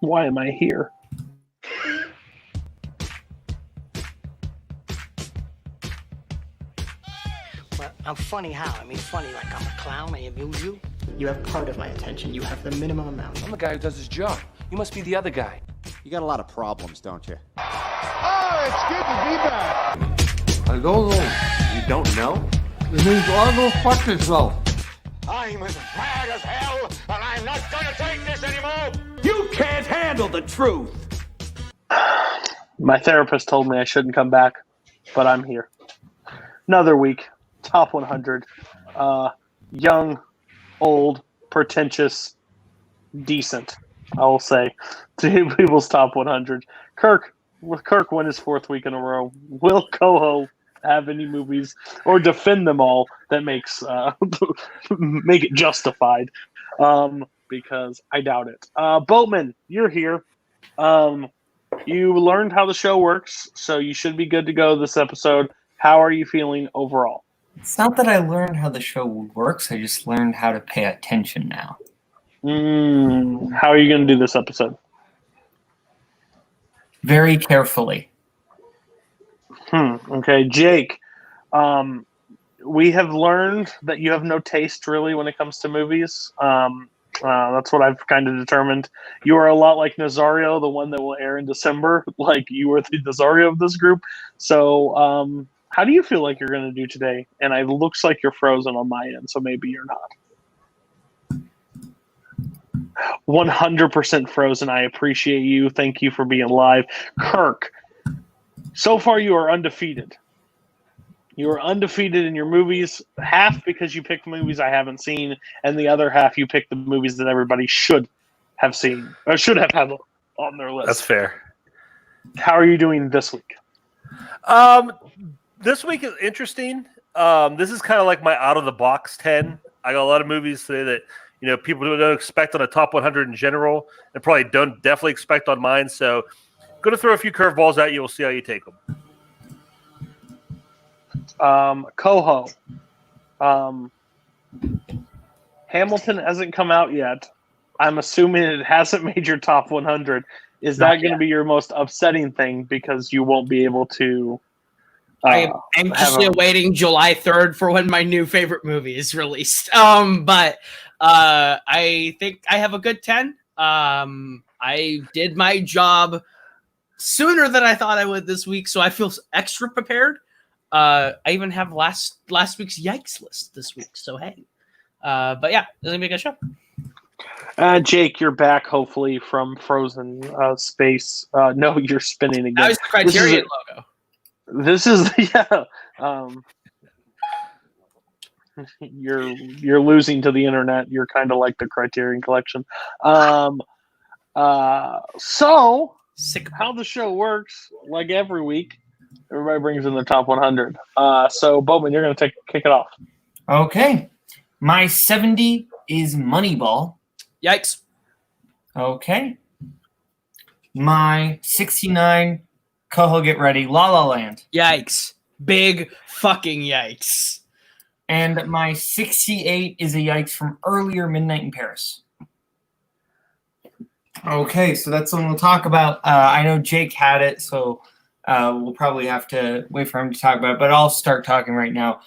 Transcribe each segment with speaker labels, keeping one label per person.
Speaker 1: Why am I here?
Speaker 2: Well, I'm funny how? I mean, funny like I'm a clown, I amuse you.
Speaker 3: You have part of my attention. You have the minimum amount.
Speaker 4: I'm the guy who does his job. You must be the other guy.
Speaker 5: You got a lot of problems, don't you?
Speaker 6: Oh, it's good to be back.
Speaker 5: I don't know. You don't know?
Speaker 6: It means all go fuck yourself.
Speaker 7: I'm as mad as hell, and I'm not gonna take this anymore!
Speaker 4: You can't handle the truth.
Speaker 1: My therapist told me I shouldn't come back, but I'm here. Another week. Top 100. Young, old, pretentious, decent, I will say. Two people's top 100. Kirk won his 4th week in a row. Will Koho have any movies or defend them all that makes make it justified? Because I doubt it. Boatman, you're here. You learned how the show works, so you should be good to go this episode. How are you feeling overall?
Speaker 8: It's not that I learned how the show works. I just learned how to pay attention now.
Speaker 1: How are you going to do this episode?
Speaker 8: Very carefully.
Speaker 1: Okay, Jake. We have learned that you have no taste really when it comes to movies. That's what I've kind of determined. You are a lot like Nazario, the one that will air in December. Like you are the Nazario of this group. So, how do you feel like you're going to do today? And it looks like you're frozen on my end, so maybe you're not. 100% frozen. I appreciate you. Thank you for being live. Kirk, so far you are undefeated. You are undefeated in your movies, half because you picked movies I haven't seen, and the other half you picked the movies that everybody should have seen, or should have had on their list.
Speaker 9: That's fair.
Speaker 1: How are you doing this week?
Speaker 9: This week is interesting. This is kind of like my out-of-the-box 10. I got a lot of movies today that people don't expect on a top 100 in general, and probably don't definitely expect on mine. So, going to throw a few curveballs at you. We'll see how you take them.
Speaker 1: Koho. Hamilton hasn't come out yet. I'm assuming it hasn't made your top 100. Is that going to be your most upsetting thing because you won't be able to?
Speaker 10: I am anxiously awaiting July 3rd for when my new favorite movie is released. But I think I have a good 10. I did my job sooner than I thought I would this week, so I feel extra prepared. I even have last week's yikes list this week, so hey. But yeah, this is gonna be a good show.
Speaker 1: Jake, you're back hopefully from frozen space. No, you're spinning again.
Speaker 10: That was the Criterion logo.
Speaker 1: This is you're losing to the internet. You're kind of like the Criterion Collection. So how the show works, like every week, everybody brings in the top 100. So Boatman, you're going to kick it off.
Speaker 8: Okay. My 70 is Moneyball.
Speaker 10: Yikes.
Speaker 8: Okay. My 69, Koho, get ready, La La Land.
Speaker 10: Yikes. Big fucking yikes.
Speaker 8: And my 68 is a yikes from earlier, Midnight in Paris. Okay, so that's what we'll talk about. I know Jake had it, so we'll probably have to wait for him to talk about it, but I'll start talking right now.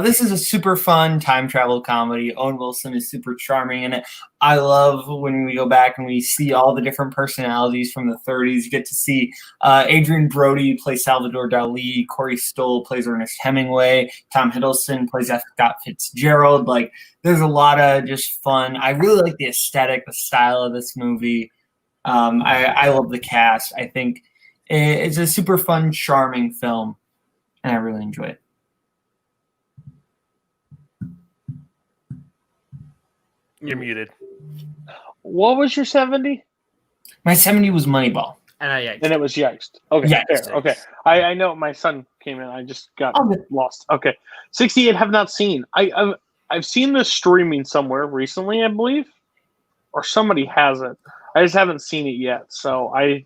Speaker 8: This is a super fun time travel comedy. Owen Wilson is super charming in it. I love when we go back and we see all the different personalities from the 30s. You get to see Adrian Brody play Salvador Dali. Corey Stoll plays Ernest Hemingway. Tom Hiddleston plays F. Scott Fitzgerald. Like, there's a lot of just fun. I really like the aesthetic, the style of this movie. I love the cast. I think it's a super fun, charming film, and I really enjoy it.
Speaker 9: You're muted.
Speaker 1: What was your 70?
Speaker 8: My 70 was Moneyball.
Speaker 1: And it was yikes. Okay,
Speaker 8: Yikes.
Speaker 1: fair. Okay. I know my son came in. I just got lost. Okay. 68 have not seen. I've seen this streaming somewhere recently, I believe. Or somebody has it. I just haven't seen it yet. So I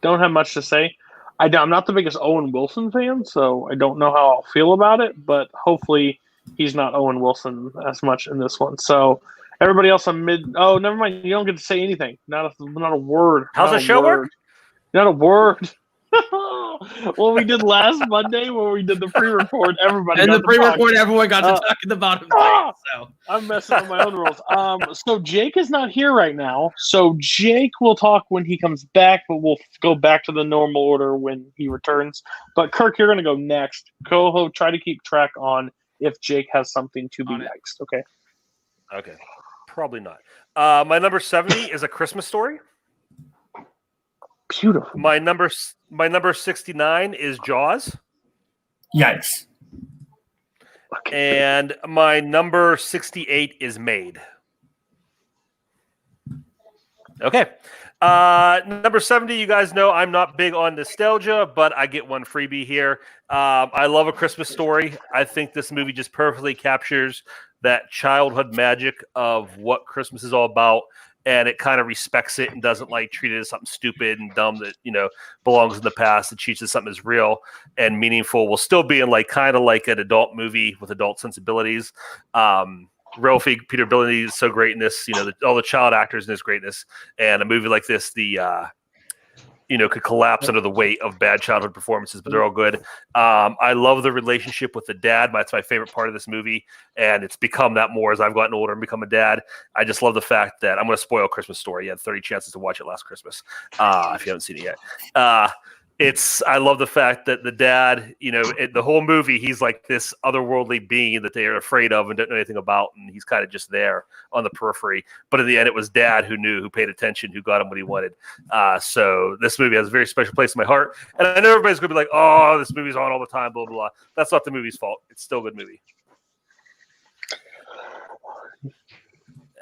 Speaker 1: don't have much to say. I'm not the biggest Owen Wilson fan, so I don't know how I'll feel about it. But hopefully he's not Owen Wilson as much in this one. So Everybody else on mid. Oh, never mind. You don't get to say anything. Not a word.
Speaker 9: How's the show work?
Speaker 1: Not a word. What we did last Monday, when we did the pre-record, everybody
Speaker 10: and
Speaker 1: got
Speaker 10: the pre-record,
Speaker 1: talk.
Speaker 10: everyone got to talk in the bottom. So
Speaker 1: I'm messing with my own rules. So Jake is not here right now. So Jake will talk when he comes back, but we'll go back to the normal order when he returns. But Kirk, you're going to go next. Koho, try to keep track on if Jake has something to be next. Okay.
Speaker 9: Okay. Probably not. My number 70 is A Christmas Story.
Speaker 1: Beautiful.
Speaker 9: My number 69 is Jaws.
Speaker 8: Yikes.
Speaker 9: And my number 68 is Made. Okay. Number 70, you guys know I'm not big on nostalgia, but I get one freebie here. I love A Christmas Story. I think this movie just perfectly captures that childhood magic of what Christmas is all about. And it kind of respects it and doesn't like treat it as something stupid and dumb that, belongs in the past. It treats it as something that's real and meaningful, while still being kind of like an adult movie with adult sensibilities. Ralphie Peterbility is so great in this, all the child actors in this greatness. And a movie like this, could collapse under the weight of bad childhood performances, but they're all good. I love the relationship with the dad. That's my favorite part of this movie, and it's become that more as I've gotten older and become a dad. I just love the fact that I'm going to spoil Christmas Story. You had 30 chances to watch it last Christmas, if you haven't seen it yet. I love the fact that the dad, the whole movie, he's like this otherworldly being that they are afraid of and don't know anything about, and he's kind of just there on the periphery. But in the end, it was dad who knew, who paid attention, who got him what he wanted. So this movie has a very special place in my heart. And I know everybody's going to be like, oh, this movie's on all the time, blah, blah, blah. That's not the movie's fault. It's still a good movie.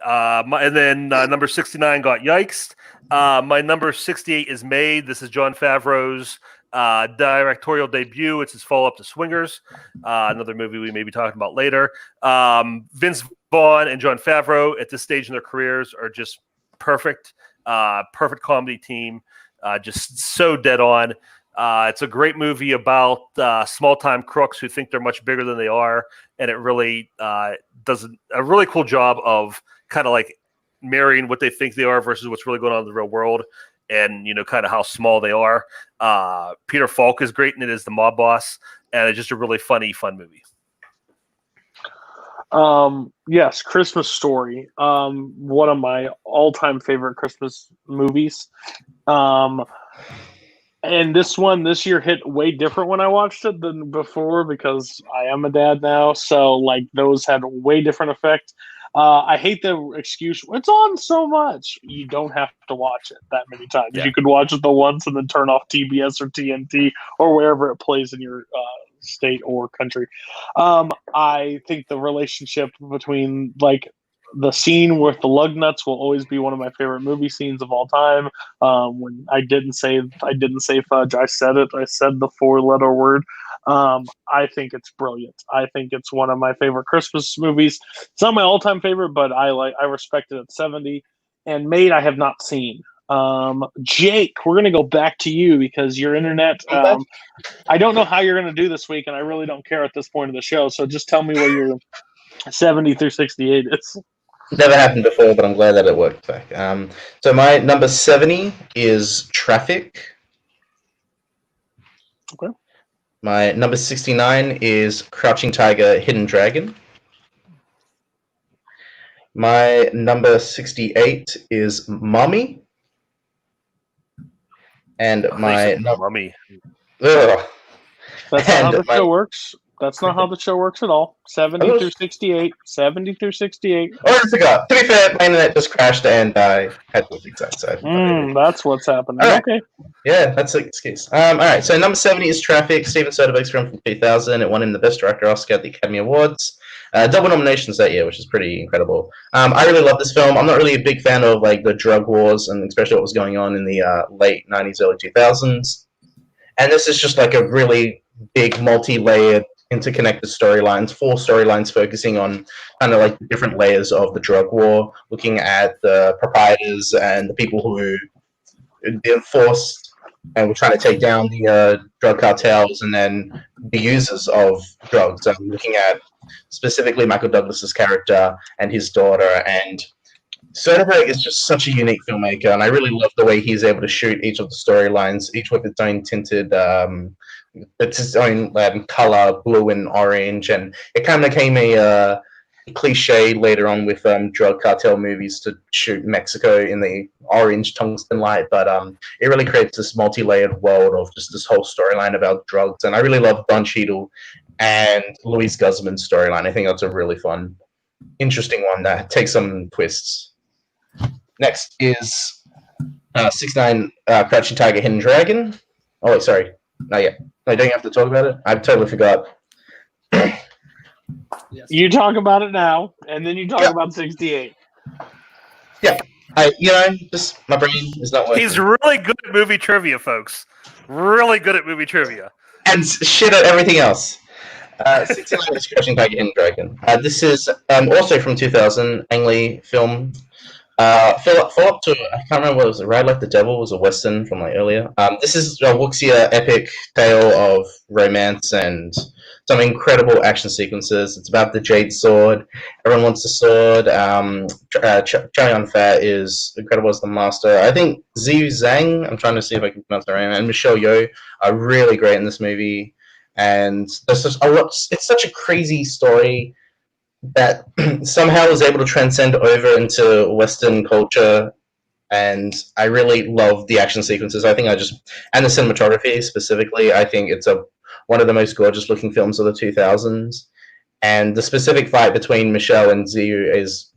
Speaker 9: And then number 69 got Yikes. My number 68 is Made. This is Jon Favreau's directorial debut. It's his follow-up to Swingers, another movie we may be talking about later. Vince Vaughn and Jon Favreau at this stage in their careers are just perfect. Perfect comedy team. Just so dead on. It's a great movie about small-time crooks who think they're much bigger than they are, and it really does a really cool job of kind of like marrying what they think they are versus what's really going on in the real world, and kind of how small they are. Peter Falk is great in it as the mob boss, and it's just a really fun movie.
Speaker 1: Yes, Christmas Story. One of my all-time favorite Christmas movies. And this year hit way different when I watched it than before because I am a dad now. So those had a way different effect. I hate the excuse. It's on so much. You don't have to watch it that many times. Yeah. You could watch it the once and then turn off TBS or TNT or wherever it plays in your state or country. I think the relationship between the scene with the lug nuts will always be one of my favorite movie scenes of all time. When I didn't say fudge, I said it. I said the 4-letter word. I think it's brilliant. I think it's one of my favorite Christmas movies. It's not my all-time favorite, but I respect it at 70. And Made, I have not seen. Jake, we're going to go back to you because your internet. I don't know how you're going to do this week, and I really don't care at this point of the show. So just tell me where your 70 through 68 is.
Speaker 11: Never happened before, but I'm glad that it worked back. So my number 70 is Traffic.
Speaker 1: Okay.
Speaker 11: My number 69 is Crouching Tiger, Hidden Dragon. My number 68 is Mummy. And my
Speaker 9: Mummy.
Speaker 11: Ugh.
Speaker 1: That's not how the show works. That's not how the show works at all. 70 through 68. 70 through 68.
Speaker 11: Honest to God. To be fair, my internet just crashed and I had to fix that side.
Speaker 1: That's what's happening.
Speaker 11: Right.
Speaker 1: Okay.
Speaker 11: Yeah, that's the excuse. All right, so number 70 is Traffic, Steven Soderbergh's film from 2000. It won in the Best Director Oscar at the Academy Awards. Double nominations that year, which is pretty incredible. I really love this film. I'm not really a big fan of the drug wars and especially what was going on in the late 90s, early 2000s. And this is just a really big, multi-layered, interconnected storylines, 4 storylines focusing on kind of the different layers of the drug war, looking at the proprietors and the people who enforced and we're trying to take down the drug cartels and then the users of drugs. I'm looking at specifically Michael Douglas's character and his daughter, and Soderbergh is just such a unique filmmaker, and I really love the way he's able to shoot each of the storylines, each with its own tinted, it's its own color, blue and orange, and it kind of became a cliche later on with drug cartel movies to shoot Mexico in the orange tungsten light, but it really creates this multi-layered world of just this whole storyline about drugs, and I really love Don Cheadle and Louise Guzman's storyline. I think that's a really fun, interesting one that takes some twists. Next is 69 Crouching Tiger, Hidden Dragon. Oh, wait, sorry. Not yet. No, don't you have to talk about it? I totally forgot.
Speaker 1: Yes. You talk about it now, and then you talk about 68.
Speaker 11: Yeah. Just my brain is not working.
Speaker 9: He's really good at movie trivia, folks. Really good at movie trivia.
Speaker 11: And shit at everything else. 69 is Crouching Tiger, Hidden Dragon. This is also from 2000, Ang Lee film. Follow up to, I can't remember what it was, Ride Like the Devil was a western from earlier. This is a wuxia epic tale of romance and some incredible action sequences. It's about the Jade Sword. Everyone wants the sword. Chow Yun-fat is incredible as the master. I think Ziyu Zhang, I'm trying to see if I can pronounce that right, and Michelle Yeoh are really great in this movie. And there's just it's such a crazy story that somehow was able to transcend over into Western culture, and I really love the action sequences. And the cinematography specifically. I think it's one of the most gorgeous looking films of the 2000s, and the specific fight between Michelle and Ziyu is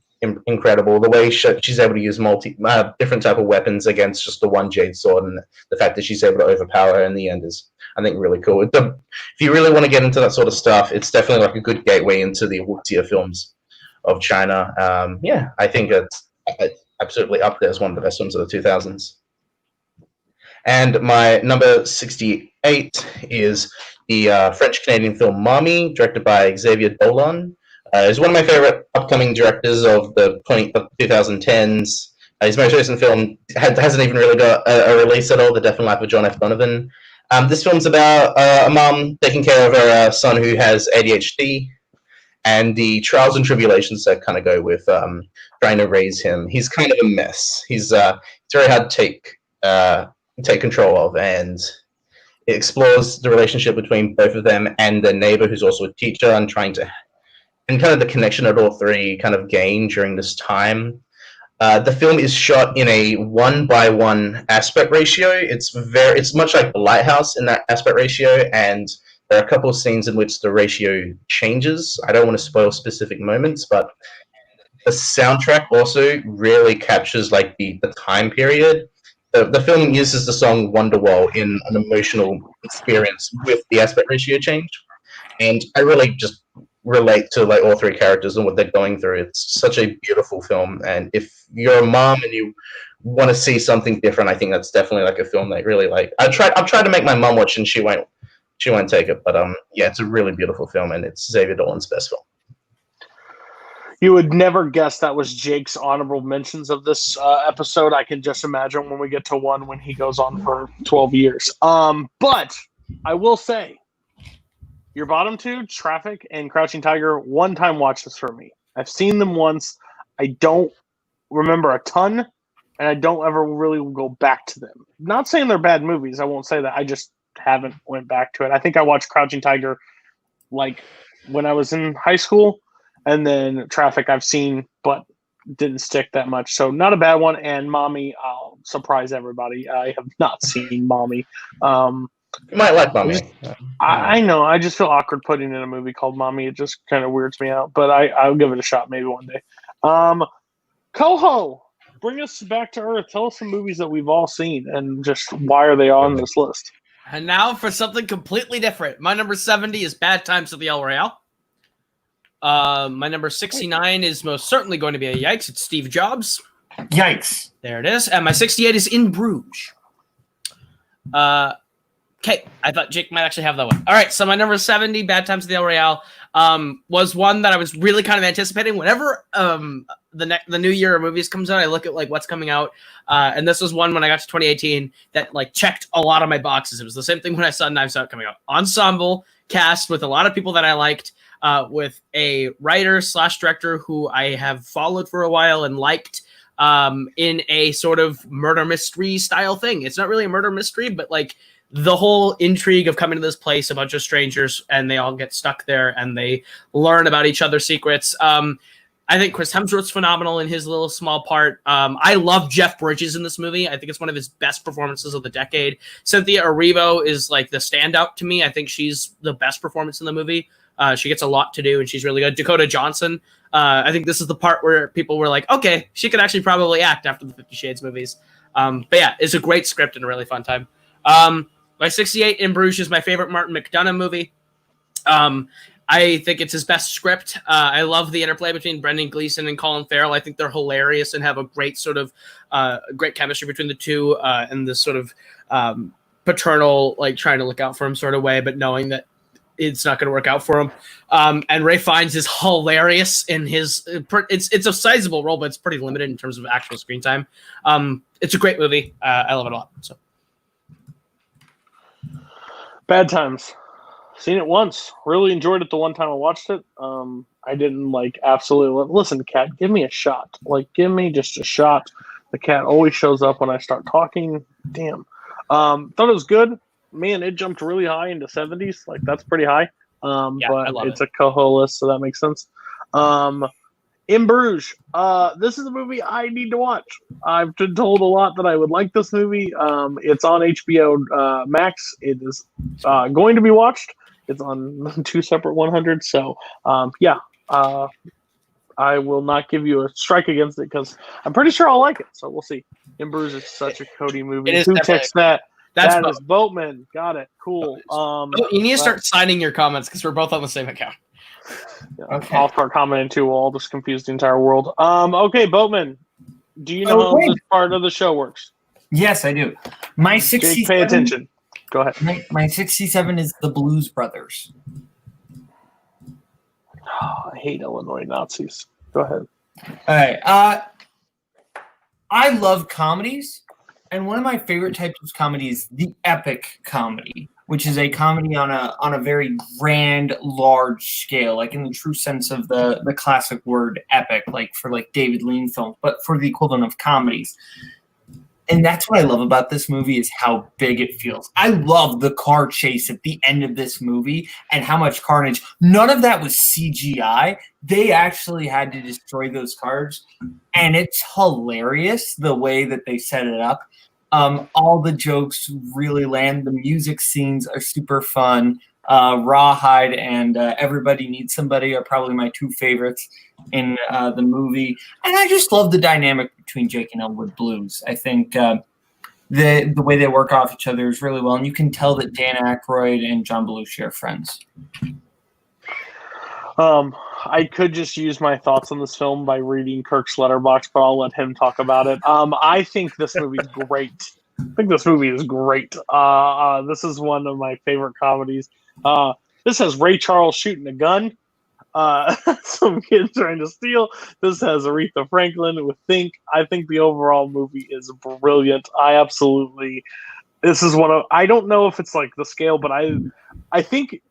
Speaker 11: incredible. The way she's able to use different type of weapons against just the one Jade Sword, and the fact that she's able to overpower her in the end is, I think, really cool. If you really want to get into that sort of stuff, it's definitely a good gateway into the wuxia films of China. I think it's absolutely up there as one of the best films of the 2000s. And my number 68 is the French-Canadian film Mommy, directed by Xavier Dolan. He's one of my favorite upcoming directors of the 2010s. His most recent film hasn't even really got a release at all, The Death and Life of John F. Donovan. This film's about a mom taking care of her son who has ADHD, and the trials and tribulations that kind of go with trying to raise him. He's kind of a mess. It's very hard to take control of, and it explores the relationship between both of them and their neighbor, who's also a teacher, and kind of the connection that all three kind of gain during this time. The film is shot in a 1:1 aspect ratio. It's much like The Lighthouse in that aspect ratio, and there are a couple of scenes in which the ratio changes. I don't want to spoil specific moments, but the soundtrack also really captures the time period. The film uses the song Wonderwall in an emotional experience with the aspect ratio change, and I really just relate to all three characters and what they're going through. It's such a beautiful film, and if you're a mom and you want to see something different, I think that's definitely a film that really I've tried to make my mom watch, and she won't take it, but it's a really beautiful film, and it's Xavier Dolan's best film.
Speaker 1: You would never guess that was Jake's honorable mentions of this episode. I can just imagine when we get to one when he goes on for 12 years. But I will say, your bottom two, Traffic and Crouching Tiger, one-time watches for me. I've seen them once. I don't remember a ton, and I don't ever really go back to them. Not saying they're bad movies. I won't say that. I just haven't went back to it. I think I watched Crouching Tiger when I was in high school, and then Traffic I've seen, but didn't stick that much. So not a bad one. And Mommy, I'll surprise everybody. I have not seen Mommy.
Speaker 11: You might like Mommy.
Speaker 1: I know. I just feel awkward putting in a movie called Mommy. It just kind of weirds me out. But I'll give it a shot maybe one day. Koho, bring us back to Earth. Tell us some movies that we've all seen and just why are they on this list.
Speaker 10: And now for something completely different. My number 70 is Bad Times at the El Royale. My number 69 is most certainly going to be a yikes. It's Steve Jobs.
Speaker 8: Yikes.
Speaker 10: There it is. And my 68 is In Bruges. Okay, I thought Jake might actually have that one. All right, so my number 70, Bad Times at the El Royale, was one that I was really kind of anticipating. Whenever the new year of movies comes out, I look at like what's coming out, and this was one when I got to 2018 that like checked a lot of my boxes. It was the same thing when I saw Knives Out coming out. Ensemble cast with a lot of people that I liked, with a writer / director who I have followed for a while and liked. In a sort of murder mystery style thing. It's not really a murder mystery, but like the whole intrigue of coming to this place, a bunch of strangers, and they all get stuck there and they learn about each other's secrets. I think Chris Hemsworth's phenomenal in his little small part. I love Jeff Bridges in this movie. I think it's one of his best performances of the decade. Cynthia Erivo is like the standout to me. I think she's the best performance in the movie. She gets a lot to do and she's really good. Dakota Johnson. I think this is the part where people were like, okay, she could actually probably act after the 50 Shades movies. But yeah, it's a great script and a really fun time. My 68, In Bruges, is my favorite Martin McDonagh movie. I think it's his best script. I love the interplay between Brendan Gleeson and Colin Farrell. I think they're hilarious and have a great sort of great chemistry between the two, and this sort of paternal, like trying to look out for him sort of way, but knowing that it's not going to work out for him. And Ralph Fiennes is hilarious in his. It's a sizable role, but it's pretty limited in terms of actual screen time. It's a great movie. I love it a lot. So.
Speaker 1: Bad Times. Seen it once. Really enjoyed it the one time I watched it. I didn't like absolutely listen, Cat, give me a shot. Like, give me just a shot. The cat always shows up when I start talking. Damn. Thought it was good. Man, it jumped really high into 70s. Like, that's pretty high. But it's a Koho list, so that makes sense. In Bruges. This is a movie I need to watch. I've been told a lot that I would like this movie. It's on HBO Max. It is going to be watched. It's on 2 separate 100s. So, I will not give you a strike against it because I'm pretty sure I'll like it. So we'll see. In Bruges is such a Cody movie. Who texts that? That is Boatman. Got it. Cool.
Speaker 10: You need to start signing your comments because we're both on the same account.
Speaker 1: Yeah, okay. I'll start commenting too. We'll all just confuse the entire world. Okay, Boatman. Do you know how this part of the show works?
Speaker 8: Yes, I do. My 67.
Speaker 1: Jake, pay attention. Go ahead.
Speaker 8: My 67 is the Blues Brothers.
Speaker 1: Oh, I hate Illinois Nazis. Go ahead.
Speaker 8: All right. I love comedies, and one of my favorite types of comedy is the epic comedy, which is a comedy on a very grand, large scale, like in the true sense of the classic word epic, like for like David Lean films, but for the equivalent of comedies. And that's what I love about this movie is how big it feels. I love the car chase at the end of this movie and how much carnage. None of that was CGI. They actually had to destroy those cars. And it's hilarious the way that they set it up. All the jokes really land. The music scenes are super fun. Rawhide and Everybody Needs Somebody are probably my two favorites in the movie. And I just love the dynamic between Jake and Elwood Blues. I think the way they work off each other is really well. And you can tell that Dan Aykroyd and John Belushi are friends.
Speaker 1: I could just use my thoughts on this film by reading Kirk's letterbox, but I'll let him talk about it. I think this movie is great. This is one of my favorite comedies. This has Ray Charles shooting a gun. Some kid trying to steal. This has Aretha Franklin with Think. I think the overall movie is brilliant. This is one of, I don't know if it's like the scale, but I think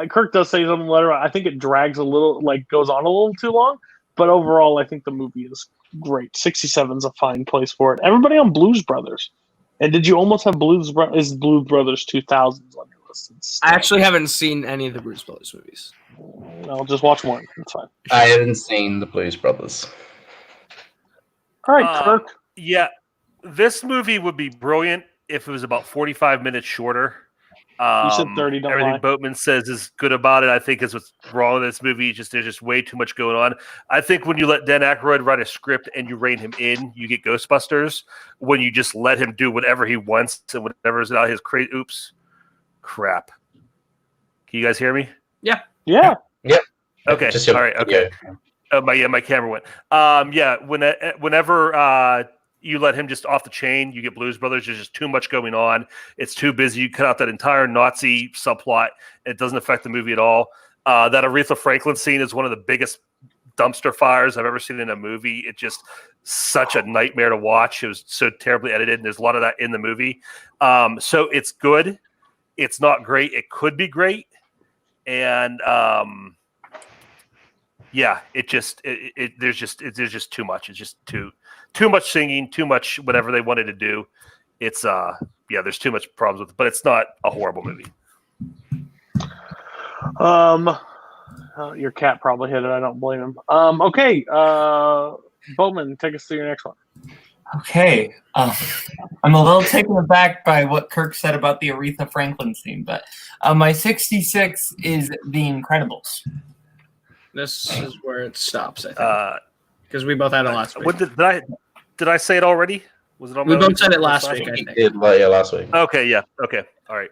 Speaker 1: Kirk does say something in the letter. I think it drags a little, like goes on a little too long, but overall I think the movie is great. 67 is a fine place for it. Everybody on Blues Brothers. And did you almost have Blues Brothers 2000s on your list?
Speaker 10: I actually haven't seen any of the Blues Brothers movies.
Speaker 1: I'll just watch one. It's fine.
Speaker 11: I haven't seen the Blues Brothers.
Speaker 1: All right, Kirk.
Speaker 9: Yeah, this movie would be brilliant if it was about 45 minutes shorter.
Speaker 1: You said 30, don't
Speaker 9: everything
Speaker 1: lie.
Speaker 9: Boatman says is good about it. I think is what's wrong with this movie. There's just way too much going on. I think when you let Dan Aykroyd write a script and you rein him in, you get Ghostbusters. When you just let him do whatever he wants and whatever's out his crazy. Oops, crap. Can you guys hear me?
Speaker 10: Yeah.
Speaker 1: Yeah.
Speaker 11: Yep.
Speaker 9: Okay. All right. Okay. My camera went. Whenever you let him just off the chain, you get Blues Brothers. There's just too much going on. It's too busy. You cut out that entire Nazi subplot. It doesn't affect the movie at all. That Aretha Franklin scene is one of the biggest dumpster fires I've ever seen in a movie. It's just such a nightmare to watch. It was so terribly edited, and there's a lot of that in the movie. So it's good. It's not great. It could be great. And there's just too much. It's just too much singing, too much whatever they wanted to do. It's there's too much problems with it, but it's not a horrible movie.
Speaker 1: Your cat probably hit it. I don't blame him. Okay, Boatman, take us through your next one.
Speaker 8: Okay, I'm a little taken aback by what Kirk said about the Aretha Franklin scene, but my 66 is The Incredibles.
Speaker 10: This is where it stops, I think, because we both had it last week.
Speaker 9: Did I say it already? Was it on?
Speaker 10: We both said it last week. I think.
Speaker 11: Last week.
Speaker 9: Okay, yeah, okay, all right.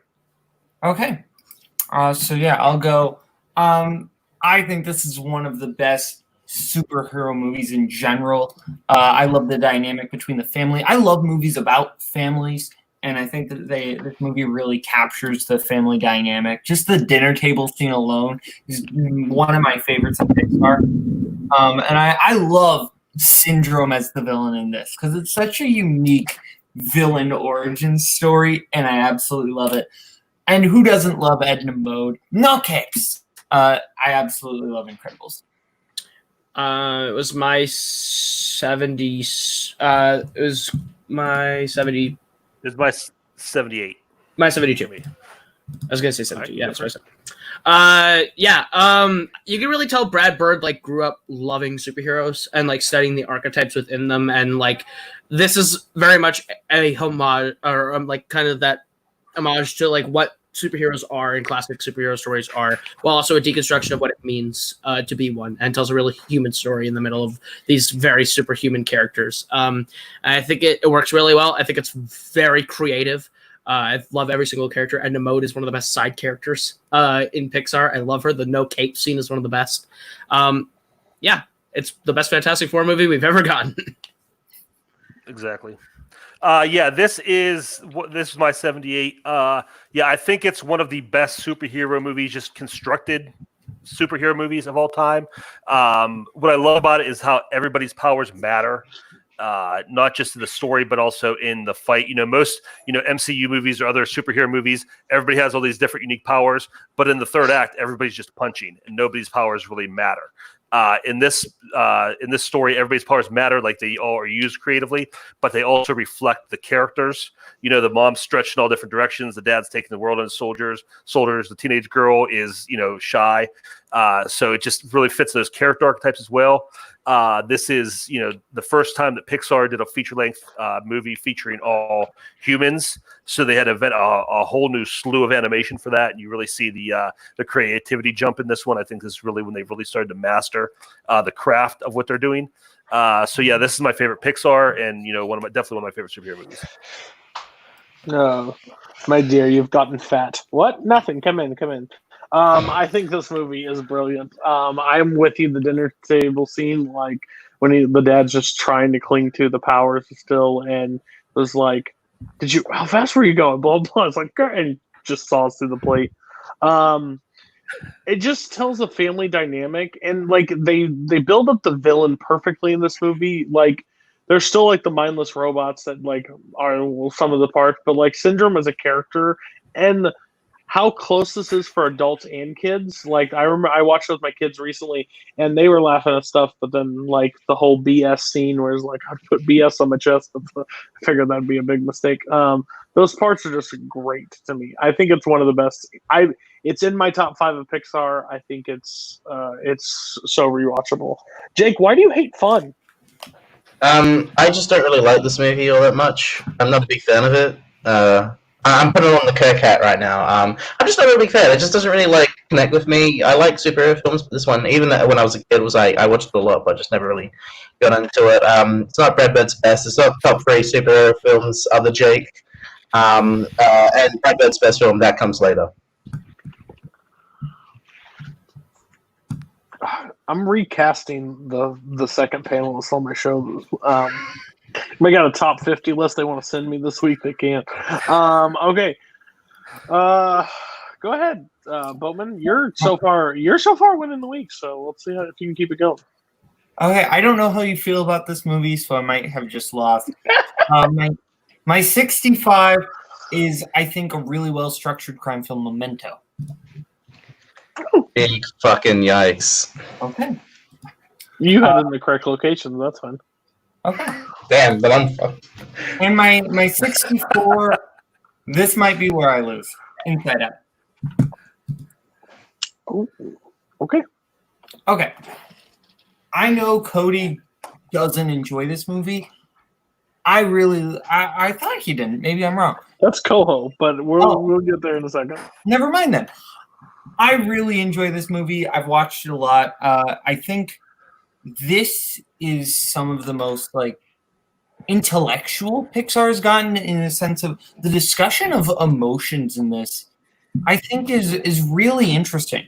Speaker 8: Okay, so yeah, I'll go. I think this is one of the best superhero movies in general. I love the dynamic between the family. I love movies about families, and I think that this movie really captures the family dynamic. Just the dinner table scene alone is one of my favorites of Pixar. And I love Syndrome as the villain in this because it's such a unique villain origin story, and I absolutely love it. And who doesn't love Edna Mode? No case. I absolutely love Incredibles.
Speaker 10: It was my 70s. It was my 70.
Speaker 9: It was my 78.
Speaker 10: My 72. I was gonna say 72. Yeah, that's what I said. You can really tell Brad Bird like grew up loving superheroes and like studying the archetypes within them, and like this is very much a homage or like kind of that homage to like what superheroes are and classic superhero stories are, while also a deconstruction of what it means to be one, and tells a really human story in the middle of these very superhuman characters. I think it works really well. I think it's very creative. I love every single character. Edna Mode is one of the best side characters in Pixar. I love her. The no cape scene is one of the best. It's the best Fantastic Four movie we've ever gotten.
Speaker 9: Exactly. This is my 78. I think it's one of the best superhero movies, just constructed superhero movies of all time. What I love about it is how everybody's powers matter, not just in the story, but also in the fight. Most MCU movies or other superhero movies, everybody has all these different unique powers, but in the third act, everybody's just punching, and nobody's powers really matter. In this story, everybody's powers matter, like they all are used creatively, but they also reflect the characters. The mom's stretched in all different directions. The dad's taking the world on his shoulders. The teenage girl is, shy. So it just really fits those character archetypes as well. This is, the first time that Pixar did a feature-length movie featuring all humans. So they had a whole new slew of animation for that, and you really see the creativity jump in this one. I think this is really when they really started to master the craft of what they're doing. This is my favorite Pixar, and definitely one of my favorite superhero movies.
Speaker 1: No, my dear, you've gotten fat. What? Nothing. Come in. I think this movie is brilliant. I'm with you. The dinner table scene, like when the dad's just trying to cling to the powers still, and was like, how fast were you going? Blah blah. It's like, and he just saws through the plate. It just tells a family dynamic, and like they build up the villain perfectly in this movie. Like they're still like the mindless robots that like are some of the parts, but like Syndrome as a character and how close this is for adults and kids. Like I remember I watched it with my kids recently and they were laughing at stuff, but then like the whole BS scene where it's like I put BS on my chest, but I figured that'd be a big mistake. Those parts are just great to me. I think it's one of the best. It's in my top 5 of Pixar. I think it's so rewatchable. Jake, why do you hate fun?
Speaker 11: I just don't really like this movie all that much. I'm not a big fan of it. I'm putting on the Kirk hat right now. I'm just not a big fan. It just doesn't really connect with me. I like superhero films, but this one, even when I was a kid, I watched it a lot, but I just never really got into it. It's not Brad Bird's best. It's not top 3 superhero films other Jake. And Brad Bird's best film, that comes later.
Speaker 1: I'm recasting the second panelist on my show. They got a top 50 list they want to send me this week. They can't. Okay. Go ahead, Boatman. You're so far winning the week. So let's see if you can keep it going.
Speaker 8: Okay, I don't know how you feel about this movie, so I might have just lost. My 65 is, I think, a really well-structured crime film, Memento.
Speaker 11: Big fucking yikes.
Speaker 8: Okay.
Speaker 1: You had it in the correct location. That's fine.
Speaker 8: Okay.
Speaker 11: Damn, but I'm fucked.
Speaker 8: And my 64, this might be where I lose. Inside Out.
Speaker 1: Ooh, okay.
Speaker 8: Okay. I know Cody doesn't enjoy this movie. I thought he didn't. Maybe I'm wrong.
Speaker 1: That's Koho, but we'll get there in a second.
Speaker 8: Never mind then. I really enjoy this movie. I've watched it a lot. I think this is some of the most intellectual Pixar's gotten in the sense of the discussion of emotions in this. I think is really interesting,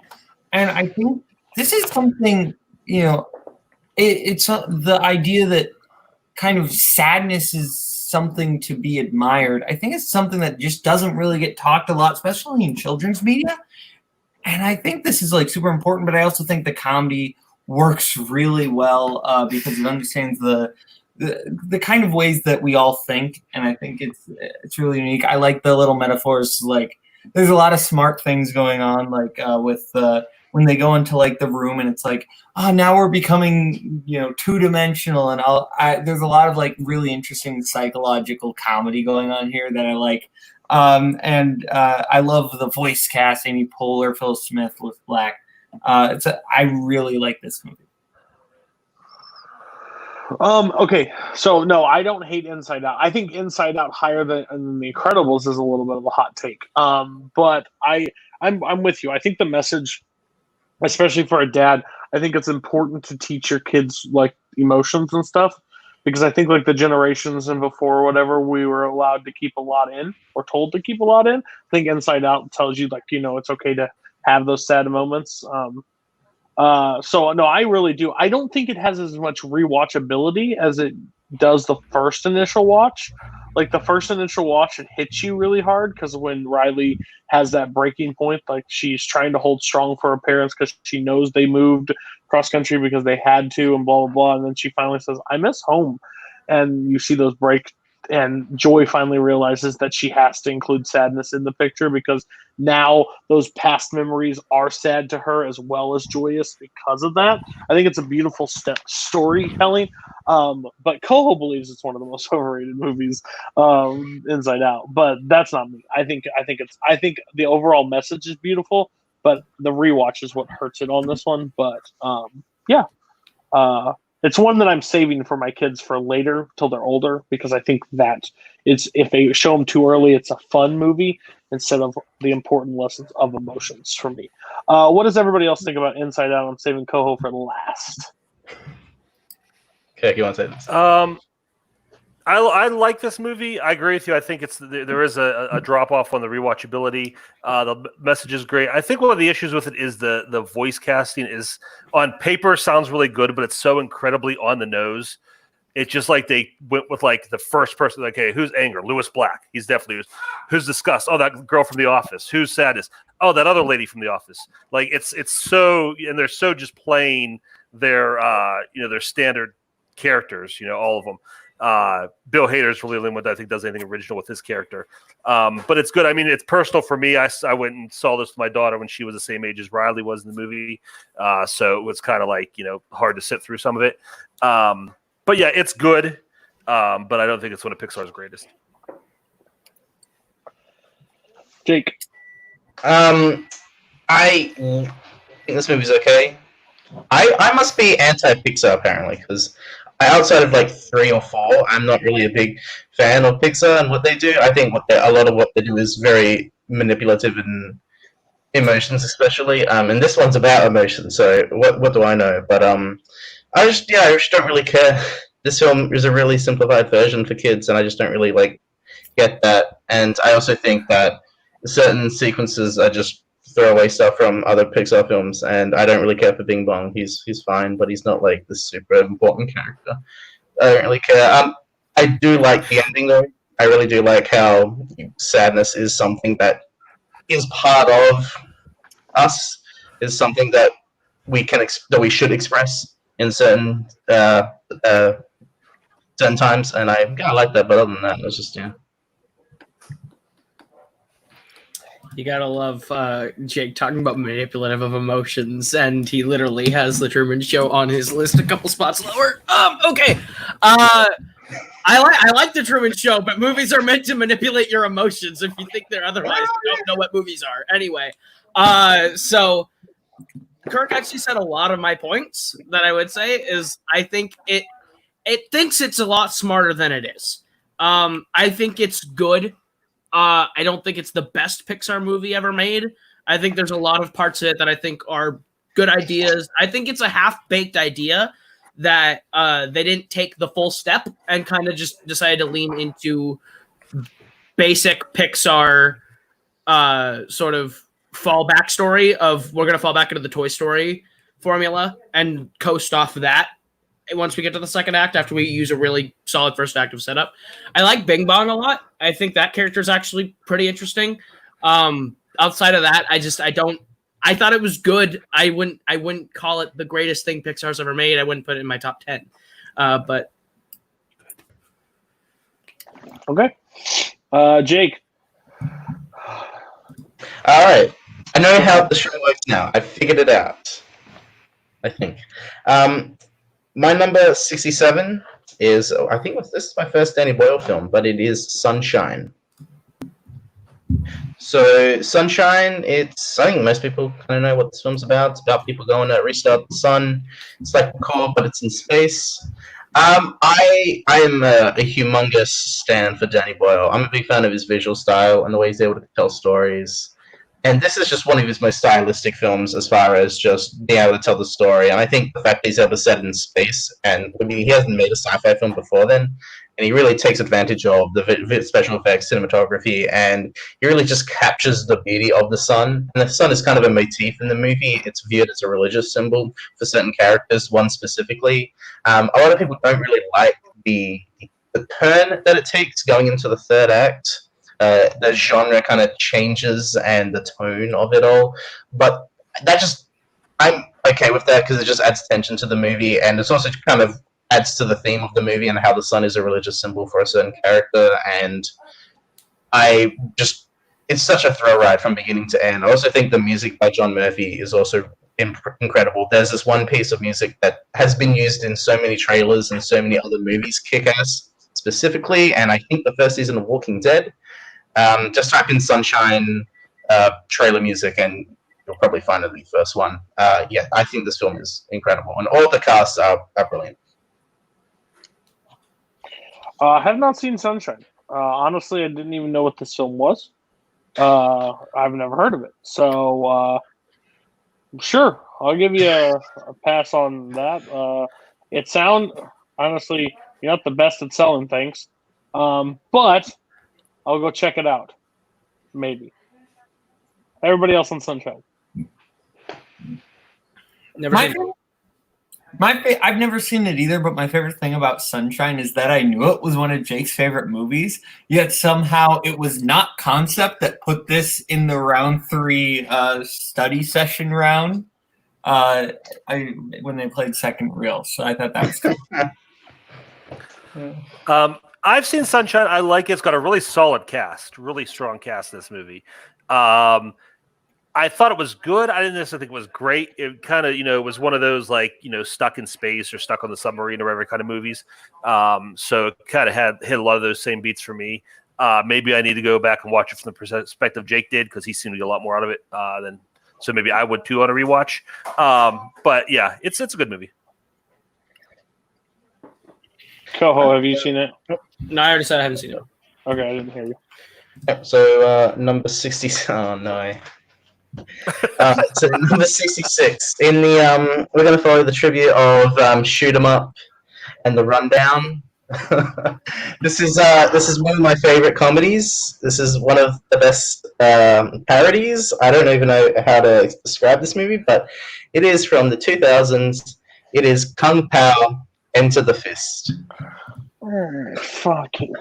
Speaker 8: and I think this is something it's the idea that kind of sadness is something to be admired. I think it's something that just doesn't really get talked a lot, especially in children's media. And I think this is super important, but I also think the comedy works really well because it understands the kind of ways that we all think, and I think it's really unique. I like the little metaphors. There's a lot of smart things going on, with when they go into the room and it's now we're becoming two-dimensional, and there's a lot of really interesting psychological comedy going on here that I like. And I love the voice cast: Amy Poehler, Phil Smith with Black. I really like this movie.
Speaker 1: Okay, so no, I don't hate Inside Out. I think Inside Out higher than The Incredibles is a little bit of a hot take. But I'm with you. I think the message, especially for a dad, I think it's important to teach your kids emotions and stuff, because I think the generations and before or whatever, we were allowed to keep a lot in or told to keep a lot in. I think Inside Out tells you it's okay to have those sad moments. So no, I really do. I don't think it has as much rewatchability as it does the first initial watch. The first initial watch, it hits you really hard because when Riley has that breaking point, she's trying to hold strong for her parents because she knows they moved cross country because they had to and blah, blah, blah. And then she finally says, I miss home. And you see those break, and Joy finally realizes that she has to include sadness in the picture because now those past memories are sad to her as well as joyous because of that. I think it's a beautiful storytelling. But Koho believes it's one of the most overrated movies, Inside Out. But that's not me. I think the overall message is beautiful, but the rewatch is what hurts it on this one. But yeah. It's one that I'm saving for my kids for later till they're older, because I think that if they show them too early, it's a fun movie instead of the important lessons of emotions for me. What does everybody else think about Inside Out? I'm saving Koho for last.
Speaker 11: Okay, you want to say this?
Speaker 9: I like this movie. I agree with you. I think there is a drop off on the rewatchability. The message is great. I think one of the issues with it is the voice casting is on paper sounds really good, but it's so incredibly on the nose. It's just they went with the first person. Hey, who's anger? Lewis Black. He's definitely who's disgust. Oh, that girl from The Office. Who's sadness? Oh, that other lady from The Office. It's so, and they're so just playing their their standard characters. All of them. Bill Hader's really the only one that I think does anything original with his character. But it's good. I mean, it's personal for me. I went and saw this with my daughter when she was the same age as Riley was in the movie. So it was kind of hard to sit through some of it. But yeah, it's good. But I don't think it's one of Pixar's greatest.
Speaker 1: Jake.
Speaker 11: I think this movie's okay. I must be anti-Pixar apparently, because outside of 3 or 4, I'm not really a big fan of Pixar and what they do. I think a lot of what they do is very manipulative in emotions, especially. And this one's about emotions, so what do I know? But I just don't really care. This film is a really simplified version for kids, and I just don't really get that. And I also think that certain sequences are just throwaway stuff from other Pixar films, and I don't really care for Bing Bong. He's fine, but he's not the super important character. I don't really care. I do like the ending though. I really do like how sadness is something that is part of us, is something that that we should express in certain certain times, and I like that. But other than that, it was just
Speaker 10: You gotta love Jake talking about manipulative of emotions, and he literally has the Truman Show on his list a couple spots lower. Okay. I like the Truman Show, but movies are meant to manipulate your emotions. If you think they're otherwise, you don't know what movies are. Anyway, so Kirk actually said a lot of my points that I would say is I think it thinks it's a lot smarter than it is. I think it's good. I don't think it's the best Pixar movie ever made. I think there's a lot of parts of it that I think are good ideas. I think it's a half-baked idea that they didn't take the full step and kind of just decided to lean into basic Pixar sort of fallback story of we're going to fall back into the Toy Story formula and coast off of that once we get to the second act after we use a really solid first act of setup. I like Bing Bong a lot. I think that character is actually pretty interesting. Outside of that, I thought it was good. I wouldn't call it the greatest thing Pixar's ever made. I wouldn't put it in my top 10. But
Speaker 1: okay. Jake.
Speaker 11: all right. I know how the show works now. I figured it out, I think. My number 67 is, I think this is my first Danny Boyle film, but it is Sunshine. So Sunshine, I think most people kind of know what this film's about. It's about people going to restart the sun. It's like core, but it's in space. I am a humongous stan for Danny Boyle. I'm a big fan of his visual style and the way he's able to tell stories. And this is just one of his most stylistic films as far as just being able to tell the story. And I think the fact that he's able to set it in space, and I mean, he hasn't made a sci-fi film before then, and he really takes advantage of the special effects, cinematography, and he really just captures the beauty of the sun. And the sun is kind of a motif in the movie. It's viewed as a religious symbol for certain characters, one specifically. A lot of people don't really like the turn that it takes going into the third act. The genre kind of changes and the tone of it all, but I'm okay with that because it just adds tension to the movie, and it's also kind of adds to the theme of the movie and how the sun is a religious symbol for a certain character. And it's such a thrill ride from beginning to end. I also think the music by John Murphy is also incredible. There's this one piece of music that has been used in so many trailers and so many other movies, Kick-Ass specifically, and I think the first season of Walking Dead. Just type in Sunshine trailer music and you'll probably find it in the first one. Yeah, I think this film is incredible, and all the casts are brilliant.
Speaker 1: I have not seen Sunshine. Honestly, I didn't even know what this film was. I've never heard of it. So, sure, I'll give you a pass on that. Honestly, you're not the best at selling things. But I'll go check it out. Maybe. Everybody else on Sunshine.
Speaker 8: I've never seen it either, but my favorite thing about Sunshine is that I knew it was one of Jake's favorite movies, yet somehow it was not Concept that put this in the round 3 study session round when they played second reel. So I thought that was cool.
Speaker 9: I've seen Sunshine. I like it. It's got a really solid cast, really strong cast in this movie. I thought it was good. I didn't necessarily think it was great. It kind of, was one of those stuck in space or stuck on the submarine or whatever kind of movies. So it kind of hit a lot of those same beats for me. Maybe I need to go back and watch it from the perspective Jake did because he seemed to get a lot more out of it than. So maybe I would too on a rewatch. But yeah, it's a good movie.
Speaker 1: Koho, have you seen it?
Speaker 10: No, I already said I haven't seen it.
Speaker 1: Okay, I didn't hear you.
Speaker 11: Yep, so number 60. Oh no. So number 66 in the we're going to follow the tribute of Shoot 'Em Up and The Rundown. This is one of my favorite comedies. This is one of the best parodies. I don't even know how to describe this movie, but it is from the 2000s. It is Kung Pao Enter the Fist.
Speaker 1: Fucking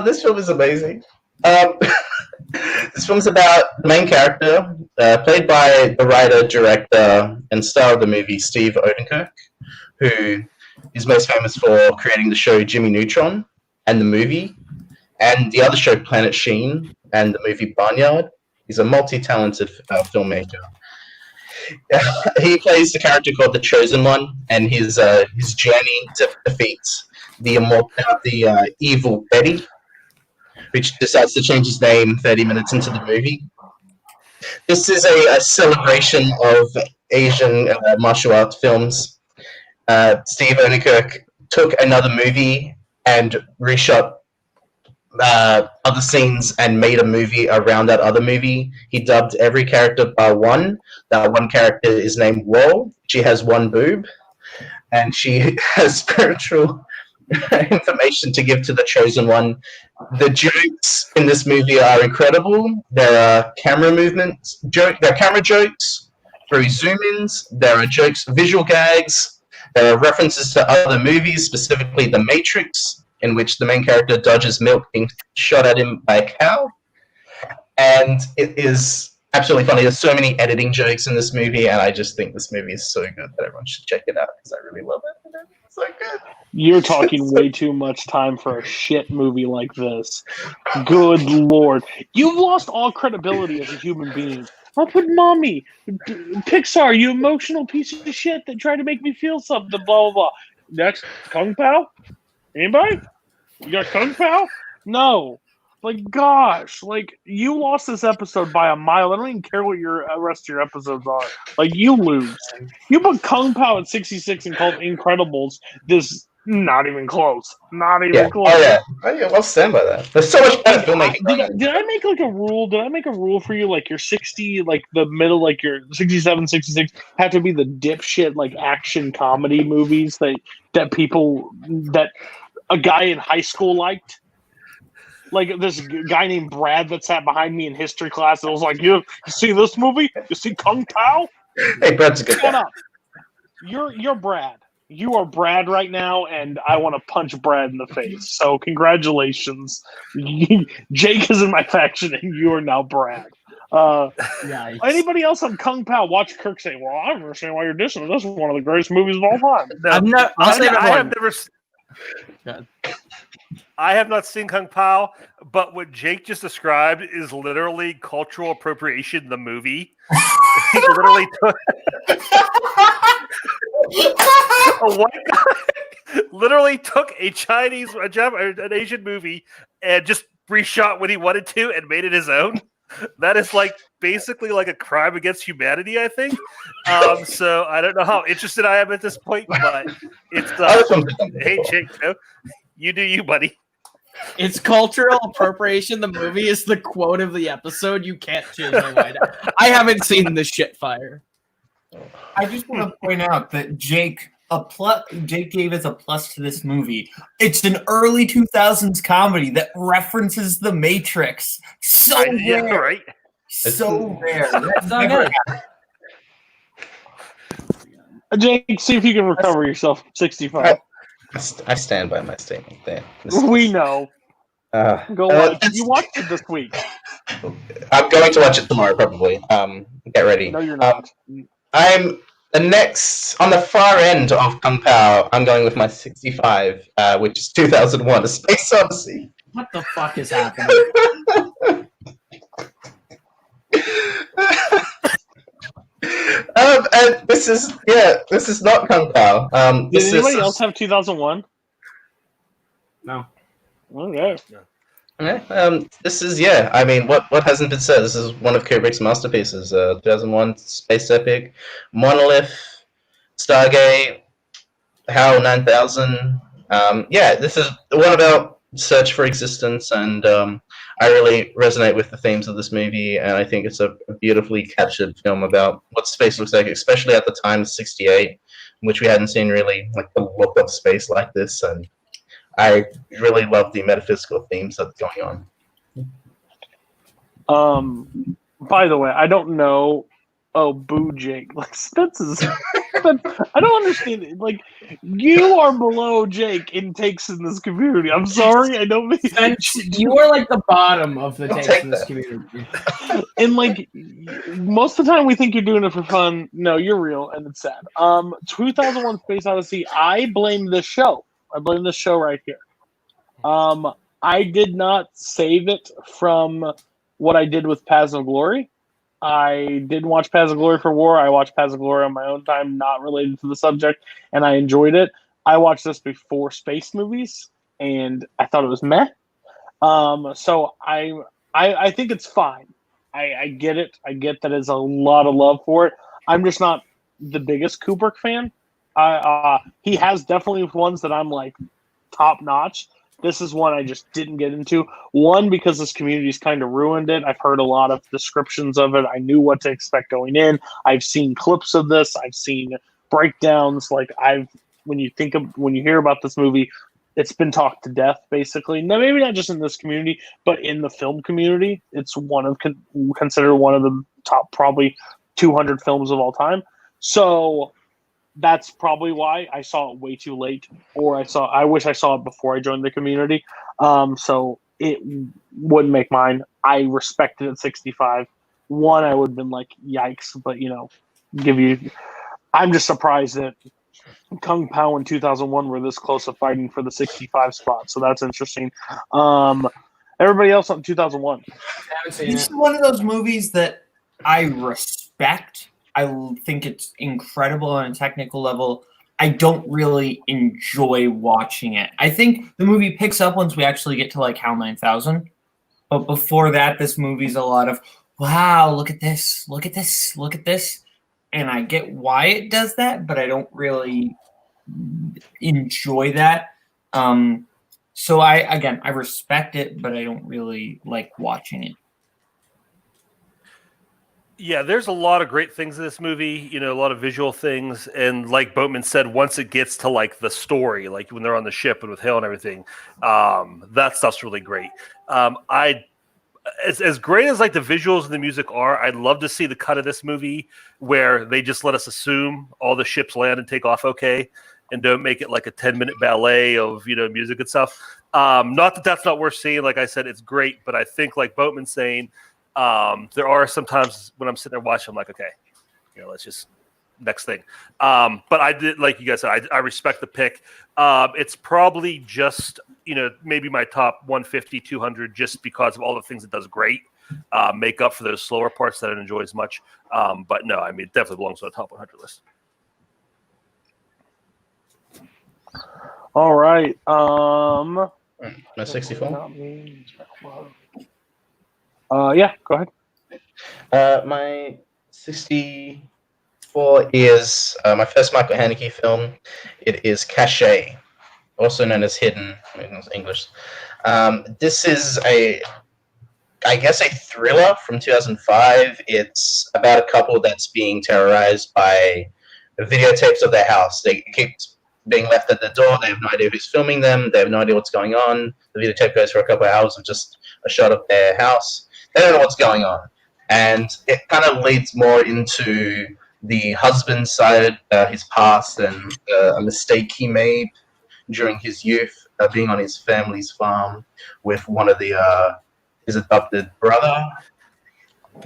Speaker 11: this film is amazing. This film's about the main character, played by the writer, director, and star of the movie, Steve Odenkirk, who is most famous for creating the show Jimmy Neutron and the movie, and the other show Planet Sheen and the movie Barnyard. He's a multi-talented filmmaker. He plays the character called the Chosen One, and his journey to defeat the evil Betty, which decides to change his name 30 minutes into the movie. This is a celebration of Asian martial arts films. Steve Odenkirk took another movie and reshot other scenes and made a movie around that other movie. He dubbed every character by one. That one character is named Woe. She has one boob, and she has spiritual information to give to the Chosen One. The jokes in this movie are incredible. There are camera movements, there are camera jokes through zoom-ins. There are jokes, visual gags. There are references to other movies, specifically The Matrix, in which the main character dodges milk being shot at him by a cow. And it is absolutely funny. There's so many editing jokes in this movie, and I just think this movie is so good that everyone should check it out because I really love it. It's so good.
Speaker 1: You're talking way too much time for a shit movie like this. Good Lord. You've lost all credibility as a human being. I'll put mommy. Pixar, you emotional piece of shit that tried to make me feel something, blah, blah, blah. Next, Kung Pao? Anybody? You got Kung Pao? No. Like, gosh. Like, you lost this episode by a mile. I don't even care what your rest of your episodes are. Like, you lose. You put Kung Pao at 66 and called Incredibles this... Not even close. Not even close.
Speaker 11: Oh yeah. I'll stand by that. There's so much better filmmaking.
Speaker 1: Did I make like a rule? Did I make a rule for you? Like your 60, like the middle, like your 67, 66 have to be the dipshit like action comedy movies that people that a guy in high school liked. Like this guy named Brad that sat behind me in history class and was like, "You see this movie? You see Kung Pao?"
Speaker 11: Hey, Brad's a good
Speaker 1: Shut
Speaker 11: guy.
Speaker 1: up. You're Brad. You are Brad right now, and I want to punch Brad in the face. So congratulations. Jake is in my faction, and you are now Brad. Anybody else on Kung Pao? Watch Kirk say, "Well, I don't understand why you're dissing it. This is one of the greatest movies of all time."
Speaker 9: No, I have not seen Kung Pao, but what Jake just described is literally cultural appropriation in the movie. He literally took a white guy literally took a Chinese, an Asian movie and just reshot what he wanted to and made it his own. That is like basically like a crime against humanity, I think. So I don't know how interested I am at this point, but it's hey Jake, you do you, buddy.
Speaker 10: It's cultural appropriation. The movie is the quote of the episode. You can't change my mind. I haven't seen the shit fire.
Speaker 8: I just want to point out that Jake gave us a plus to this movie. It's an early 2000s comedy that references The Matrix. So rare.
Speaker 9: Yeah, right.
Speaker 8: So rare.
Speaker 1: Jake, see if you can recover yourself. 65.
Speaker 11: I stand by my statement there.
Speaker 1: We know. Go watch. You watched it this week.
Speaker 11: I'm going to watch it tomorrow, probably. Get ready.
Speaker 1: No, you're not.
Speaker 11: I'm the next on the far end of Kung Pao. I'm going with my 65, which is 2001: A Space Odyssey.
Speaker 10: What the fuck is happening?
Speaker 11: And this is not Kung Pao.
Speaker 1: Did anybody else have 2001?
Speaker 10: No.
Speaker 1: Okay.
Speaker 11: Okay. This is I mean, what hasn't been said? This is one of Kubrick's masterpieces. 2001: Space Epic, Monolith, Stargate, HAL 9000. This is one about search for existence, and I really resonate with the themes of this movie, and I think it's a beautifully captured film about what space looks like, especially at the time, '68, in which we hadn't seen really like the look of space like this, and I really love the metaphysical themes that's going on.
Speaker 1: By the way, I don't know oh, boo, Jake. Like, Spence is. But I don't understand it. Like, you are below Jake in takes in this community. I'm sorry, I don't mean.
Speaker 10: Spence, you are like the bottom of the takes in this community.
Speaker 1: And like, most of the time we think you're doing it for fun. No, you're real, and it's sad. 2001: Space Odyssey. I blame this show. I blame this show right here. I did not save it from what I did with Paths of Glory. I didn't watch Paths of Glory for War. I watched Paths of Glory on my own time, not related to the subject, and I enjoyed it. I watched this before space movies, and I thought it was meh. So I think it's fine. I get it. I get that there's a lot of love for it. I'm just not the biggest Kubrick fan. He has definitely ones that I'm like top notch. This is one I just didn't get into. One, because this community's kind of ruined it. I've heard a lot of descriptions of it. I knew what to expect going in. I've seen clips of this. I've seen breakdowns. Like when you hear about this movie, it's been talked to death, basically. Now, maybe not just in this community, but in the film community. It's considered one of the top probably 200 films of all time. So that's probably why I saw it way too late, or I wish I saw it before I joined the community. So it wouldn't make mine. I respected it at 65. One, I would have been like, yikes, but I'm just surprised that Kung Pao in 2001 were this close to fighting for the 65 spot. So that's interesting. Everybody else on 2001.
Speaker 8: This is one of those movies that I respect. I think it's incredible on a technical level. I don't really enjoy watching it. I think the movie picks up once we actually get to like HAL 9000. But before that, this movie's a lot of, wow, look at this, look at this, look at this. And I get why it does that, but I don't really enjoy that. So I respect it, but I don't really like watching it.
Speaker 9: Yeah, there's a lot of great things in this movie, a lot of visual things. And like Boatman said, once it gets to like the story, like when they're on the ship and with Hale and everything, that stuff's really great. As great as like the visuals and the music are, I'd love to see the cut of this movie where they just let us assume all the ships land and take off okay, and don't make it like a 10-minute ballet of music and stuff. Not that that's not worth seeing. Like I said, it's great, but I think like Boatman's saying, there are sometimes when I'm sitting there watching, I'm like, okay, let's just next thing. But I did, like you guys said, I respect the pick. It's probably just, maybe my top 150, 200, just because of all the things it does great, make up for those slower parts that I don't enjoy as much. But no, I mean, it definitely belongs on the top 100 list.
Speaker 1: All right.
Speaker 11: My 64.
Speaker 1: Yeah, go ahead.
Speaker 11: My 64 is my first Michael Haneke film. It is Cache, also known as Hidden in English. This is I guess a thriller from 2005. It's about a couple that's being terrorized by the videotapes of their house. They keep being left at the door. They have no idea who's filming them. They have no idea what's going on. The videotape goes for a couple of hours of just a shot of their house. They don't know what's going on. And it kind of leads more into the husband's side, his past, and a mistake he made during his youth, being on his family's farm with one of his adopted brother.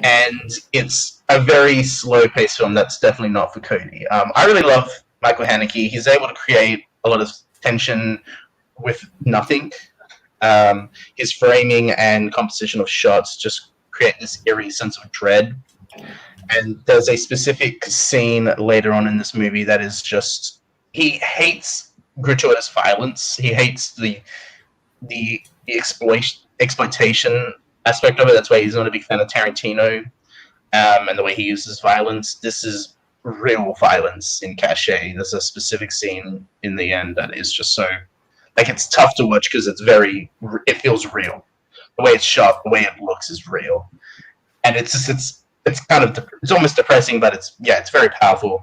Speaker 11: And it's a very slow-paced film that's definitely not for Cody. I really love Michael Haneke. He's able to create a lot of tension with nothing. His framing and composition of shots just create this eerie sense of dread. And there's a specific scene later on in this movie that is just, he hates gratuitous violence. He hates the exploitation aspect of it. That's why he's not a big fan of Tarantino and the way he uses violence. This is real violence in Cache. There's a specific scene in the end that is just so, like, it's tough to watch because it feels real. The way it's shot, the way it looks is real. And it's kind of, it's almost depressing, but it's very powerful.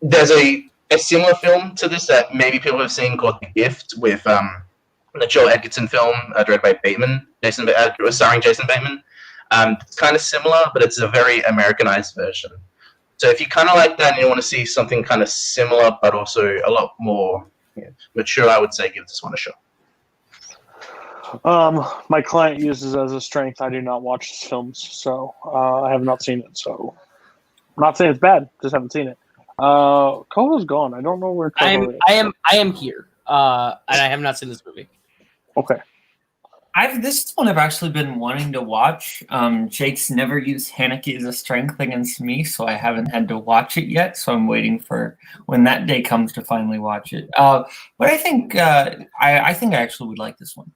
Speaker 11: There's a similar film to this that maybe people have seen called The Gift with the Joel Edgerton film directed by Bateman, starring Jason Bateman. It's kind of similar, but it's a very Americanized version. So if you kind of like that and you want to see something kind of similar, but also a lot more mature, I would say give this one a shot.
Speaker 1: My client uses as a strength. I do not watch his films, so I have not seen it. So I'm not saying it's bad, just haven't seen it. Koho's gone. I don't know where Koho is.
Speaker 10: I am here, and I have not seen this movie.
Speaker 1: Okay.
Speaker 8: This is one I've actually been wanting to watch. Jake's never used Haneke as a strength against me, so I haven't had to watch it yet. So I'm waiting for when that day comes to finally watch it. But I think I think I actually would like this one.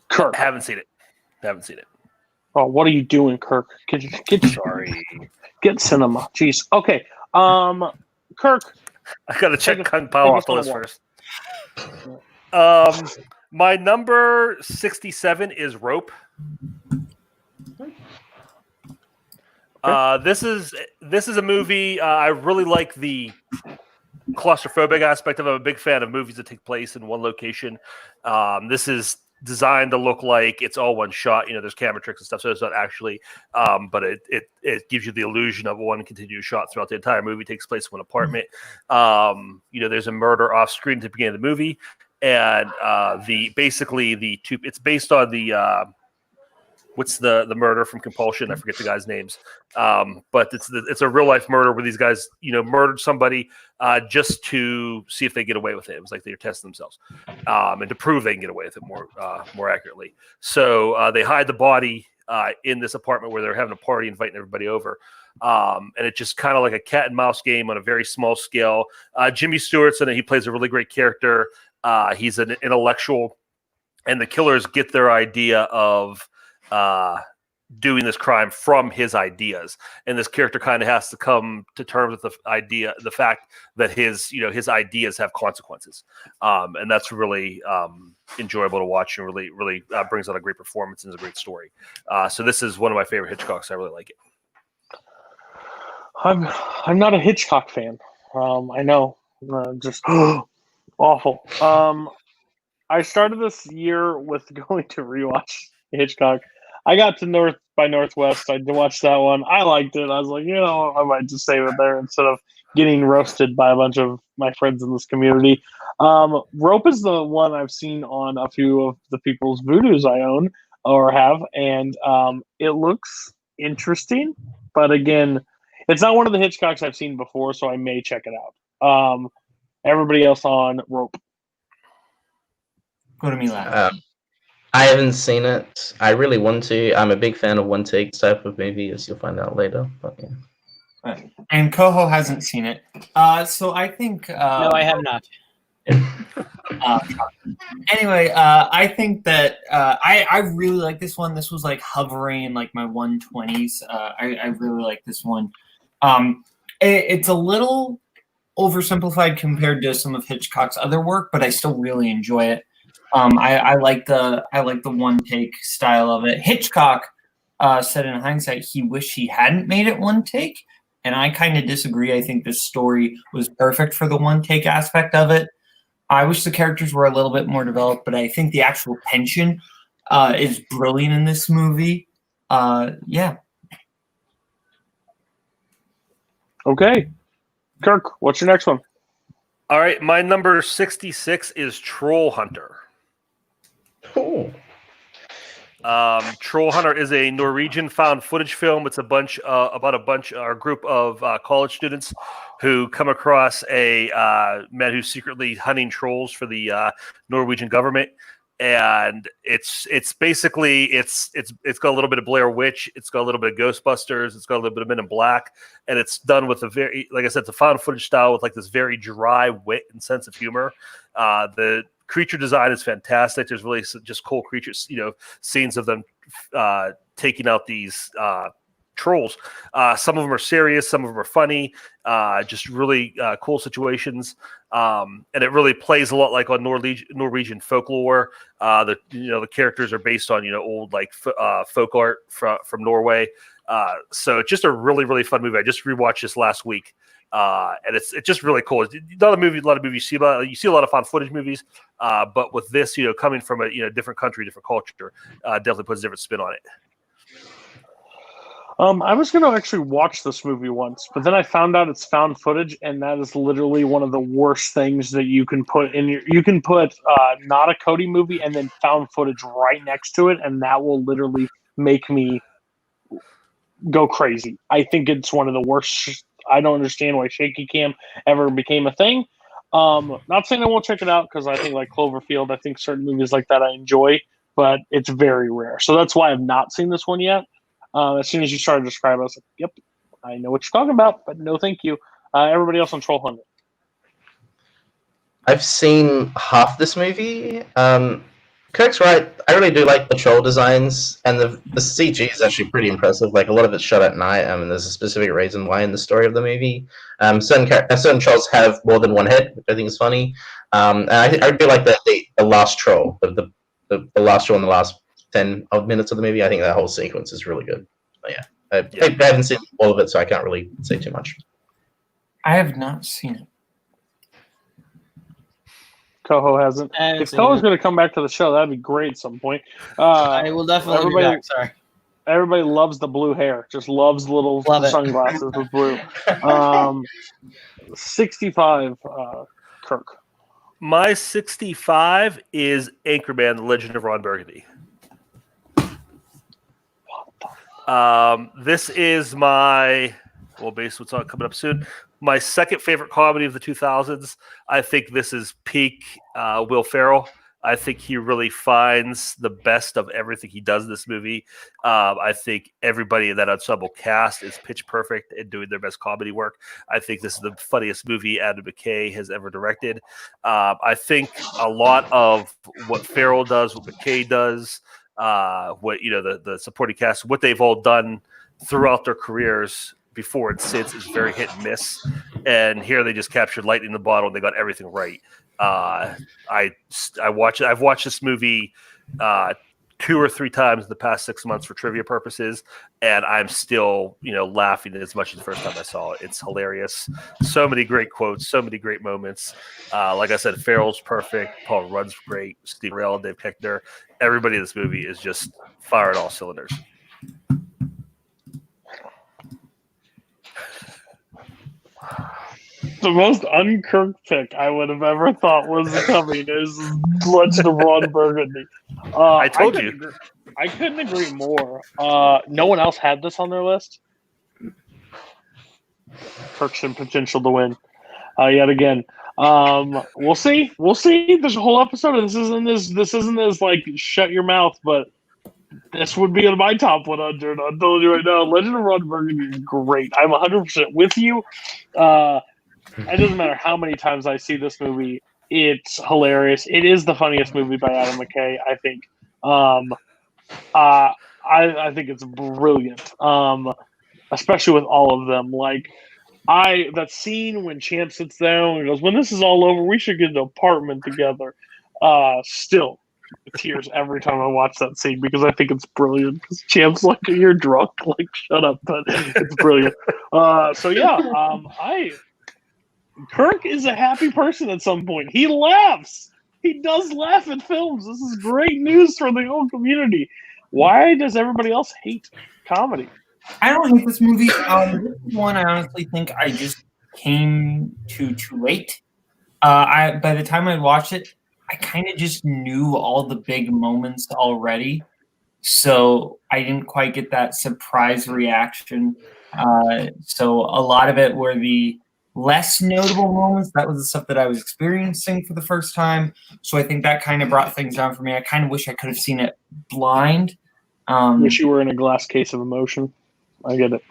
Speaker 1: Kirk,
Speaker 9: Haven't seen it.
Speaker 1: oh, what are you doing, Kirk? Get
Speaker 9: Sorry.
Speaker 1: Get cinema. Jeez. Okay. Kirk.
Speaker 9: I gotta check Kung Pao
Speaker 1: take
Speaker 9: off
Speaker 1: us
Speaker 9: the
Speaker 1: on a
Speaker 9: list
Speaker 1: walk.
Speaker 9: first. My number 67 is Rope. This is a movie. I really like the claustrophobic aspect of it. I'm a big fan of movies that take place in one location. This is designed to look like it's all one shot. You know, there's camera tricks and stuff, so it's not actually. But it gives you the illusion of one continuous shot throughout the entire movie. It takes place in one apartment. You know, there's a murder off screen at the beginning of the movie, and it's based on the what's the murder from Compulsion? I forget the guys' names. But it's a real life murder where these guys, you know, murdered somebody just to see if they get away with it. It was like they were testing themselves, and to prove they can get away with it more accurately. So they hide the body in this apartment where they're having a party, inviting everybody over. And it's just kind of like a cat and mouse game on a very small scale. Jimmy Stewart's in it. He plays a really great character. He's an intellectual, and the killers get their idea of doing this crime from his ideas, and this character kind of has to come to terms with the fact that his ideas have consequences, and that's really enjoyable to watch, and really brings out a great performance and is a great story. So this is one of my favorite Hitchcocks. I really like it.
Speaker 1: I'm not a Hitchcock fan. I know, just awful. I started this year with going to rewatch Hitchcock. I got to North by Northwest. I watched that one. I liked it. I was like, you know, I might just save it there instead of getting roasted by a bunch of my friends in this community. Rope is the one I've seen on a few of the people's voodoos I own or have, and it looks interesting. But again, it's not one of the Hitchcocks I've seen before, so I may check it out. Everybody else on Rope.
Speaker 8: Go to me last.
Speaker 11: I haven't seen it. I really want to. I'm a big fan of one take type of movie, as you'll find out later. But yeah.
Speaker 8: Right. And Koho hasn't seen it. So I think...
Speaker 10: no, I have not.
Speaker 8: Anyway, I think that I really like this one. This was like hovering in like my 120s. I really like this one. It's a little oversimplified compared to some of Hitchcock's other work, but I still really enjoy it. I like the one take style of it. Hitchcock said in hindsight he wished he hadn't made it one take, and I kind of disagree. I think this story was perfect for the one take aspect of it. I wish the characters were a little bit more developed, but I think the actual tension is brilliant in this movie. Yeah.
Speaker 1: Okay. Kirk, what's your next one?
Speaker 9: All right, my number 66 is Troll Hunter.
Speaker 11: Cool.
Speaker 9: Troll Hunter is a Norwegian found footage film. It's about a group of college students who come across a man who's secretly hunting trolls for the Norwegian government. And it's basically it's got a little bit of Blair Witch, it's got a little bit of Ghostbusters, it's got a little bit of Men in Black, and it's done with a very, like I said, it's a found footage style with like this very dry wit and sense of humor. The creature design is fantastic. There's really just cool creatures, scenes of them taking out these trolls. Some of them are serious, some of them are funny, just really cool situations. And it really plays a lot like on Norwegian folklore. The characters are based on old folk art from Norway. So it's just a really, really fun movie. I just rewatched this last week, And it's just really cool. It's not a movie. A lot of movies you see a lot of found footage movies, but with this, coming from a different country, different culture, definitely puts a different spin on it.
Speaker 1: I was going to actually watch this movie once, but then I found out it's found footage, and that is literally one of the worst things that you can put in your. You can put not a Cody movie and then found footage right next to it, and that will literally make me go crazy. I think it's one of the worst. I don't understand why shaky cam ever became a thing. Not saying I won't check it out because I think like Cloverfield, I think certain movies like that I enjoy, but it's very rare. So that's why I've not seen this one yet. As soon as you started describing, I was like, "Yep, I know what you're talking about," but no, thank you. Everybody else on Troll Hunter.
Speaker 11: I've seen half this movie. Kirk's right. I really do like the troll designs, and the CG is actually pretty impressive. Like a lot of it's shot at night, and there's a specific reason why in the story of the movie. Certain trolls have more than one head, which I think is funny. And I do like the last troll, the last troll in the last 10 odd minutes of the movie. I think that whole sequence is really good. But yeah, I haven't seen all of it, so I can't really say too much.
Speaker 8: I have not seen it.
Speaker 1: Koho hasn't. If Koho's going to come back to the show, that'd be great at some point.
Speaker 10: I will definitely be back. Sorry.
Speaker 1: Everybody loves the blue hair. Just loves little sunglasses with blue. 65, Kirk.
Speaker 9: My 65 is Anchorman: The Legend of Ron Burgundy. This is my based what's coming up soon. My second favorite comedy of the 2000s. I think this is peak Will Ferrell. I think he really finds the best of everything he does in this movie. I think everybody in that ensemble cast is pitch perfect and doing their best comedy work. I think this is the funniest movie Adam McKay has ever directed. I think a lot of what Ferrell does, what McKay does, what the supporting cast, what they've all done throughout their careers before and since is very hit and miss. And here they just captured lightning in the bottle and they got everything right. I've watched this movie 2 or 3 times in the past 6 months for trivia purposes, and I'm still laughing as much as the first time I saw it. It's hilarious. So many great quotes, so many great moments. Like I said, Farrell's perfect, Paul Rudd's great, Steve Carell, Dave Koechner. Everybody in this movie is just firing all cylinders.
Speaker 1: The most unkirk pick I would have ever thought was coming is Legend of Ron Burgundy.
Speaker 9: I told you.
Speaker 1: I couldn't agree more. No one else had this on their list. Kirk's in potential to win yet again. We'll see. We'll see. There's a whole episode of this. Isn't this like shut your mouth, but this would be in my top 100. I'm telling you right now, Legend of Ron Burgundy is great. I'm 100% with you. It doesn't matter how many times I see this movie, it's hilarious. It is the funniest movie by Adam McKay, I think. I think it's brilliant, especially with all of them. Like that scene when Champ sits down and goes, "When this is all over, we should get an apartment together." Still, tears every time I watch that scene because I think it's brilliant. Because Champ's like, "You're drunk," like, shut up, but it's brilliant. Kirk is a happy person at some point. He laughs. He does laugh at films. This is great news for the whole community. Why does everybody else hate comedy?
Speaker 8: I don't hate this movie. This is one I honestly think I just came to too late. By the time I watched it, I kind of just knew all the big moments already. So I didn't quite get that surprise reaction. So a lot of it were the less notable moments. That was the stuff that I was experiencing for the first time. So I think that kind of brought things down for me. I kind of wish I could have seen it blind.
Speaker 1: Wish you were in a glass case of emotion. I get it.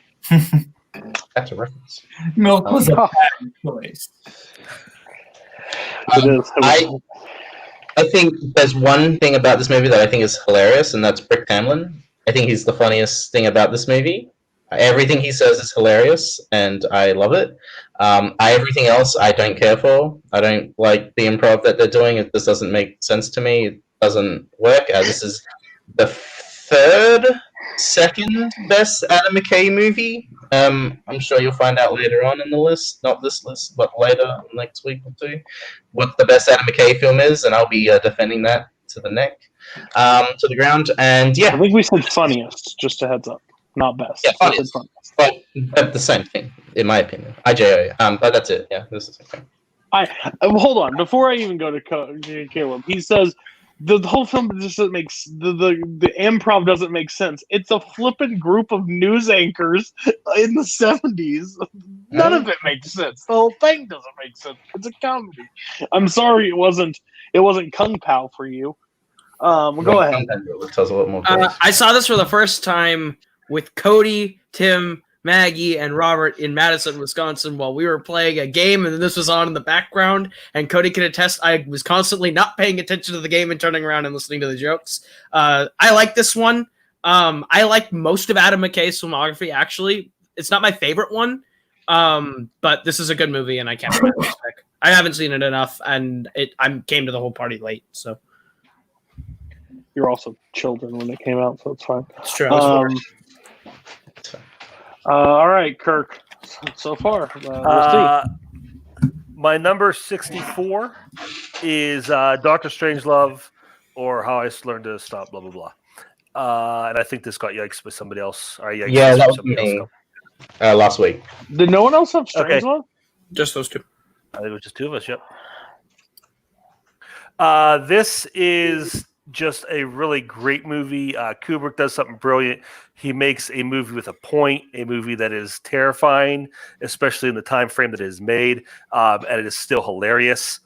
Speaker 11: That's a reference.
Speaker 8: Milk was a bad choice.
Speaker 11: I think there's one thing about this movie that I think is hilarious, and that's Brick Tamlin. I think he's the funniest thing about this movie. Everything he says is hilarious, and I love it. Everything else I don't care for. I don't like the improv that they're doing. This doesn't make sense to me. It doesn't work. This is the third second best Adam McKay movie. I'm sure you'll find out later on in the list, not this list, but later next week or two, what the best Adam McKay film is, and I'll be defending that to the neck, to the ground. And yeah,
Speaker 1: I think we said funniest. Just a heads up, not best.
Speaker 11: Yeah, funniest. But the same thing, in my opinion. IJO. But that's it. Yeah, this is okay.
Speaker 1: Hold on. Before I even go to Caleb, he says the whole film just doesn't make the improv doesn't make sense. It's a flippant group of news anchors in the 70s. None of it makes sense. The whole thing doesn't make sense. It's a comedy. I'm sorry it wasn't Kung Pao for you. Go ahead.
Speaker 11: Tells a lot more.
Speaker 10: I saw this for the first time with Cody, Tim, Maggie, and Robert in Madison, Wisconsin while we were playing a game, and this was on in the background, and Cody can attest I was constantly not paying attention to the game and turning around and listening to the jokes. I like this one. I like most of Adam McKay's filmography, actually. It's not my favorite one, but this is a good movie, and I can't really respect. I haven't seen it enough, and I came to the whole party late, so.
Speaker 1: You're also children when it came out, so it's fine.
Speaker 10: It's true.
Speaker 1: All right, Kirk. So far, we'll see.
Speaker 9: My number 64 is Dr. Strangelove, or How I Learned to Stop, blah, blah, blah. And I think this got yikes with somebody else.
Speaker 11: Yeah, that was me last week.
Speaker 1: Did no one else have Strangelove?
Speaker 10: Okay. Just those two.
Speaker 9: I think it was just two of us, yep. This is just a really great movie. Kubrick does something brilliant. He makes a movie with a point, a movie that is terrifying, especially in the time frame that it is made, and it is still hilarious.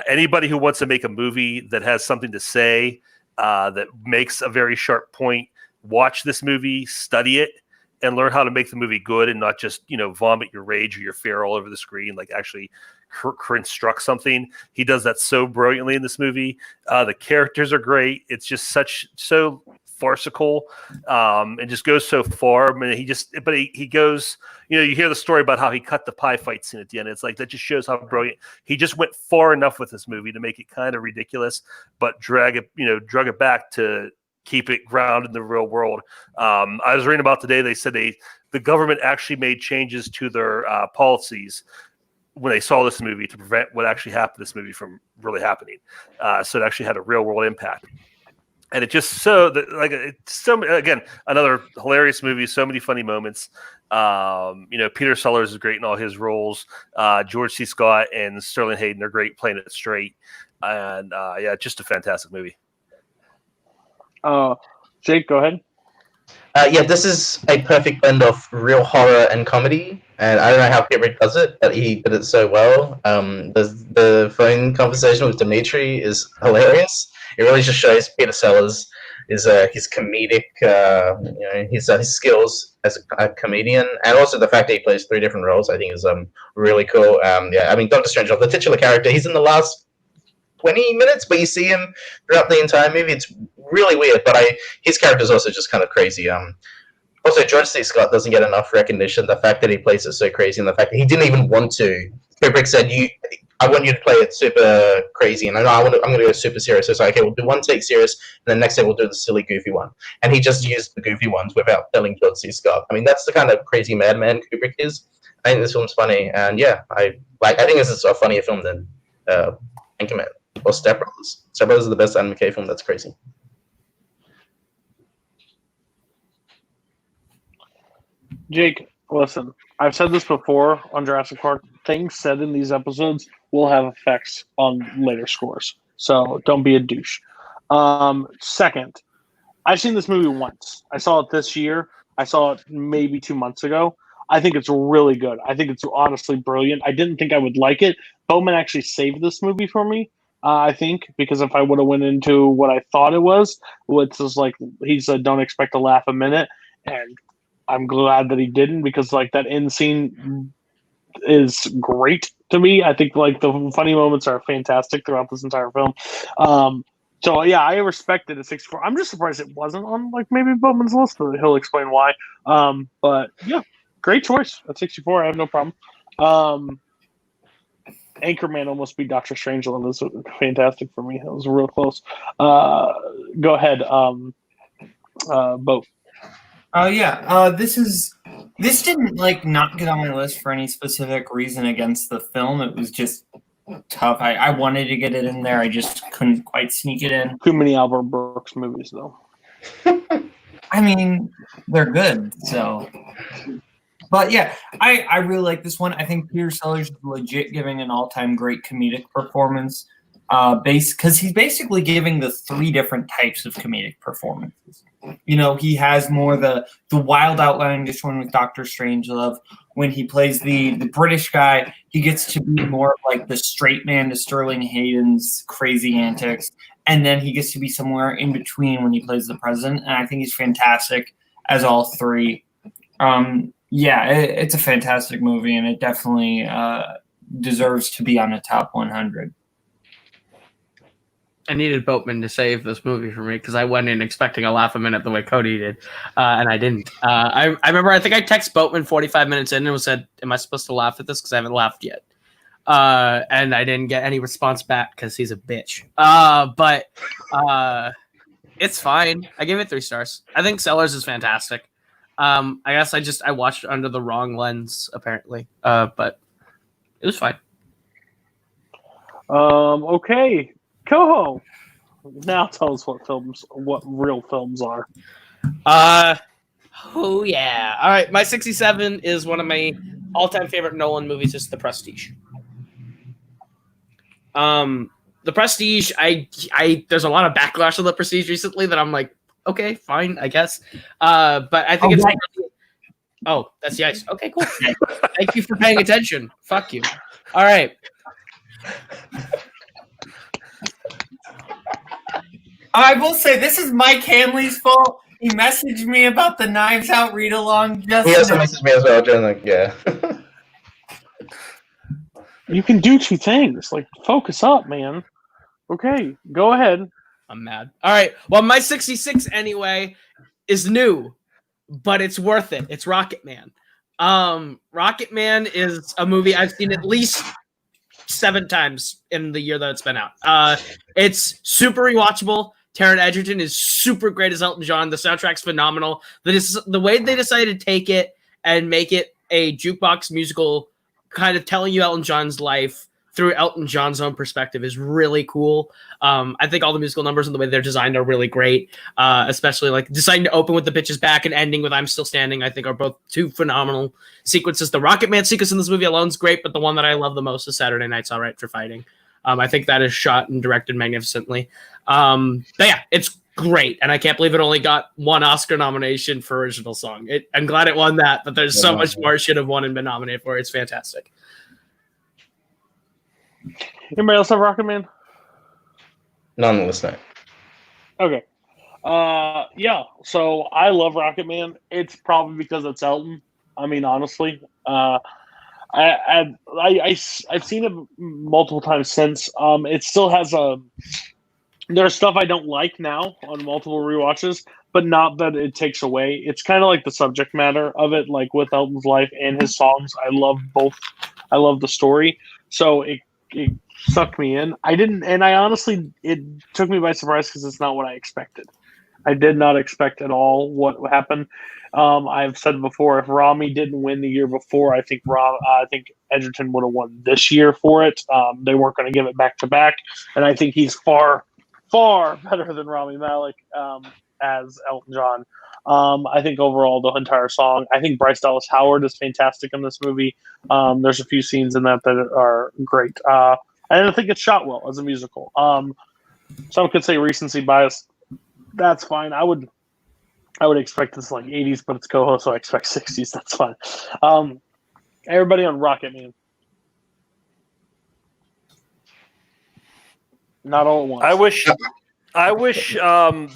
Speaker 9: Anybody who wants to make a movie that has something to say, that makes a very sharp point, watch this movie, study it, and learn how to make the movie good and not just, vomit your rage or your fear all over the screen, like actually construct something. He does that so brilliantly in this movie. The characters are great. It's just so farcical, and just goes so far. I mean, he goes, you hear the story about how he cut the pie fight scene at the end. It's like, that just shows how brilliant. He just went far enough with this movie to make it kind of ridiculous, but drug it back to keep it grounded in the real world. I was reading about today, they said the government actually made changes to their policies when they saw this movie to prevent what actually happened to this movie from really happening. So it actually had a real world impact. And it just again, another hilarious movie, so many funny moments. Peter Sellers is great in all his roles. George C. Scott and Sterling Hayden are great playing it straight. And just a fantastic movie.
Speaker 1: Jake, go ahead.
Speaker 11: This is a perfect blend of real horror and comedy, and I don't know how Kubrick does it, but he did it so well. The phone conversation with Dimitri is hilarious. It really just shows Peter Sellers is his comedic, his skills as a comedian, and also the fact that he plays 3 different roles, I think is really cool. Dr. Strangelove, the titular character, he's in the last 20 minutes, but you see him throughout the entire movie. It's really weird, but his character is also just kind of crazy. Also, George C. Scott doesn't get enough recognition. The fact that he plays it so crazy, and the fact that he didn't even want to. Kubrick said, I want you to play it super crazy, and I'm going to go super serious. So it's like, okay, we'll do one take serious, and then next day we'll do the silly, goofy one. And he just used the goofy ones without telling George C. Scott. I mean, that's the kind of crazy madman Kubrick is. I think this film's funny, and I think this is a funnier film than Anchorman or Step Brothers. Step Brothers is the best Adam McKay film. That's crazy.
Speaker 1: Jake, listen, I've said this before on Jurassic Park. Things said in these episodes will have effects on later scores. So don't be a douche. Second, I've seen this movie once. I saw it this year. I saw it maybe 2 months ago. I think it's really good. I think it's honestly brilliant. I didn't think I would like it. Boatman actually saved this movie for me, I think, because if I would have went into what I thought it was, which is like he said, don't expect to laugh a minute, and I'm glad that he didn't, because like that end scene is great to me. I think like the funny moments are fantastic throughout this entire film. So yeah, I respect it at 64. I'm just surprised it wasn't on like maybe Bowman's list, but he'll explain why. But yeah, great choice at 64. I have no problem. Anchorman almost beat Dr. Strangelove. This was fantastic for me. It was real close. Go ahead, Bo.
Speaker 8: This didn't like not get on my list for any specific reason against the film. It was just tough. I wanted to get it in there. I just couldn't quite sneak it in.
Speaker 1: Too many Albert Brooks movies, though.
Speaker 8: I mean, they're good. So, but yeah, I really like this one. I think Peter Sellers is legit giving an all-time great comedic performance. Because he's basically giving the three different types of comedic performances. You know, he has more the wild outlandish one with Dr. Strangelove. When he plays the British guy, he gets to be more like the straight man to Sterling Hayden's crazy antics. And then he gets to be somewhere in between when he plays the president. And I think he's fantastic as all three. It's a fantastic movie, and it definitely deserves to be on the top 100.
Speaker 10: I needed Boatman to save this movie for me because I went in expecting a laugh a minute the way Cody did, and I didn't. I remember I think I texted Boatman 45 minutes in and said, "Am I supposed to laugh at this? Because I haven't laughed yet." And I didn't get any response back because he's a bitch. But it's fine. I give it 3 stars. I think Sellers is fantastic. I guess I watched it under the wrong lens apparently, but it was fine.
Speaker 1: Okay. Koho, now tell us what real films are.
Speaker 10: Oh yeah. All right, my 67 is one of my all-time favorite Nolan movies. It's The Prestige. The Prestige. I there's a lot of backlash on The Prestige recently that I'm like, okay, fine, I guess. But I think it's. Oh, that's the ice. Okay, cool. Thank you for paying attention. Fuck you. All right.
Speaker 8: I will say this is Mike Hanley's fault. He messaged me about the Knives Out read along.
Speaker 11: He also messaged me as well, John. Like, yeah.
Speaker 1: You can do 2 things. Like, focus up, man. Okay, go ahead.
Speaker 10: I'm mad. All right. Well, my 66 anyway is new, but it's worth it. It's Rocket Man. Rocket Man is a movie I've seen at least 7 times in the year that it's been out. It's super rewatchable. Taron Egerton is super great as Elton John. The soundtrack's phenomenal. The way they decided to take it and make it a jukebox musical, kind of telling you Elton John's life through Elton John's own perspective, is really cool. I think all the musical numbers and the way they're designed are really great, especially like deciding to open with The Bitches Back and ending with I'm Still Standing, I think are both 2 phenomenal sequences. The Rocket Man sequence in this movie alone is great, but the one that I love the most is Saturday Night's All Right for Fighting. I think that is shot and directed magnificently. But yeah, it's great, and I can't believe it only got 1 Oscar nomination for original song. I'm glad it won that, but there's so much more it should have won and been nominated for. It's fantastic.
Speaker 1: Anybody else have Rocket Man?
Speaker 11: Not on the list, no.
Speaker 1: Okay. Yeah, so I love Rocket Man. It's probably because it's Elton. I mean, honestly. I've seen it multiple times since. It still has there's stuff I don't like now on multiple rewatches, but not that it takes away. It's kind of like the subject matter of it, like with Elton's life and his songs. I love both. I love the story. So it sucked me in. I honestly, it took me by surprise because it's not what I expected. I did not expect at all what happened. I've said before, if Rami didn't win the year before, I think Edgerton would have won this year for it. They weren't going to give it back to back, and I think he's far, far better than Rami Malek as Elton John. I think overall the entire song. I think Bryce Dallas Howard is fantastic in this movie. There's a few scenes in that are great. And I think it's shot well as a musical. Some could say recency bias. That's fine. I would expect this like 80s, but it's Koho, so I expect 60s. That's fine. Everybody on Rocket Man. Not all at once.
Speaker 9: I wish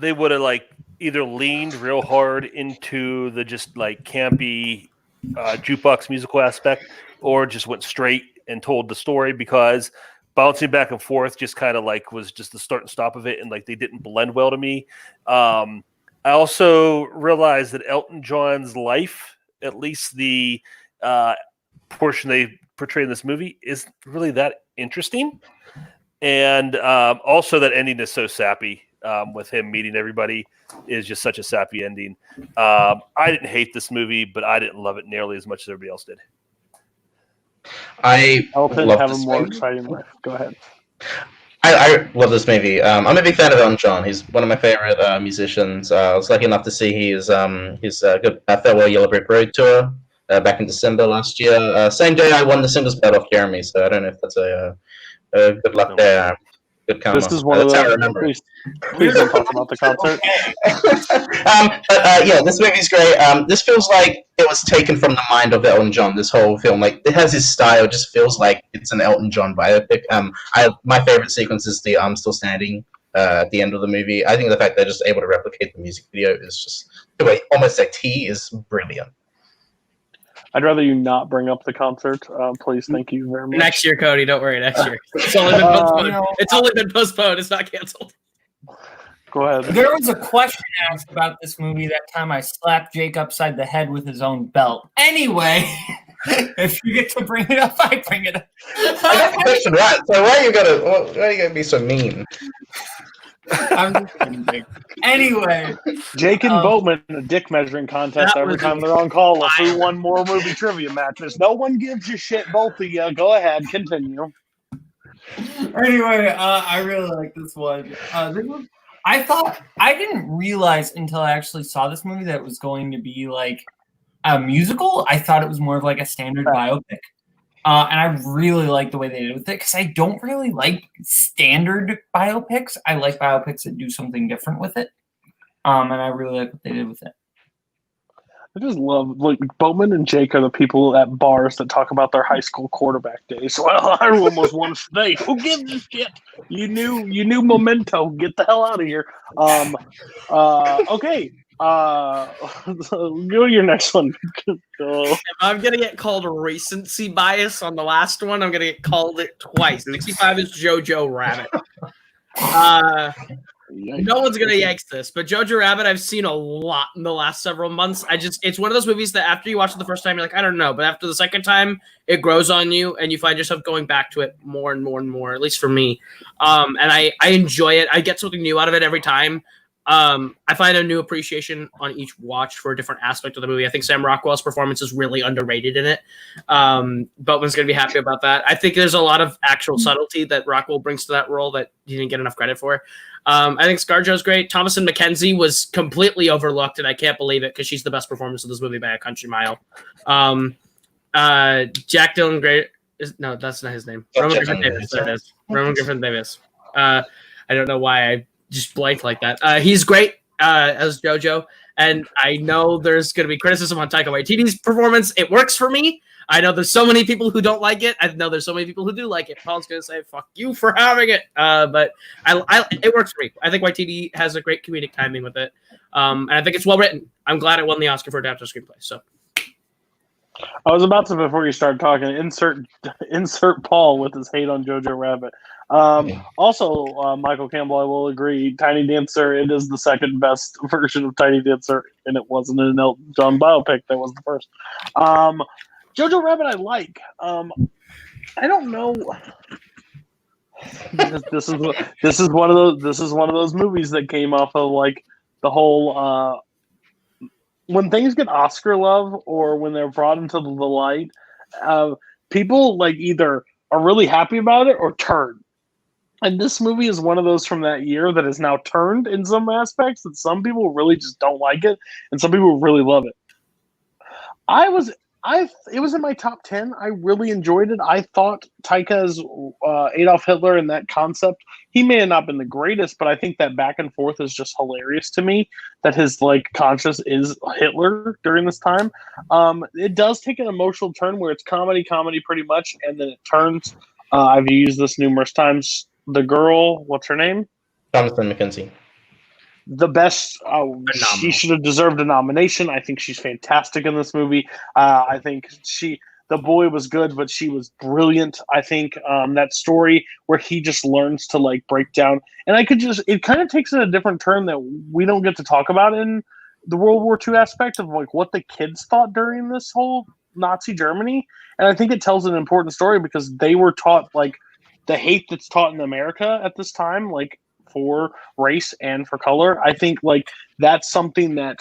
Speaker 9: they would have like either leaned real hard into the just like campy jukebox musical aspect, or just went straight and told the story, because bouncing back and forth just kind of like was just the start and stop of it, and like they didn't blend well to me. I also realized that Elton John's life, at least the portion they portray in this movie, isn't really that interesting. And also that ending is so sappy. with him meeting everybody is just such a sappy ending. I didn't hate this movie, but I didn't love it nearly as much as everybody else did.
Speaker 11: I
Speaker 1: Elton
Speaker 11: love
Speaker 1: have a
Speaker 11: this
Speaker 1: more
Speaker 11: movie.
Speaker 1: exciting life. Go ahead.
Speaker 11: I love this movie. I'm a big fan of Elton John. He's one of my favorite musicians. I was lucky enough to see his good Farewell Yellow Brick Road tour back in December last year. Same day I won the singles belt off Jeremy, so I don't know if that's a good luck there. Good karma.
Speaker 1: This is one
Speaker 11: That's
Speaker 1: of
Speaker 11: how I
Speaker 1: the.
Speaker 11: remember it.
Speaker 1: Please don't talk about the concert.
Speaker 11: Yeah, this movie's great. This feels like it was taken from the mind of Elton John. This whole film, like, it has his style. It just feels like it's an Elton John biopic. My favorite sequence is the "I'm Still Standing" at the end of the movie. I think the fact they're just able to replicate the music video is just the way almost a T is brilliant.
Speaker 1: I'd rather you not bring up the concert. Please, thank you very much.
Speaker 10: Next year, Cody. Don't worry. Next year. It's only been postponed. It's only been postponed. It's not canceled.
Speaker 1: Go ahead.
Speaker 8: There was a question asked about this movie that time I slapped Jake upside the head with his own belt. Anyway, if you get to bring it up, I bring it up.
Speaker 11: I got the question right. So why are you gonna be so mean?
Speaker 8: I'm just kidding, Jake. Anyway,
Speaker 1: Jake and Boatman in a dick measuring contest every time they're on call. If we won more movie trivia matches, no one gives you shit. Both of you. Go ahead, continue.
Speaker 8: Anyway, I really like this one. I didn't realize until I actually saw this movie that it was going to be like a musical. I thought it was more of like a standard biopic. And I really like the way they did with it because I don't really like standard biopics. I like biopics that do something different with it. And I really like what they did with it.
Speaker 1: I just love, like, Bowman and Jake are the people at bars that talk about their high school quarterback days. Well, I almost won state. Who gives a shit? You knew Memento. Get the hell out of here. Okay. Go to your next one.
Speaker 10: If I'm gonna get called a recency bias on the last one, I'm gonna get called it twice. 65 is Jojo Rabbit. No one's gonna yanks this, but Jojo Rabbit I've seen a lot in the last several months. It's one of those movies that after you watch it the first time, you're like, I don't know, but after the second time, it grows on you, and you find yourself going back to it more and more and more. At least for me, and I enjoy it. I get something new out of it every time. I find a new appreciation on each watch for a different aspect of the movie. I think Sam Rockwell's performance is really underrated in it. Boatman's going to be happy about that. I think there's a lot of actual subtlety that Rockwell brings to that role that he didn't get enough credit for. I think ScarJo's great. Thomasin McKenzie was completely overlooked, and I can't believe it because she's the best performance of this movie by a country mile. Jack Dylan Gray no, that's not his name. Roman Griffin Davis. There it is. Roman Griffin Davis. I don't know why I just blanked like that. He's great as JoJo, and I know there's going to be criticism on Taika Waititi's performance. It works for me. I know there's so many people who don't like it. I know there's so many people who do like it. Paul's going to say, fuck you for having it. But it works for me. I think Waititi has a great comedic timing with it. And I think it's well written. I'm glad it won the Oscar for adapted screenplay. So
Speaker 1: I was about to, before you started talking, insert Paul with his hate on Jojo Rabbit. Also, Michael Campbell, I will agree, Tiny Dancer, it is the second best version of Tiny Dancer, and it wasn't an Elton John biopic. That was the first. Jojo Rabbit I like. I don't know. This is one of those movies that came off of like the whole when things get Oscar love or when they're brought into the light, people like either are really happy about it or turn. And this movie is one of those from that year that is now turned in some aspects that some people really just don't like it and some people really love it. It was in my top 10. I really enjoyed it. I thought Taika's Adolf Hitler and that concept, he may have not been the greatest, but I think that back and forth is just hilarious to me, that his like conscious is Hitler during this time. It does take an emotional turn where it's comedy pretty much, and then it turns. I've used this numerous times. The girl, what's her name?
Speaker 11: Thomasin McKenzie.
Speaker 1: The best. She should have deserved a nomination. I think she's fantastic in this movie. I think the boy was good, but she was brilliant. I think that story where he just learns to like break down, and it kind of takes a different turn that we don't get to talk about in the World War II aspect of like what the kids thought during this whole Nazi Germany. And I think it tells an important story because they were taught like the hate that's taught in America at this time, like for race and for color. I think like that's something that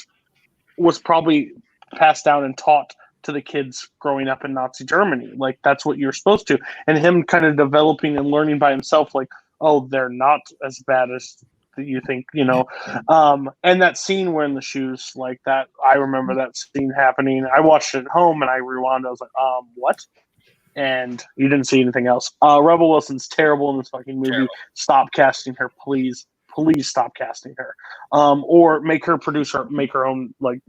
Speaker 1: was probably passed down and taught to the kids growing up in Nazi Germany. Like that's what you're supposed to. And him kind of developing and learning by himself, like, oh, they're not as bad as you think, you know. And that scene wearing the shoes, like that, I remember that scene happening. I watched it at home and I rewound. I was like, what? And you didn't see anything else. Rebel Wilson's terrible in this fucking movie. Terrible. Stop casting her, please. Please stop casting her. Or make her producer, make her own, like,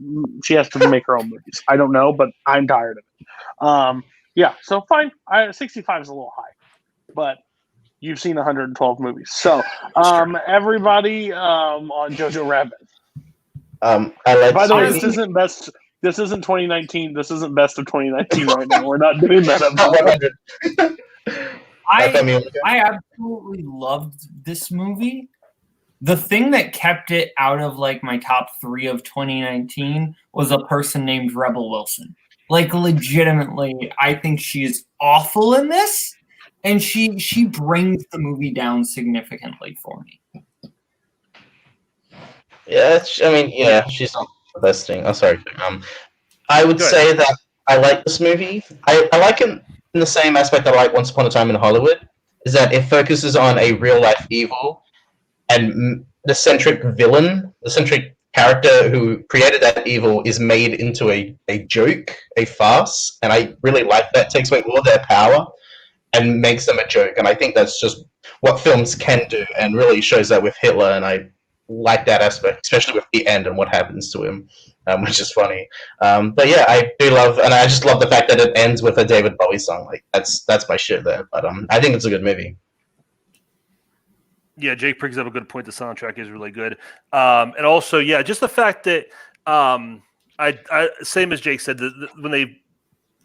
Speaker 1: she has to make her own movies. I don't know, but I'm tired of it. Yeah, so fine. 65 is a little high. But you've seen 112 movies. So, everybody on Jojo Rabbit. By the way, this isn't best. This isn't 2019. This isn't best of 2019 right now. We're not doing that.
Speaker 8: I absolutely loved this movie. The thing that kept it out of like my top 3 of 2019 was a person named Rebel Wilson. Like legitimately, I think she's awful in this, and she brings the movie down significantly for me.
Speaker 11: Yeah, I mean, yeah, she's not the best thing. Oh, sorry. I would say that I like this movie. I like it in the same aspect I like Once Upon a Time in Hollywood, is that it focuses on a real-life evil, and the centric villain, the centric character who created that evil is made into a joke, a farce, and I really like that. It takes away all their power and makes them a joke, and I think that's just what films can do, and really shows that with Hitler, and I like that aspect, especially with the end and what happens to him, which is funny. But yeah, I do love, and I just love the fact that it ends with a David Bowie song. Like that's my shit there. But I think it's a good movie.
Speaker 9: Yeah, Jake brings up a good point. The soundtrack is really good, and also, yeah, just the fact that I same as Jake said, when they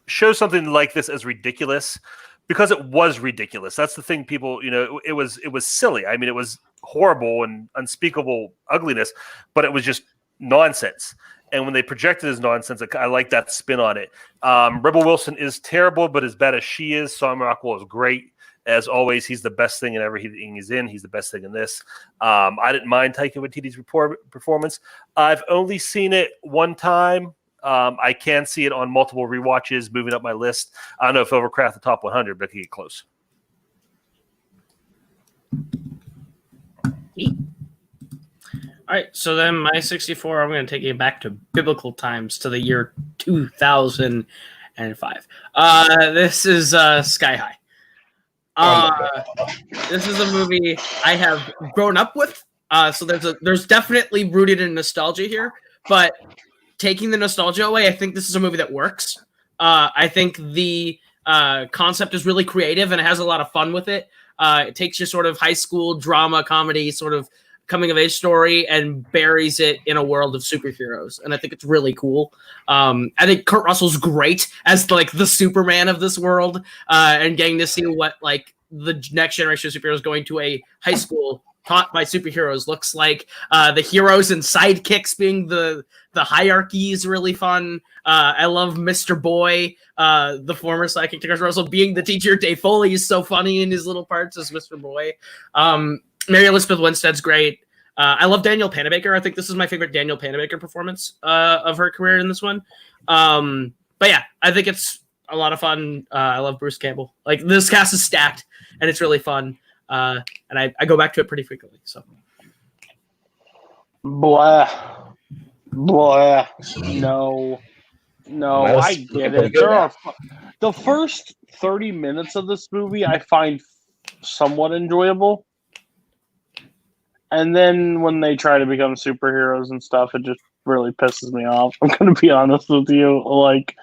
Speaker 9: show something like this as ridiculous, because it was ridiculous. That's the thing. People, you know, it was silly. I mean, it was horrible and unspeakable ugliness, but it was just nonsense. And when they project it as nonsense, I like that spin on it. Rebel Wilson is terrible, but as bad as she is, Sam Rockwell is great. As always, he's the best thing in everything he's in. He's the best thing in this. I didn't mind Taika Waititi's performance. I've only seen it one time. I can see it on multiple rewatches, moving up my list. I don't know if it'll craft the top 100, but it can get close.
Speaker 10: All right, so then my 64, I'm going to take you back to biblical times, to the year 2005. This is Sky High. This is a movie I have grown up with, so there's definitely rooted in nostalgia here, but taking the nostalgia away, I think this is a movie that works. I think the concept is really creative and it has a lot of fun with it. It takes your sort of high school drama comedy sort of coming of age story and buries it in a world of superheroes, and I think it's really cool. I think Kurt Russell's great as like the Superman of this world, and getting to see what like the next generation of superheroes going to a high school taught by superheroes looks like. The heroes and sidekicks being the hierarchy is really fun. I love Mr. Boy, the former sidekick to Kurt Russell, being the teacher. Dave Foley is so funny in his little parts as Mr. Boy. Mary Elizabeth Winstead's great. I love Danielle Panabaker. I think this is my favorite Danielle Panabaker performance of her career in this one. But yeah, I think it's a lot of fun. I love Bruce Campbell. Like, this cast is stacked, and it's really fun. And I go back to it pretty frequently. So,
Speaker 1: blah. No, I get it. The first 30 minutes of this movie I find somewhat enjoyable. And then when they try to become superheroes and stuff, it just really pisses me off. I'm going to be honest with you. Like,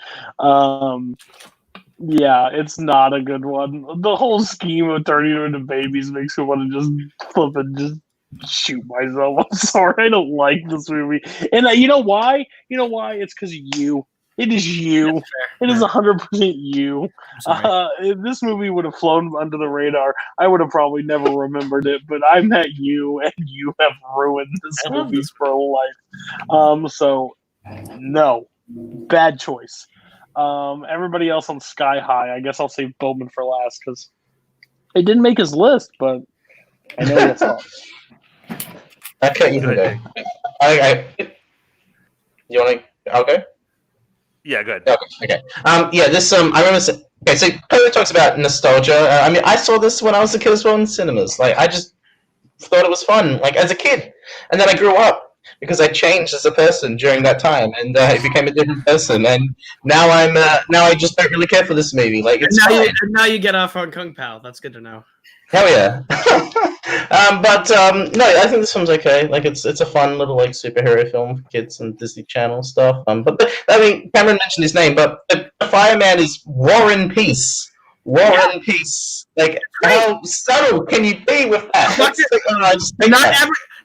Speaker 1: yeah, it's not a good one. The whole scheme of turning them into babies makes me want to just flip and just shoot myself. I'm sorry, I don't like this movie. And you know why? You know why? It's because of you. It is you. It is 100% you. If this movie would have flown under the radar, I would have probably never remembered it. But I met you, and you have ruined this movie for life. So, no. Bad choice. Everybody else on Sky High, I guess I'll save Boatman for last, because it didn't make his list, but I know that's thoughts.
Speaker 11: Okay, you can go. You want to? Okay.
Speaker 9: Yeah, good.
Speaker 11: Okay. Yeah, this I remember. Okay, so Cody talks about nostalgia. I mean, I saw this when I was a kid as well in cinemas. Like, I just thought it was fun, like as a kid, and then I grew up because I changed as a person during that time, and I became a different person. And now now I just don't really care for this movie. Like, it's
Speaker 10: and now you get off on Kung Pao. That's good to know.
Speaker 11: Hell yeah. No, I think this film's okay. Like, it's a fun little like superhero film for kids and Disney Channel stuff. I mean, Cameron mentioned his name, but the fireman is War and Peace. Peace. Like, how subtle can you be with that?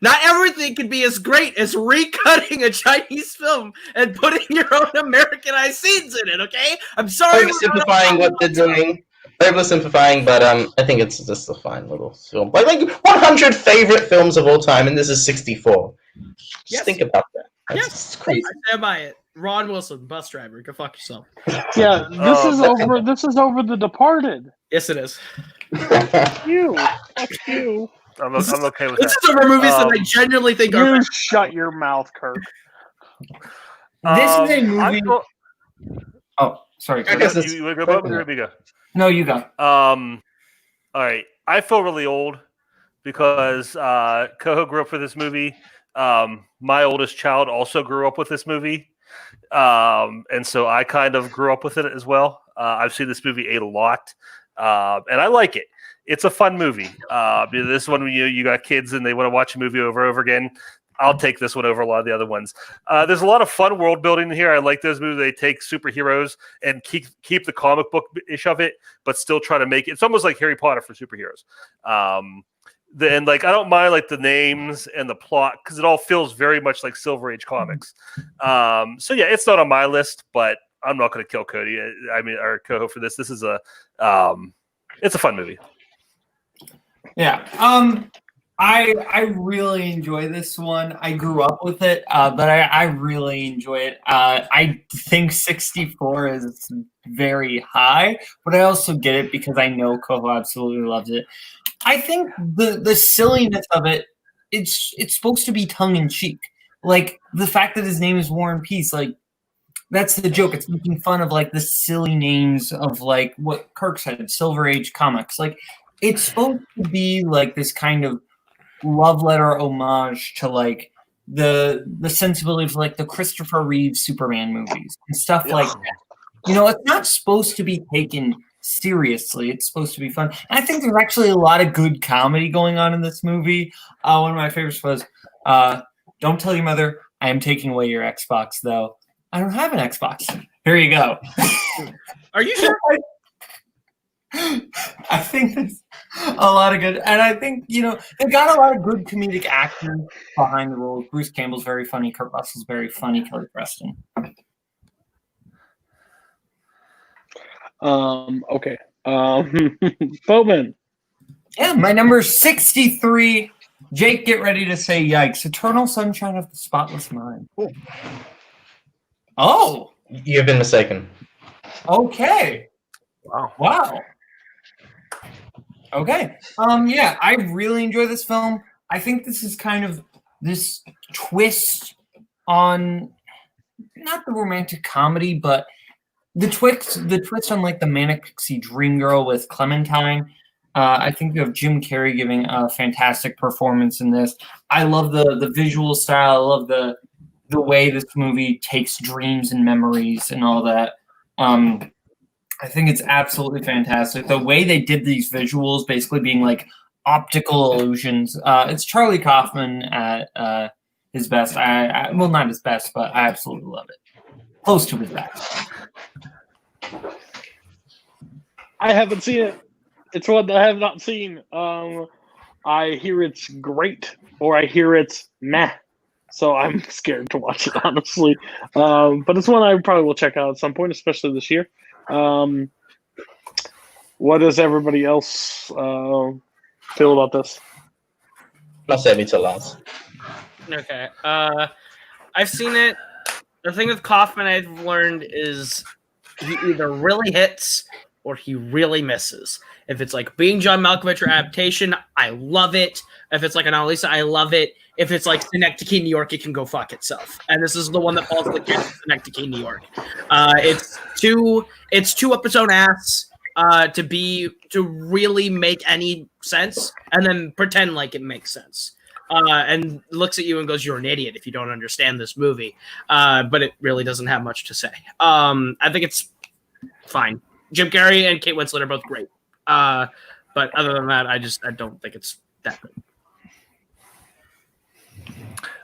Speaker 10: Not everything can be as great as recutting a Chinese film and putting your own Americanized scenes in it. Okay, I'm sorry.
Speaker 11: Oversimplifying what they're doing. Oversimplifying, but I think it's just a fine little film. Like 100 favorite films of all time, and this is 64. Just think about that. That's crazy.
Speaker 10: I stand by it. Ron Wilson, bus driver. Go fuck yourself.
Speaker 1: Yeah, this is over The Departed.
Speaker 10: Yes, it is.
Speaker 1: Fuck you.
Speaker 9: I'm okay with that.
Speaker 10: This is over movies that I genuinely think are.
Speaker 1: You shut your mouth, Kirk.
Speaker 8: This is a movie. Oh, sorry.
Speaker 9: You want to go, Bob, or let me go?
Speaker 8: No, you go.
Speaker 9: All right. I feel really old because Koho grew up with this movie. My oldest child also grew up with this movie. And so I kind of grew up with it as well. I've seen this movie a lot, and I like it. It's a fun movie. This one, you got kids and they want to watch a movie over and over again. I'll take this one over a lot of the other ones. There's a lot of fun world building in here. I like those movies. They take superheroes and keep the comic book ish of it, but still try to make it. It's almost like Harry Potter for superheroes. Then I don't mind like the names and the plot because it all feels very much like Silver Age comics. So yeah, it's not on my list, but I'm not going to kill Cody. Or Koho for this. This is it's a fun movie.
Speaker 8: Yeah. I really enjoy this one. I grew up with it, but I really enjoy it. I think 64 is very high, but I also get it because I know Koho absolutely loves it. I think the silliness of it, it's supposed to be tongue in cheek. Like the fact that his name is War and Peace, like that's the joke. It's making fun of like the silly names of like what Kirk said, Silver Age comics. Like it's supposed to be like this kind of love letter homage to like the sensibility of like the Christopher Reeve Superman movies and stuff like that. You know, it's not supposed to be taken seriously. It's supposed to be fun. And I think there's actually a lot of good comedy going on in this movie. One of my favorites was don't tell your mother I am taking away your Xbox, though. I don't have an Xbox. Here you go.
Speaker 10: Are you sure?
Speaker 8: I think there's a lot of good, and I think they've got a lot of good comedic actors behind the roles. Bruce Campbell's very funny. Kurt Russell's very funny. Kelly Preston.
Speaker 1: Okay. Boatman.
Speaker 8: Yeah, my number is 63. Jake, get ready to say yikes. Eternal Sunshine of the Spotless Mind. Cool. Oh.
Speaker 11: You've been mistaken.
Speaker 8: Okay.
Speaker 11: Wow.
Speaker 8: Okay. Yeah, I really enjoy this film. I think this is kind of this twist on not the romantic comedy, but the twist on like the Manic Pixie Dream Girl with Clementine. I think you have Jim Carrey giving a fantastic performance in this. I love the visual style. I love the way this movie takes dreams and memories and all that. I think it's absolutely fantastic. The way they did these visuals basically being like optical illusions. It's Charlie Kaufman at his best. Well, not his best, but I absolutely love it. Close to his best.
Speaker 1: I haven't seen it. It's one that I have not seen. I hear it's great, or I hear it's meh. So I'm scared to watch it, honestly. But it's one I probably will check out at some point, especially this year. What does everybody else feel about this?
Speaker 11: I'll save me till last.
Speaker 10: Okay. I've seen it. The thing with Kaufman I've learned is he either really hits or he really misses. If it's like Being John Malkovich or adaptation, I love it. If it's like an Annalisa, I love it. If it's like Synecdoche, New York, it can go fuck itself. And this is the one that falls in the case of Synecdoche, New York. It's too up its own ass to really make any sense, and then pretend like it makes sense. And looks at you and goes, "You're an idiot if you don't understand this movie." But it really doesn't have much to say. I think it's fine. Jim Carrey and Kate Winslet are both great. But other than that, I don't think it's that good.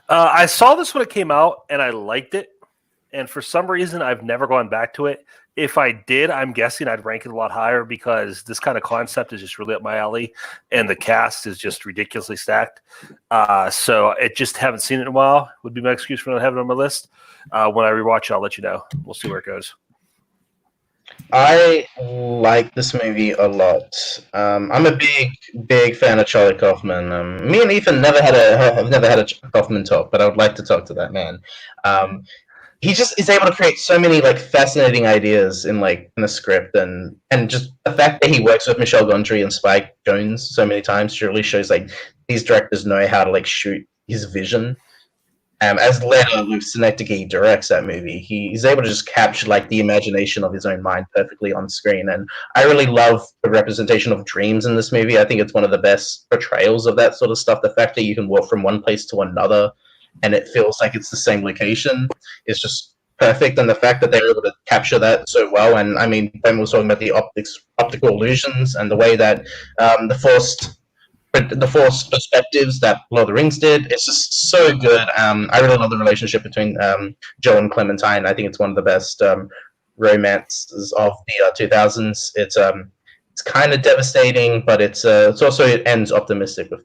Speaker 9: I saw this when it came out, and I liked it. And for some reason, I've never gone back to it. If I did, I'm guessing I'd rank it a lot higher because this kind of concept is just really up my alley, and the cast is just ridiculously stacked. So I just haven't seen it in a while. Would be my excuse for not having it on my list. When I rewatch it, I'll let you know. We'll see where it goes.
Speaker 11: I like this movie a lot. I'm a big fan of Charlie Kaufman. Me and Ethan have never had a Kaufman talk, but I would like to talk to that man. He just is able to create so many like fascinating ideas in the script, and just the fact that he works with Michel Gondry and Spike Jonze so many times surely shows like these directors know how to like shoot his vision. As later Luke Synecdoche directs that movie, he's able to just capture like the imagination of his own mind perfectly on screen, and I really love the representation of dreams in this movie. I think it's one of the best portrayals of that sort of stuff. The fact that you can walk from one place to another and it feels like it's the same location is just perfect, and the fact that they're able to capture that so well. And I mean, Ben was talking about the optical illusions and the way that the forced perspectives that Lord of the Rings did. It's just so good. I really love the relationship between Joe and Clementine. I think it's one of the best romances of the 2000s. It's kind of devastating, but it's also it ends optimistic with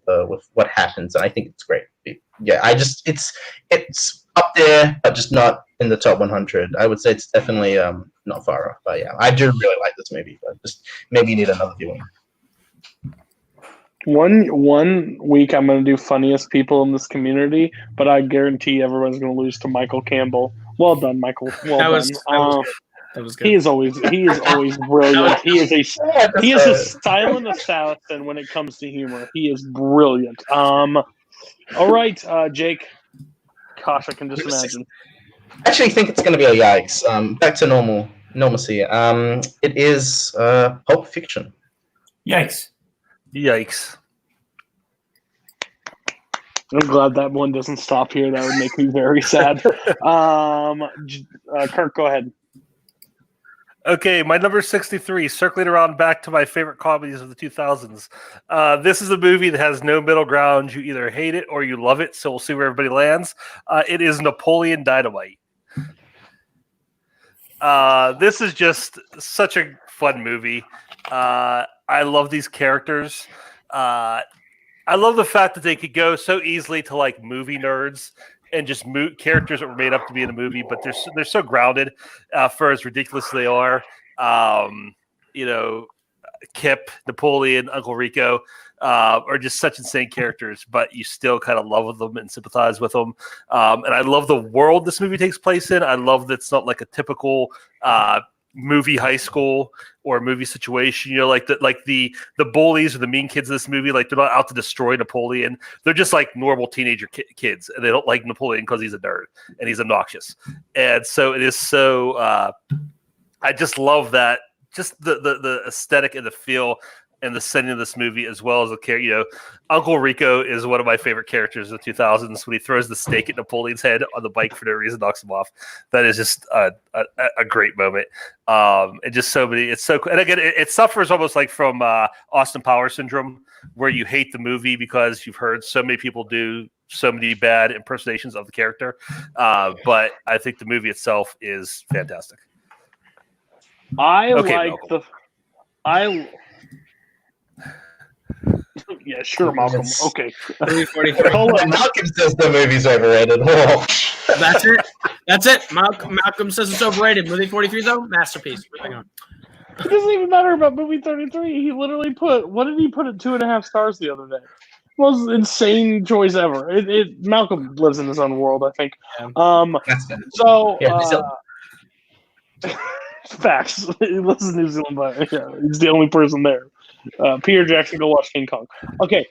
Speaker 11: what happens, and I think it's great. Yeah, it's up there, but just not in the top 100. I would say it's definitely not far off. But yeah, I do really like this movie, but just maybe need another viewing.
Speaker 1: One week I'm going to do funniest people in this community, but I guarantee everyone's going to lose to Michael Campbell. Well done, Michael. Well done.
Speaker 10: That was good.
Speaker 1: He is always brilliant. He is a silent assassin when it comes to humor. He is brilliant. All right, Jake. Gosh, I can just imagine.
Speaker 11: I actually think it's going to be a yikes. Back to normalcy. It is Pulp Fiction.
Speaker 8: Yikes.
Speaker 9: Yikes.
Speaker 1: I'm glad that one doesn't stop here. That would make me very sad. Kirk, go ahead.
Speaker 9: Okay, my number 63, circling around back to my favorite comedies of the 2000s. This is a movie that has no middle ground. You either hate it or you love it, so we'll see where everybody lands. It is Napoleon Dynamite. This is just such a fun movie. I love these characters. I love the fact that they could go so easily to like movie nerds and just characters that were made up to be in a movie, but they're so grounded for as ridiculous as they are. Kip, Napoleon, Uncle Rico are just such insane characters, but you still kind of love them and sympathize with them. And I love the world this movie takes place in. I love that it's not like a typical movie high school or movie situation, like the bullies or the mean kids in this movie, like they're not out to destroy Napoleon. They're just like normal teenager kids, and they don't like Napoleon because he's a nerd and he's obnoxious. And so it is so I just love that, just the aesthetic and the feel and the setting of this movie, as well as the character. Uncle Rico is one of my favorite characters of the 2000s when he throws the stake at Napoleon's head on the bike for no reason, knocks him off. That is just a great moment. And just so many, it's so cool. And again, it suffers almost like from Austin Powers syndrome, where you hate the movie because you've heard so many people do so many bad impersonations of the character. But I think the movie itself is fantastic.
Speaker 1: Yeah, sure, Malcolm. Okay.
Speaker 11: Malcolm says the movie's overrated. Oh.
Speaker 10: That's it. Malcolm says it's overrated. Movie 43, though, masterpiece. Moving on.
Speaker 1: It doesn't even matter about movie 33. He literally what did he put at 2.5 stars the other day? Most insane choice ever. Malcolm lives in his own world, I think.
Speaker 11: That's good.
Speaker 1: So, Facts. He lives in New Zealand, but yeah, he's the only person there. Peter Jackson, go watch King Kong. Okay,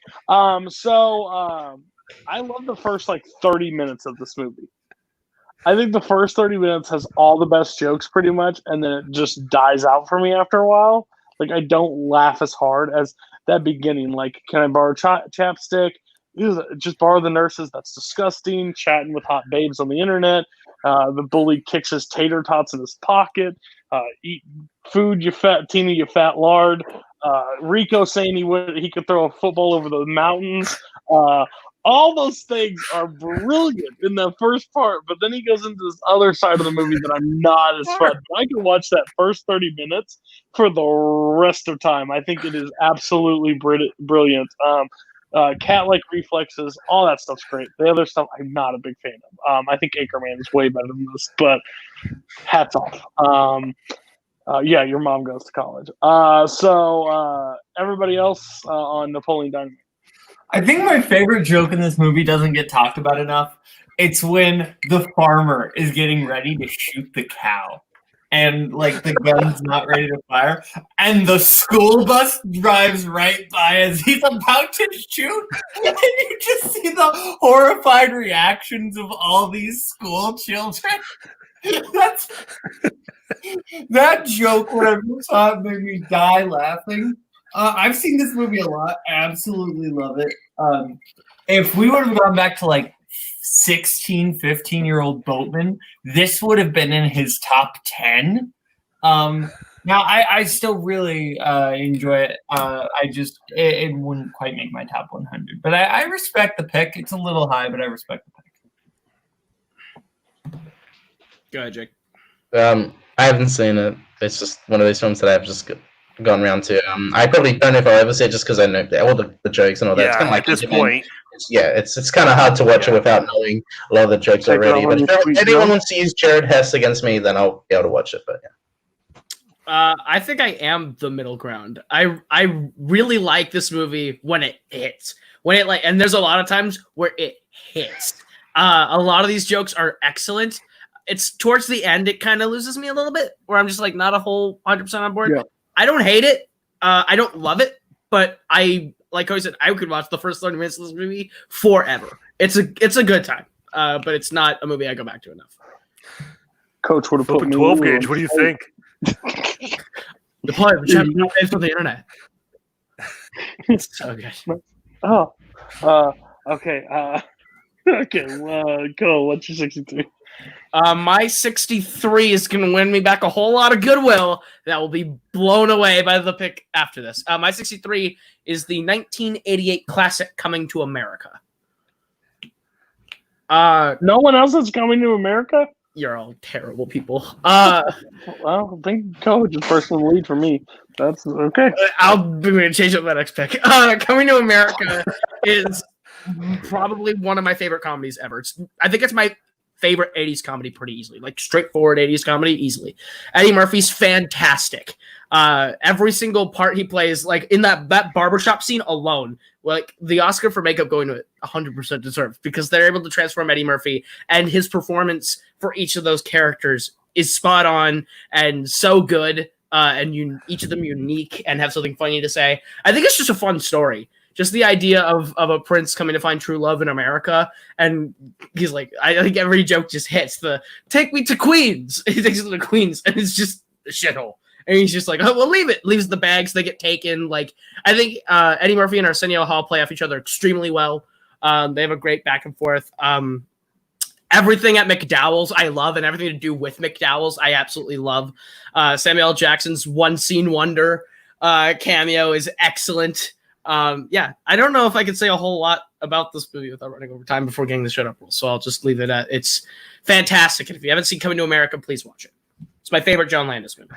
Speaker 1: so I love the first 30 minutes of this movie. I think the first 30 minutes has all the best jokes pretty much, and then it just dies out for me after a while. I don't laugh as hard as that beginning. Can I borrow chapstick? Just borrow the nurses. That's disgusting. Chatting with hot babes on the internet. The bully kicks his tater tots in his pocket. Eat food, you fat Tina, you fat lard. Rico saying he could throw a football over the mountains. All those things are brilliant in that first part, but then he goes into this other side of the movie that I'm not as fun. I can watch that first 30 minutes for the rest of time. I think it is absolutely brilliant. Cat-like reflexes, all that stuff's great. The other stuff I'm not a big fan of. I think Anchorman is way better than this, but hats off. Yeah, your mom goes to college. So everybody else on Napoleon Dynamite.
Speaker 8: I think my favorite joke in this movie doesn't get talked about enough. It's when the farmer is getting ready to shoot the cow. And the gun's not ready to fire. And the school bus drives right by as he's about to shoot. And you just see the horrified reactions of all these school children. That joke, when I saw it, made me die laughing. I've seen this movie a lot. Absolutely love it. If we would have gone back to 16, 15-year-old Boatman, this would have been in his top 10. Now, I still really enjoy it. It wouldn't quite make my top 100. But I respect the pick. It's a little high, but I respect the pick.
Speaker 10: Go ahead, Jake.
Speaker 11: I haven't seen it. It's just one of those films that I've just gone around to. I probably don't know if I'll ever see it just because I know all the jokes and all that.
Speaker 9: Yeah,
Speaker 11: it's kind of
Speaker 9: at this point.
Speaker 11: It's kind of hard to watch it without knowing a lot of the jokes already. But if anyone wants to use Jared Hess against me, then I'll be able to watch it. But yeah.
Speaker 10: I think I am the middle ground. I really like this movie when it hits. And there's a lot of times where it hits. A lot of these jokes are excellent. It's towards the end it kind of loses me a little bit, where I'm just not a whole 100% on board. Yeah. I don't hate it. I don't love it, but like Cody said, I could watch the first 30 minutes of this movie forever. It's a good time, but it's not a movie I go back to enough.
Speaker 1: Coach would have put me
Speaker 9: 12 gauge. What do you think?
Speaker 10: The player paid for the internet. It's so good.
Speaker 1: Oh, okay. Okay. Go. What's your 63?
Speaker 10: My 63 is going to win me back a whole lot of goodwill that will be blown away by the pick after this. My 63 is the 1988 classic Coming to America.
Speaker 1: No one else is Coming to America?
Speaker 10: You're all terrible people.
Speaker 1: Well, I think Coach is personal lead for me. That's okay.
Speaker 10: I'm going to change up that next pick. Coming to America is probably one of my favorite comedies ever. I think it's my favorite 80s comedy pretty easily, straightforward 80s comedy easily. Eddie Murphy's fantastic. Every single part he plays, in that barbershop scene alone, the Oscar for makeup going to it 100% deserved, because they're able to transform Eddie Murphy, and his performance for each of those characters is spot on and so good, and each of them unique and have something funny to say. I think it's just a fun story. Just the idea of a prince coming to find true love in America, and he's I think every joke just hits the "take me to Queens." He takes it to Queens, and it's just a shithole. And he's just oh, well, leave it. Leaves the bags, they get taken. I think Eddie Murphy and Arsenio Hall play off each other extremely well. They have a great back and forth. Everything at McDowell's I love, and everything to do with McDowell's I absolutely love. Samuel L. Jackson's one scene wonder cameo is excellent. I don't know if I could say a whole lot about this movie without running over time before getting the shut up rule, so I'll just leave it at it's fantastic. And if you haven't seen Coming to America, please watch it. It's my favorite John Landis movie.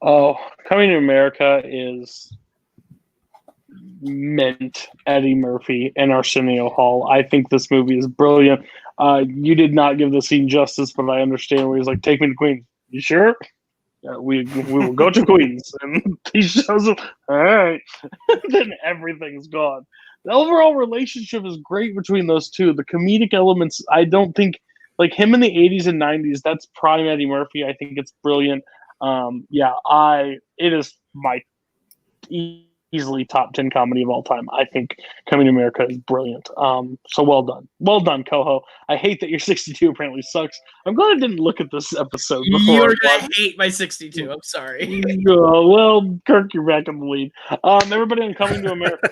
Speaker 1: Oh, Coming to America is meant Eddie Murphy and Arsenio Hall. I think this movie is brilliant. You did not give the scene justice, but I understand where he's take me to Queens. You sure? Yeah, we will go to Queens, and he shows up. All right, then everything's gone. The overall relationship is great between those two. The comedic elements, I don't think like him in the 80s and 90s. That's prime Eddie Murphy. I think it's brilliant. It is my easily top 10 comedy of all time. I think Coming to America is brilliant. So well done, Koho. I hate that your 62 apparently sucks. I'm glad I didn't look at this episode before.
Speaker 10: You're gonna hate my 62. I'm sorry.
Speaker 1: Well, Kirk, you're back in the lead. Everybody on Coming to America.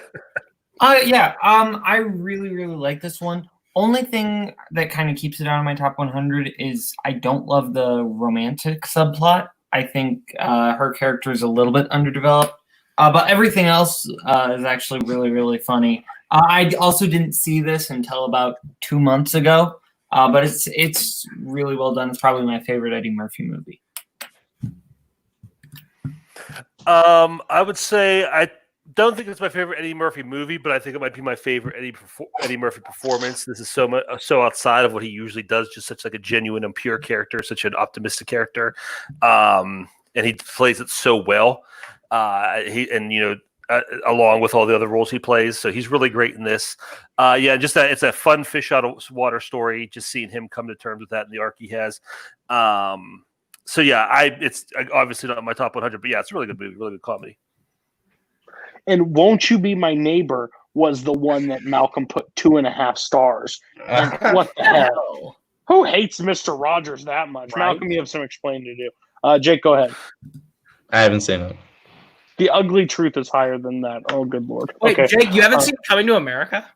Speaker 8: I really, really like this one. Only thing that kind of keeps it out of my top 100 is I don't love the romantic subplot. I think her character is a little bit underdeveloped. But everything else is actually really, really funny. I also didn't see this until about 2 months ago, but it's really well done. It's probably my favorite Eddie Murphy movie.
Speaker 9: I would say I don't think it's my favorite Eddie Murphy movie, but I think it might be my favorite Eddie Murphy performance. This is so outside of what he usually does, just such like a genuine and pure character, such an optimistic character, and he plays it so well. Along with all the other roles he plays, so he's really great in this. Just that it's a fun fish out of water story. Just seeing him come to terms with that and the arc he has. It's obviously not my top 100, but yeah, it's a really good movie, really good comedy.
Speaker 1: And Won't You Be My Neighbor was the one that Malcolm put 2.5 stars. And what the hell? Who hates Mr. Rogers that much? Right? Malcolm, you have some explaining to do. Jake, go ahead.
Speaker 11: I haven't seen it.
Speaker 1: The Ugly Truth is higher than that. Oh, good lord.
Speaker 10: Wait, okay. Jake, you haven't seen Coming to America?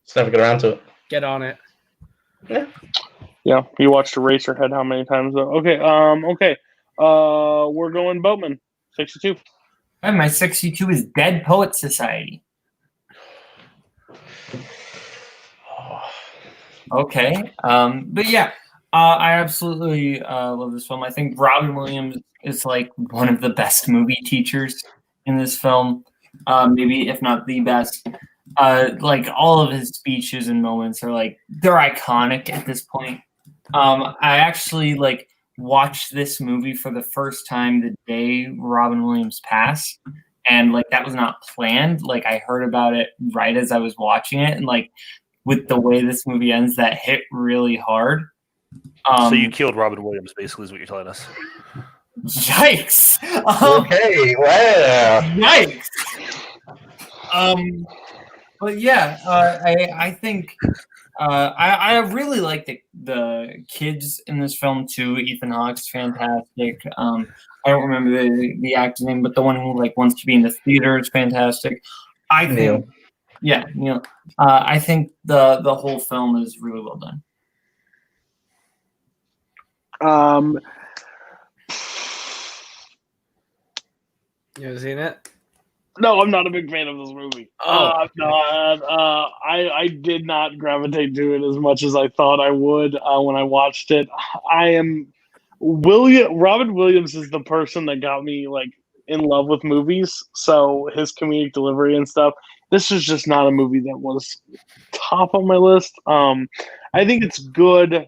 Speaker 11: Just never get around to it.
Speaker 10: Get on it.
Speaker 1: Yeah, you watched Eraserhead how many times though? Okay, we're going Boatman. 62.
Speaker 8: And my 62 is Dead Poets Society. Okay. But yeah, I absolutely love this film. I think Robin Williams is like one of the best movie teachers in this film. Maybe if not the best. Like all of his speeches and moments are like they're iconic at this point. I actually like watched this movie for the first time the day Robin Williams passed, and like that was not planned. Like I heard about it right as I was watching it, and like with the way this movie ends, that hit really hard.
Speaker 9: So you killed Robin Williams, basically, is what you're telling us.
Speaker 8: Yikes!
Speaker 11: Okay, wow.
Speaker 8: Yikes! But yeah, I think I really like the kids in this film too. Ethan Hawke's fantastic. I don't remember the actor's name, but the one who like wants to be in the theater is fantastic. I think, Neil. Yeah, Neil. I think the whole film is really well done.
Speaker 10: You ever seen it?
Speaker 1: No, I'm not a big fan of this movie. I did not gravitate to it as much as I thought I would when I watched it. Robin Williams is the person that got me like in love with movies. So his comedic delivery and stuff. This was just not a movie that was top on my list. I think it's good.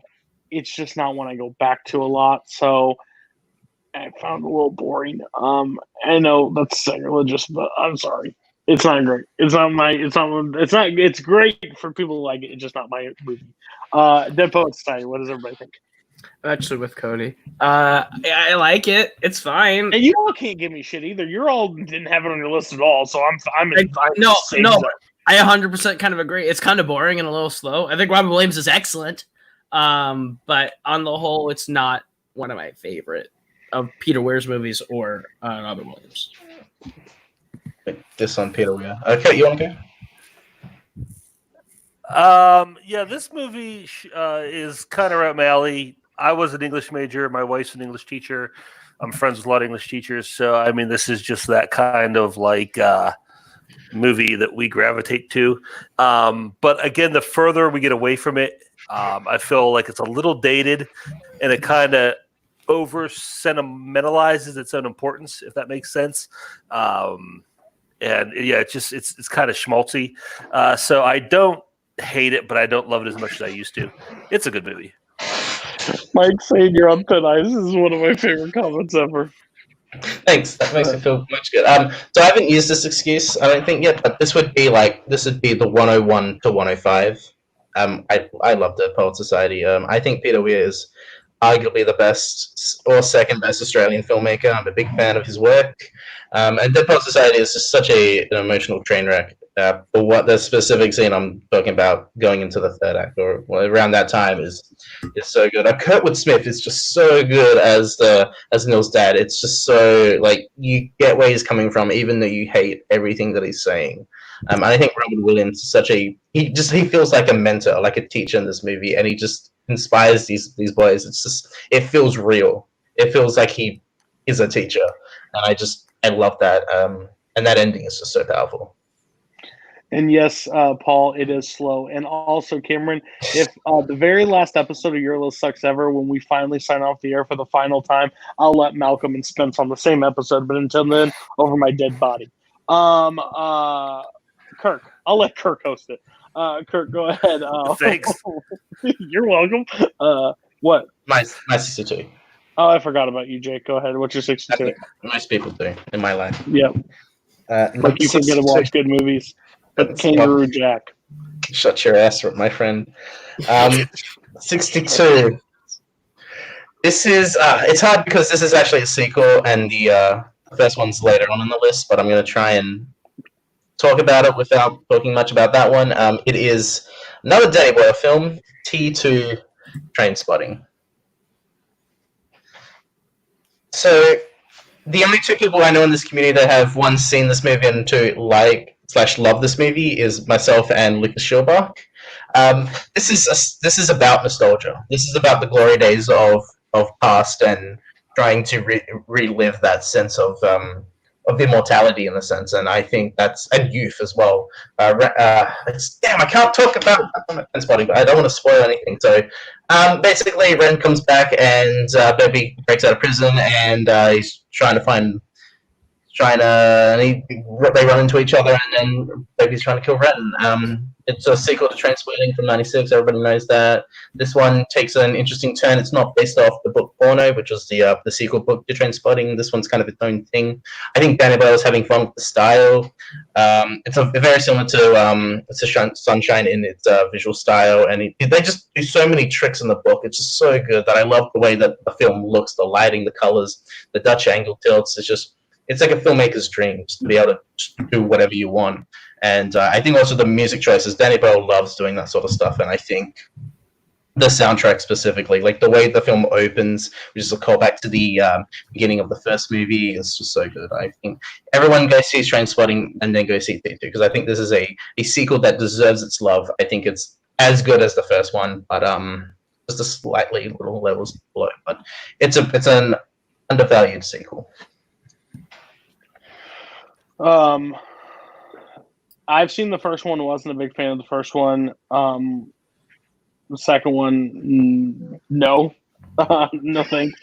Speaker 1: It's just not one I go back to a lot. So I found it a little boring. I know that's sacrilegious, but I'm sorry. It's not great. It's great for people who like it. It's just not my movie. Dead Poets Society. What does everybody think?
Speaker 10: I'm actually with Cody. I like it. It's fine.
Speaker 1: And you all can't give me shit either. You all didn't have it on your list at all, so I'm
Speaker 10: no. I 100% kind of agree. It's kind of boring and a little slow. I think Robin Williams is excellent, but on the whole, it's not one of my favorite of Peter Weir's movies or Robin Williams.
Speaker 11: This on Peter Weir. Okay, you want to
Speaker 9: go? Yeah, this movie is kind of right up my alley. I was an English major. My wife's an English teacher. I'm friends with a lot of English teachers. So, I mean, this is just that kind of like movie that we gravitate to. But again, the further we get away from it, I feel like it's a little dated and it kind of over sentimentalizes its own importance, if that makes sense. And yeah, it's kind of schmaltzy. So I don't hate it, but I don't love it as much as I used to. It's a good movie.
Speaker 1: Mike saying you're on thin ice is one of my favorite comments ever.
Speaker 11: Thanks. That makes me feel much good. So I haven't used this excuse, I don't think yet, but this would be the 101 to 105 I love Dead Poet Society. I think Peter Weir is arguably the best or second best Australian filmmaker. I'm a big fan of his work. And Dead Poet Society is just such an emotional train wreck. For what the specific scene I'm talking about going into the third act or around that time is so good. Kurtwood Smith is just so good as Neil's dad. It's just so like you get where he's coming from, even though you hate everything that he's saying. And I think Robin Williams is he feels like a mentor, like a teacher in this movie, and he just inspires these boys. It feels real. It feels like he is a teacher, and I love that. And that ending is just so powerful.
Speaker 1: And yes, Paul, it is slow. And also, Cameron, if the very last episode of Your List Sucks Ever, when we finally sign off the air for the final time, I'll let Malcolm and Spence on the same episode. But until then, over my dead body. Kirk, I'll let Kirk host it. Kirk, go ahead.
Speaker 9: Thanks.
Speaker 1: You're welcome. What?
Speaker 11: My 62.
Speaker 1: Oh, I forgot about you, Jake. Go ahead. What's your 62?
Speaker 11: Most people do in my life.
Speaker 1: Yep. Like you forget to watch good movies. Kangaroo Jack.
Speaker 11: Shut your ass, my friend. 62. This is it's hard because this is actually a sequel, and the first one's later on in the list. But I'm going to try and talk about it without talking much about that one. It is another Danny Boyle film, T2 Trainspotting. So the only two people I know in this community that have one seen this movie and two like/love this movie is myself and Lucas Schilbach. This is about nostalgia. This is about the glory days of past and trying to relive that sense of immortality in a sense, and I think and youth as well. I can't talk about Trainspotting, but I don't want to spoil anything. So basically, Ren comes back and Baby breaks out of prison, and he's they run into each other, and then Baby's trying to kill Ren. It's a sequel to Trainspotting from '96. Everybody knows that. This one takes an interesting turn. It's not based off the book Porno, which was the sequel book to Trainspotting. This one's kind of its own thing. I think Danny Boyle is having fun with the style. It's very similar to Sunshine in its visual style, and they just do so many tricks in the book. It's just so good that I love the way that the film looks, the lighting, the colors, the Dutch angle tilts. It's like a filmmaker's dream just to be able to do whatever you want. And I think also the music choices, Danny Boyle loves doing that sort of stuff. And I think the soundtrack specifically, like the way the film opens, which is a callback to the beginning of the first movie, is just so good. I think everyone go see Trainspotting and then go see T2, because I think this is a sequel that deserves its love. I think it's as good as the first one, but just a slightly little levels below. But it's an undervalued sequel.
Speaker 1: I've seen the first one, wasn't a big fan of the first one. The second one, no. No thanks.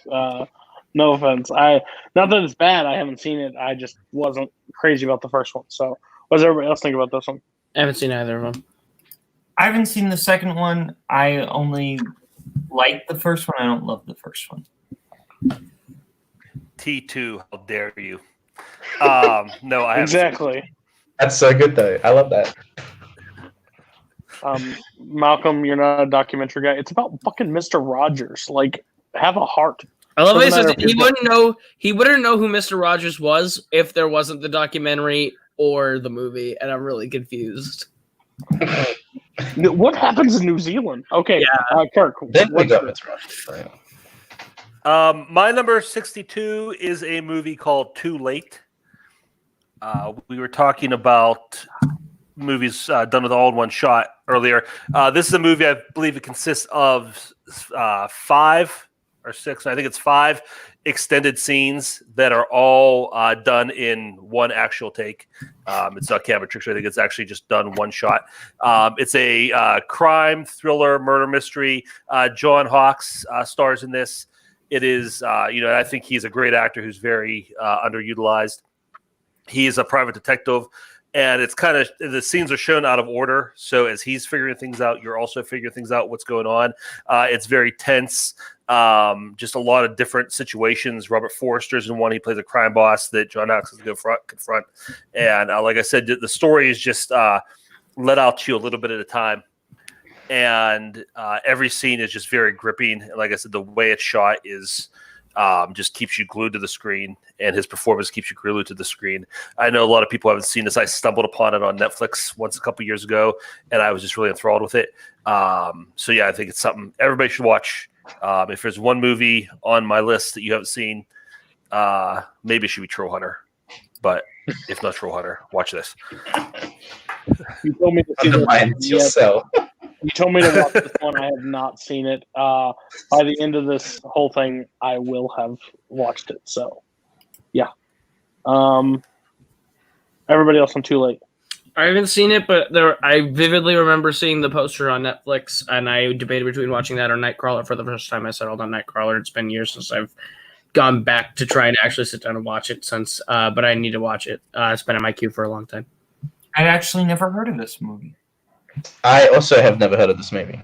Speaker 1: No offense. Not that it's bad, I haven't seen it. I just wasn't crazy about the first one. So what does everybody else think about this one?
Speaker 10: I haven't seen either of them.
Speaker 8: I haven't seen the second one. I only like the first one. I don't love the first one.
Speaker 9: T2, how dare you? No, I haven't.
Speaker 1: Exactly.
Speaker 11: That's so good, though. I love that.
Speaker 1: Malcolm, you're not a documentary guy. It's about fucking Mr. Rogers. Like, have a heart.
Speaker 10: I love it. He wouldn't know who Mr. Rogers was if there wasn't the documentary or the movie, and I'm really confused.
Speaker 1: What happens in New Zealand? Okay, yeah. Kirk.
Speaker 11: Then we got Mr. Rogers.
Speaker 9: My number 62 is a movie called Too Late. We were talking about movies done with all in one shot earlier. This is a movie, I believe it consists of 5 or 6, I think it's 5 extended scenes that are all done in one actual take. It's not camera tricks. I think it's actually just done one shot. It's a crime, thriller, murder mystery. John Hawkes stars in this. It is, I think he's a great actor who's very underutilized. He is a private detective, and it's kind of the scenes are shown out of order. So as he's figuring things out, you're also figuring things out what's going on. It's very tense. Just a lot of different situations. Robert Forster's in one. He plays a crime boss that John Hawkes has to go confront. And like I said, the story is just let out to you a little bit at a time. and every scene is just very gripping. And like I said, the way it's shot is just keeps you glued to the screen, and his performance keeps you glued to the screen. I know a lot of people haven't seen this. I stumbled upon it on Netflix once a couple years ago, and I was just really enthralled with it. So yeah, I think it's something everybody should watch. If there's one movie on my list that you haven't seen, maybe it should be Troll Hunter. But if not Troll Hunter, watch this.
Speaker 1: You told me to see this.
Speaker 11: Yourself.
Speaker 1: You told me to watch this one. I have not seen it. By the end of this whole thing, I will have watched it. So, yeah. Everybody else, I'm too late.
Speaker 10: I haven't seen it, but I vividly remember seeing the poster on Netflix, and I debated between watching that or Nightcrawler. For the first time, I settled on Nightcrawler. It's been years since I've gone back to try and actually sit down and watch it since, but I need to watch it. It's been in my queue for a long time.
Speaker 8: I'd actually never heard of this movie.
Speaker 11: I also have never heard of this movie.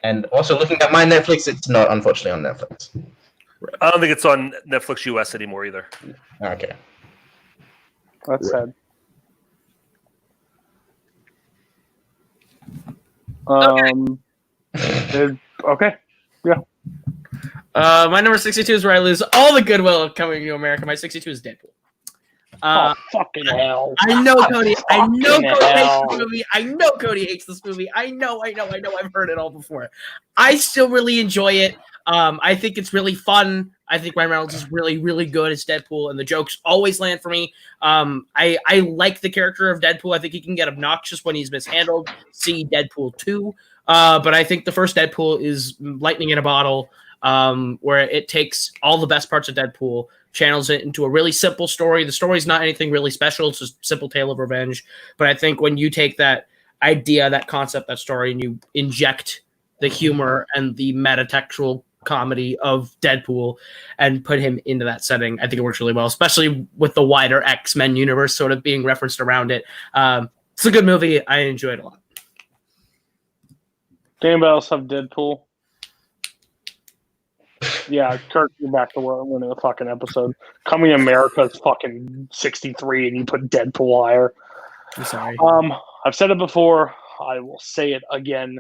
Speaker 11: And also looking at my Netflix, it's not, unfortunately, on Netflix.
Speaker 9: I don't think it's on Netflix US anymore either.
Speaker 11: Okay.
Speaker 1: That's sad. Okay. Yeah.
Speaker 10: My number 62 is where I lose all the goodwill of coming to America. My 62 is Deadpool.
Speaker 1: Fucking hell.
Speaker 10: I know Cody. I know Cody hates this movie. I know Cody hates this movie. I know. I've heard it all before. I still really enjoy it. I think it's really fun. I think Ryan Reynolds is really, really good as Deadpool, and the jokes always land for me. I like the character of Deadpool. I think he can get obnoxious when he's mishandled. See Deadpool 2. But I think the first Deadpool is lightning in a bottle, where it takes all the best parts of Deadpool, channels it into a really simple story. The story's not anything really special. It's just a simple tale of revenge. But I think when you take that idea, that concept, that story, and you inject the humor and the metatextual comedy of Deadpool and put him into that setting, I think it works really well, especially with the wider X-Men universe sort of being referenced around it. It's a good movie. I enjoy it a lot.
Speaker 1: Does anybody else have Deadpool? Yeah, Kirk, you're back to winning the fucking episode. Coming to America is fucking 63, and you put Deadpool higher.
Speaker 10: I'm sorry.
Speaker 1: I've said it before. I will say it again.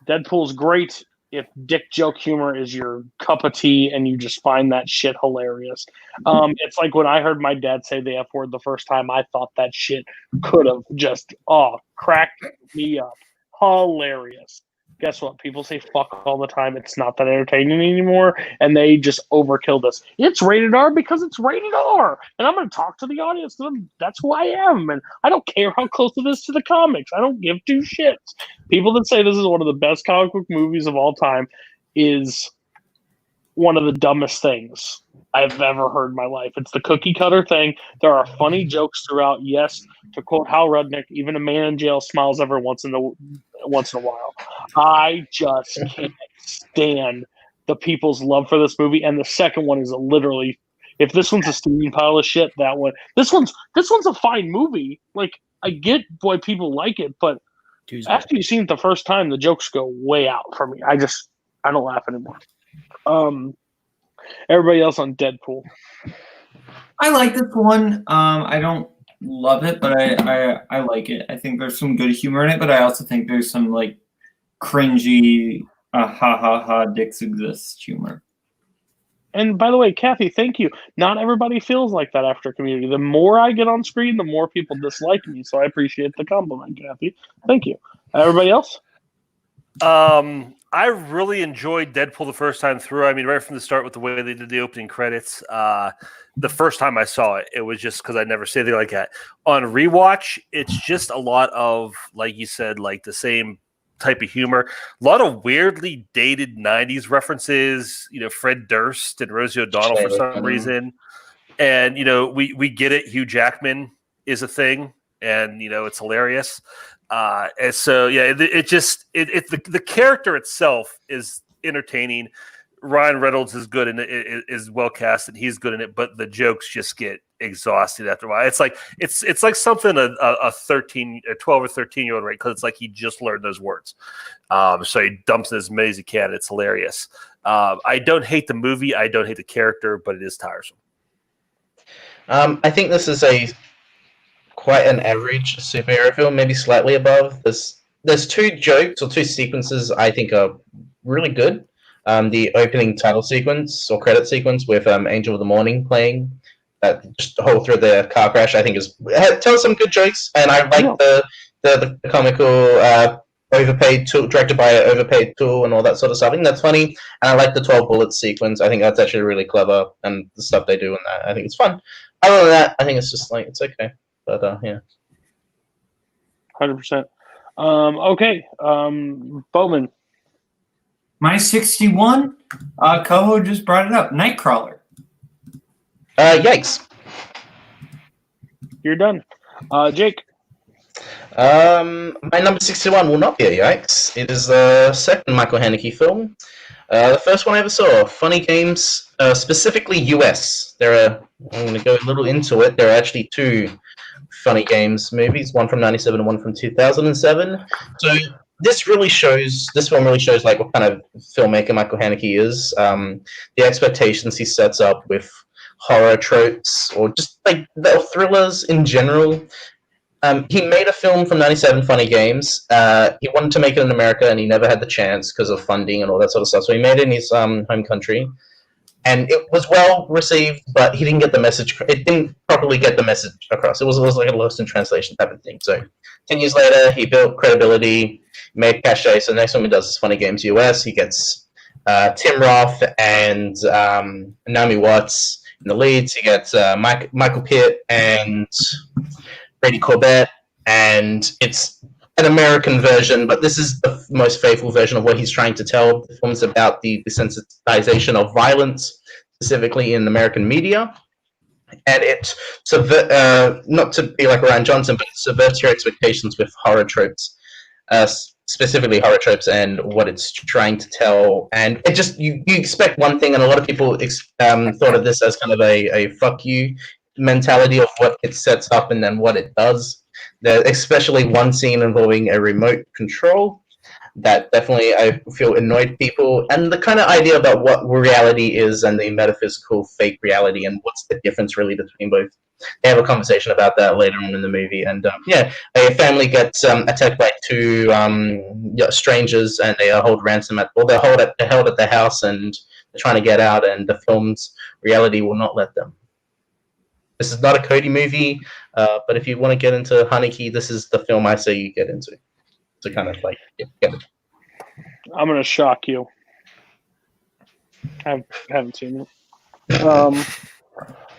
Speaker 1: Deadpool's great if dick joke humor is your cup of tea and you just find that shit hilarious. It's like when I heard my dad say the F word the first time, I thought that shit could have just cracked me up. Hilarious. Guess what? People say fuck all the time. It's not that entertaining anymore, and they just overkill this. It's rated R because it's rated R, and I'm going to talk to the audience. That's who I am, and I don't care how close it is to the comics. I don't give two shits. People that say this is one of the best comic book movies of all time is one of the dumbest things I've ever heard in my life. It's the cookie cutter thing. There are funny jokes throughout. Yes, to quote Hal Rudnick, even a man in jail smiles every once in a while. I just can't stand the people's love for this movie. And the second one is literally, if this one's a steaming pile of shit, that one. This one's a fine movie. Like, I get why people like it, but after you've seen it the first time, the jokes go way out for me. I don't laugh anymore. Everybody else on Deadpool.
Speaker 8: I like this one. I don't love it, but I like it. I think there's some good humor in it, but I also think there's some like cringy ha ha ha dicks exist humor.
Speaker 1: And by the way, Kathy, thank you. Not everybody feels like that after Community. The more I get on screen, the more people dislike me. So I appreciate the compliment, Kathy. Thank you. Everybody else?
Speaker 9: I really enjoyed Deadpool the first time through. I mean, right from the start with the way they did the opening credits. The first time I saw it, it was just because I never say anything like that. On rewatch, it's just a lot of, like you said, like the same type of humor. A lot of weirdly dated 90s references, Fred Durst and Rosie O'Donnell for some reason. And, we get it. Hugh Jackman is a thing, and, it's hilarious. And so, yeah, the character itself is entertaining. Ryan Reynolds is good and is well cast, and he's good in it. But the jokes just get exhausted after a while. It's like something a 12 or 13-year-old, right? Because it's like he just learned those words. So he dumps it as many as he can. It's hilarious. I don't hate the movie. I don't hate the character, but it is tiresome.
Speaker 11: I think this is quite an average superhero film, maybe slightly above. There's there's two jokes or two sequences I think are really good. The opening title sequence or credit sequence with Angel of the Morning playing, just the whole through the car crash, I think tells some good jokes, and I like the comical overpaid tool, directed by an overpaid tool and all that sort of stuff. I think that's funny, and I like the 12 bullets sequence. I think that's actually really clever, and the stuff they do in that, I think it's fun. Other than that, I think it's just like it's okay, but yeah,
Speaker 1: 100%. Okay, Bowman.
Speaker 8: My 61. Koho just brought it up. Nightcrawler.
Speaker 11: Yikes.
Speaker 1: You're done. Jake.
Speaker 11: My number 61 will not be a yikes. It is the second Michael Haneke film. The first one I ever saw, Funny Games, specifically US. I'm going to go a little into it. There are actually two Funny Games movies, one from 97 and one from 2007. So this film really shows like what kind of filmmaker Michael Haneke is. The expectations he sets up with horror tropes or just like the thrillers in general. He made a film from 97, Funny Games. He wanted to make it in America, and he never had the chance because of funding and all that sort of stuff. So he made it in his home country, and it was well received, but he didn't get the message. It didn't properly get the message across. It was like a lost in translation type of thing. So 10 years later, he built credibility, made cachet. So the next one he does is Funny Games US. He gets Tim Roth and Naomi Watts in the leads. He gets Michael Pitt and Brady Corbett, and it's an American version, but this is the most faithful version of what he's trying to tell. The film is about the desensitization of violence, specifically in American media, and it not to be like Ryan Johnson, but it subverts your expectations with horror tropes, specifically horror tropes and what it's trying to tell. And it just you expect one thing, and a lot of people thought of this as kind of a fuck you mentality of what it sets up and then what it does. There's especially one scene involving a remote control that definitely I feel annoyed people, and the kind of idea about what reality is and the metaphysical fake reality and what's the difference really between both. They have a conversation about that later on in the movie, and a family gets attacked by two strangers, and they are held ransom they're held at the house, and they're trying to get out, and the film's reality will not let them. This is not a Cody movie, but if you want to get into Haneke, this is the film I say you get into. To kind of like get it.
Speaker 1: I'm going to shock you. I haven't seen it. I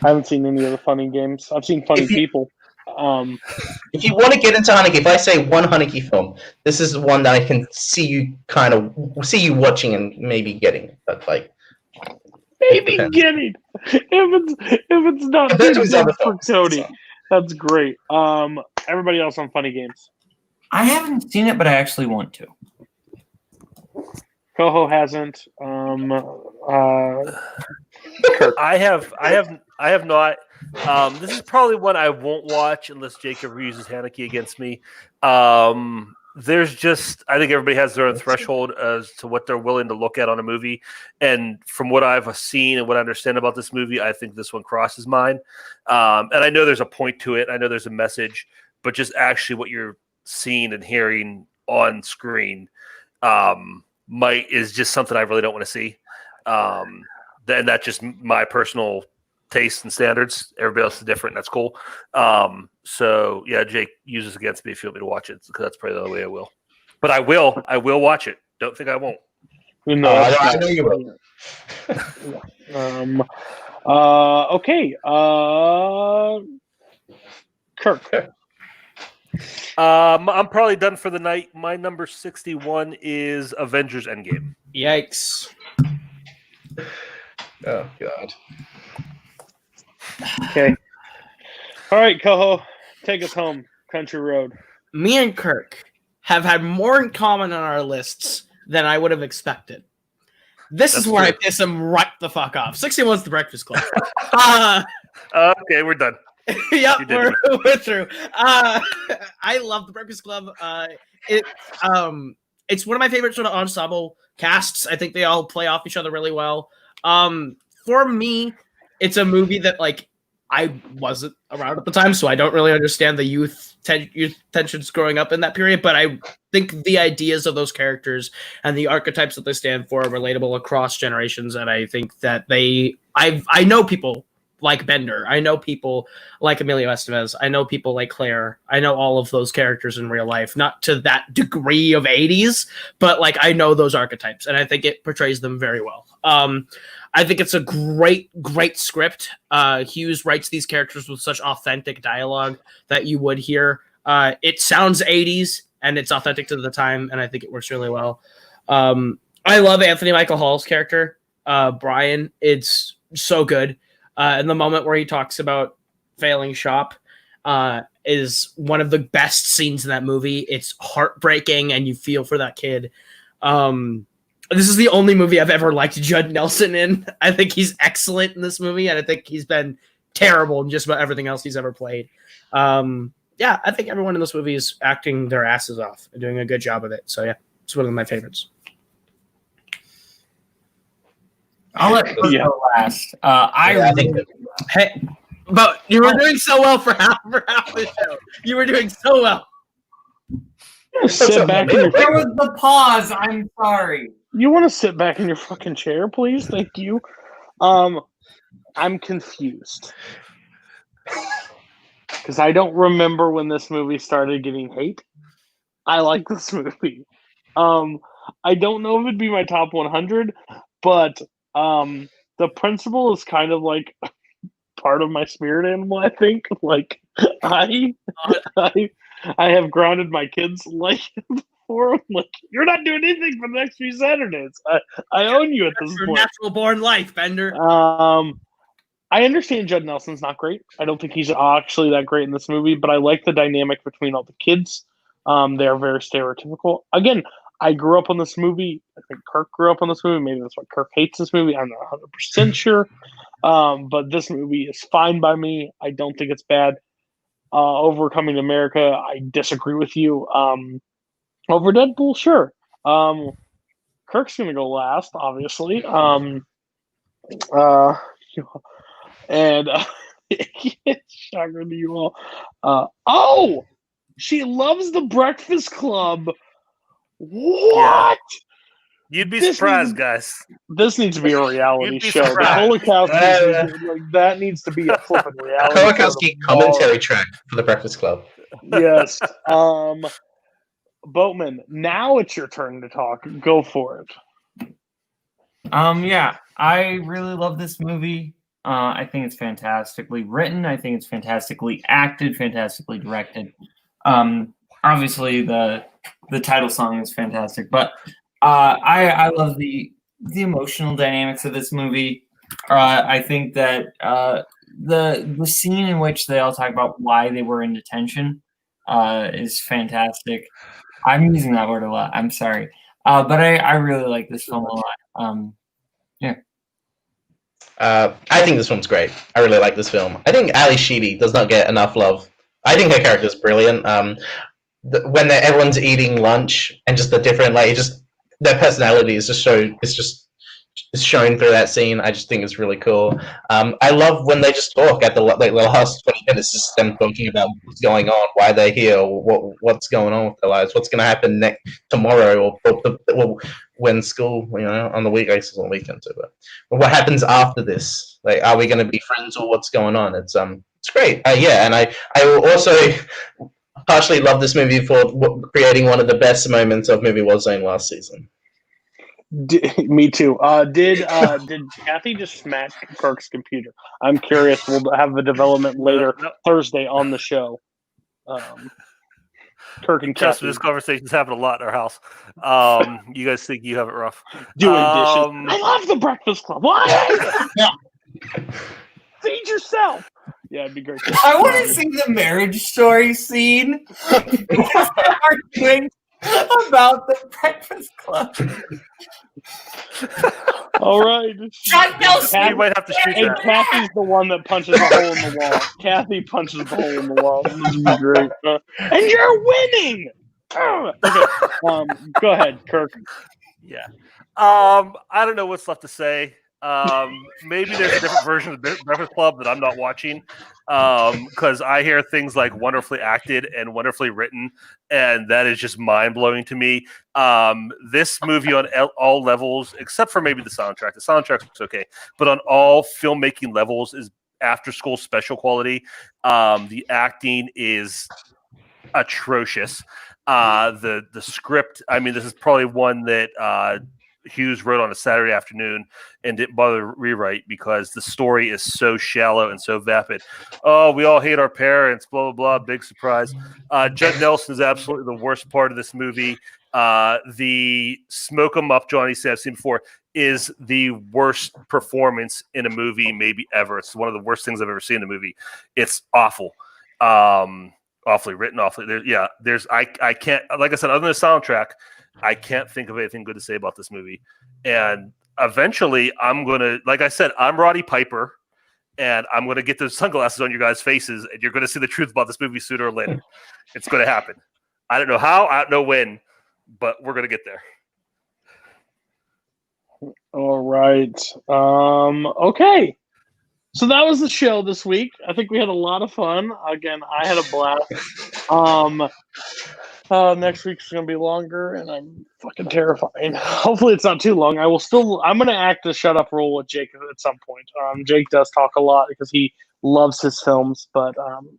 Speaker 1: haven't seen any of the Funny Games. I've seen Funny People.
Speaker 11: If you want to get into Haneke, if I say one Haneke film, this is one that I can see you watching and maybe getting. But like.
Speaker 1: Maybe getting if it's not good for Cody. That's great. Everybody else on Funny Games.
Speaker 8: I haven't seen it, but I actually want to.
Speaker 1: Koho hasn't.
Speaker 9: Kirk. I have not. This is probably one I won't watch unless Jacob uses Haneke against me. There's just, I think everybody has their own threshold as to what they're willing to look at on a movie. And from what I've seen and what I understand about this movie, I think this one crosses mine. And I know there's a point to it. I know there's a message, but just actually what you're seeing and hearing on screen is just something I really don't want to see. And that's just my personal taste and standards. Everybody else is different. And that's cool. So yeah, Jake uses against me if you want me to watch it, because that's probably the only way I will. But I will watch it. Don't think I won't.
Speaker 1: No,
Speaker 11: I know you will.
Speaker 1: Okay. Kirk.
Speaker 9: I'm probably done for the night. My number 61 is Avengers Endgame.
Speaker 10: Yikes.
Speaker 11: Oh God.
Speaker 1: Okay. All right, Koho, take us home. Country Road.
Speaker 10: Me and Kirk have had more in common on our lists than I would have expected. This is where I piss him right the fuck off. 61's The Breakfast Club.
Speaker 9: Okay, we're done.
Speaker 10: Yep, we're through. I love The Breakfast Club. It's one of my favorite sort of ensemble casts. I think they all play off each other really well. For me, it's a movie that like I wasn't around at the time, so I don't really understand the youth tensions growing up in that period. But I think the ideas of those characters and the archetypes that they stand for are relatable across generations. And I think that I know people like Bender. I know people like Emilio Estevez. I know people like Claire. I know all of those characters in real life, not to that degree of 80s, but like I know those archetypes, and I think it portrays them very well. I think it's a great script. Hughes writes these characters with such authentic dialogue that you would hear. It sounds 80s, and it's authentic to the time, and I think it works really well. I love Anthony Michael Hall's character, Brian. It's so good. And the moment where he talks about failing shop is one of the best scenes in that movie. It's heartbreaking, and you feel for that kid. This is the only movie I've ever liked Judd Nelson in. I think he's excellent in this movie, and I think he's been terrible in just about everything else he's ever played. Yeah, I think everyone in this movie is acting their asses off and doing a good job of it. So yeah, it's one of my favorites.
Speaker 8: I'll let you go last.
Speaker 10: Hey, but you were doing so well for half the show. You were doing so well.
Speaker 1: Sit back in your
Speaker 8: There was the pause. I'm sorry.
Speaker 1: You want to sit back in your fucking chair, please? Thank you. I'm confused because I don't remember when this movie started getting hate. I like this movie. I don't know if it'd be my top 100, but the principal is kind of like part of my spirit animal. I think like I have grounded my kids like before. I'm like, you're not doing anything for the next few Saturdays. I own you at this
Speaker 10: Your
Speaker 1: point.
Speaker 10: natural born life, Bender.
Speaker 1: I understand Judd Nelson's not great. I don't think he's actually that great in this movie, but I like the dynamic between all the kids. They're very stereotypical. Again, I grew up on this movie. I think Kirk grew up on this movie. Maybe that's why Kirk hates this movie. I'm not 100% sure. But this movie is fine by me. I don't think it's bad. Overcoming America, I disagree with you. Over Deadpool, sure. Kirk's going to go last, obviously. And shocker to you all. She loves The Breakfast Club. What?
Speaker 9: Yeah. You'd be surprised, guys.
Speaker 1: This needs to be a reality show. The
Speaker 9: surprised.
Speaker 1: Kowalkowski, that needs to be a flipping reality show.
Speaker 11: Kowalkowski commentary track for The Breakfast Club.
Speaker 1: Yes. Boatman, now it's your turn to talk. Go for it.
Speaker 8: Yeah, I really love this movie. I think it's fantastically written. I think it's fantastically acted, fantastically directed. Obviously, the title song is fantastic, but I love the emotional dynamics of this movie. I think that the scene in which they all talk about why they were in detention is fantastic. I'm using that word a lot. I'm sorry, but I really like this film a lot. Yeah.
Speaker 11: I think this one's great. I really like this film. I think Ali Sheedy does not get enough love. I think her character is brilliant. When everyone's eating lunch and just the different, their personality is just it's shown through that scene. I just think it's really cool. I love when they just talk at the last 20 minutes, just them talking about what's going on, why they're here, what's going on with their lives, what's going to happen tomorrow, or when school, on the week, I guess it's on the weekend too, but what happens after this? Like, are we going to be friends or what's going on? It's great. And I also partially love this movie for creating one of the best moments of movie Warzone last season.
Speaker 1: Me too. Did Kathy just smash Kirk's computer? I'm curious. We'll have a development later Thursday on the show. Kirk and
Speaker 9: Trust
Speaker 1: Kathy.
Speaker 9: me, this conversation's happened a lot in our house. You guys think you have it rough.
Speaker 1: Doing dishes. I love The Breakfast Club. What? Feed yourself. Yeah, it'd be great.
Speaker 8: I want to see the Marriage Story scene. Arguing about The Breakfast Club.
Speaker 1: All right.
Speaker 9: You might have to shoot
Speaker 1: and
Speaker 9: that.
Speaker 1: Kathy's the one that punches a hole in the wall. Kathy punches the hole in the wall. This would be great. And you're winning. Okay. Go ahead, Kirk.
Speaker 9: Yeah. I don't know what's left to say. Maybe there's a different version of Breakfast Club that I'm not watching, because I hear things like wonderfully acted and wonderfully written, and that is just mind-blowing to me. This movie on all levels, except for maybe the soundtrack. The soundtrack's okay, but on all filmmaking levels is after-school special quality. The acting is atrocious. The script, I mean, this is probably one that Hughes wrote on a Saturday afternoon and didn't bother to rewrite because the story is so shallow and so vapid. Oh, we all hate our parents, blah, blah, blah, big surprise. Judd Nelson is absolutely the worst part of this movie. The Smoke 'em Up Johnny said I've seen before is the worst performance in a movie maybe ever. It's one of the worst things I've ever seen in a movie. It's awful. Awfully written, awfully. I can't, like I said, other than the soundtrack, I can't think of anything good to say about this movie. And eventually I'm going to, like I said, I'm Roddy Piper, and I'm going to get those sunglasses on your guys' faces, and you're going to see the truth about this movie sooner or later. It's going to happen. I don't know how, I don't know when, but we're going to get there.
Speaker 1: All right. Okay. So that was the show this week. I think we had a lot of fun. Again, I had a blast. Next week's going to be longer, and I'm fucking terrified. Hopefully it's not too long. I'm going to act the shut up role with Jake at some point. Jake does talk a lot because he loves his films, but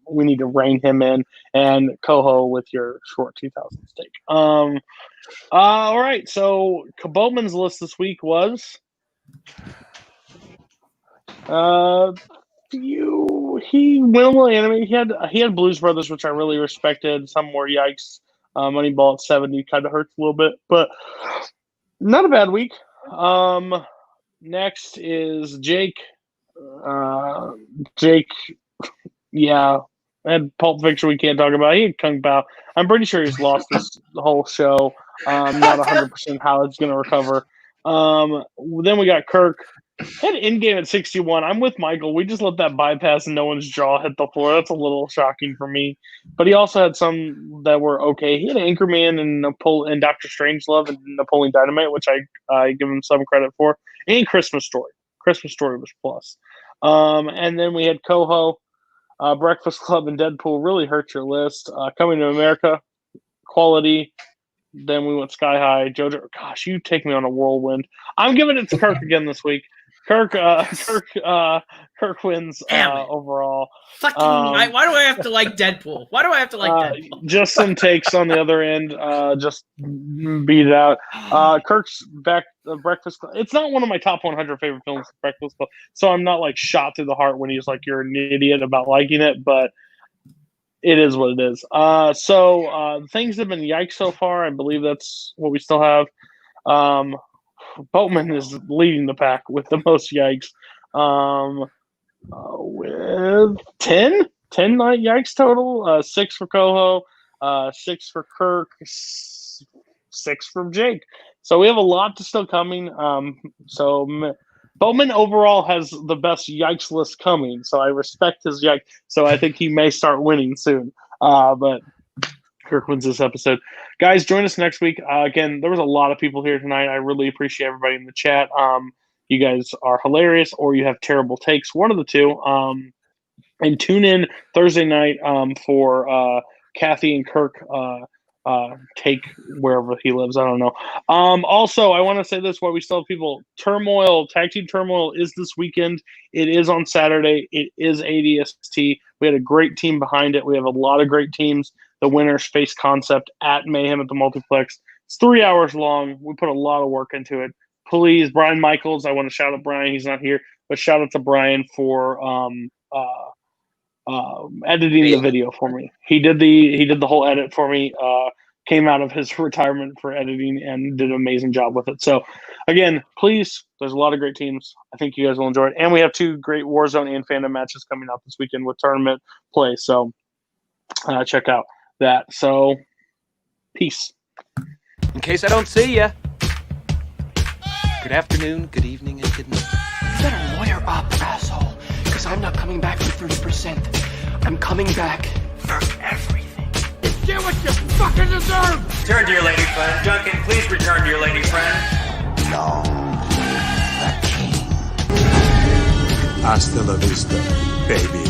Speaker 1: we need to rein him in. And Koho with your short 2000 steak. All right. So Boatman's list this week was he went a little anime. He had Blues Brothers, which I really respected. Some more yikes. Moneyball at 70 kind of hurts a little bit, but not a bad week. Next is Jake. Yeah, and Pulp Fiction we can't talk about. He had Kung Pao. I'm pretty sure he's lost the whole show. Not 100% how it's going to recover. Then we got Kirk. Had in-game at 61. I'm with Michael. We just let that bypass and no one's jaw hit the floor. That's a little shocking for me. But he also had some that were okay. He had Anchorman and Dr. Strangelove and Napoleon Dynamite, which I give him some credit for. And Christmas Story. Christmas Story was plus. And then we had Koho, Breakfast Club, and Deadpool. Really hurt your list. Coming to America, quality. Then we went Sky High. JoJo, gosh, you take me on a whirlwind. I'm giving it to Kirk again this week. Kirk wins overall.
Speaker 10: Fucking, why do I have to like Deadpool? Why do I have to like Deadpool?
Speaker 1: Just some takes on the other end. Just beat it out. Kirk's back. Breakfast Club. It's not one of my top 100 favorite films. Breakfast Club. So I'm not like shot through the heart when he's like, "You're an idiot" about liking it, but it is what it is. So things have been yikes so far. I believe that's what we still have. Boatman is leading the pack with the most yikes. With 10 yikes total. 6 for Koho, 6 for Kirk, 6 from Jake. So we have a lot to still coming. So Boatman overall has the best yikes list coming, so I respect his yikes. So I think he may start winning soon. But Kirk wins this episode. Guys, join us next week. Again, there was a lot of people here tonight. I really appreciate everybody in the chat. You guys are hilarious, or you have terrible takes. One of the two. And tune in Thursday night for Kathy and Kirk take wherever he lives. I don't know. Also, I want to say this while we still have people. Tag Team Turmoil is this weekend. It is on Saturday. It is ADST. We had a great team behind it. We have a lot of great teams. The winners face Concept at Mayhem at the Multiplex. It's 3 hours long. We put a lot of work into it. Please, Brian Michaels, I want to shout out Brian. He's not here, but shout out to Brian for editing the video for me. He did the whole edit for me. Came out of his retirement for editing and did an amazing job with it. So, again, please, there's a lot of great teams. I think you guys will enjoy it. And we have 2 great Warzone and Fandom matches coming up this weekend with tournament play. So, check out that. So, peace.
Speaker 4: In case I don't see ya. Good afternoon, good evening, and good night.
Speaker 2: You better lawyer up, asshole. Because I'm not coming back for 30%. I'm coming back for everything.
Speaker 6: Get what you fucking deserve!
Speaker 12: Return to your lady friend. Duncan, please return to your lady friend.
Speaker 13: Long live the king.
Speaker 12: Hasta la vista, baby.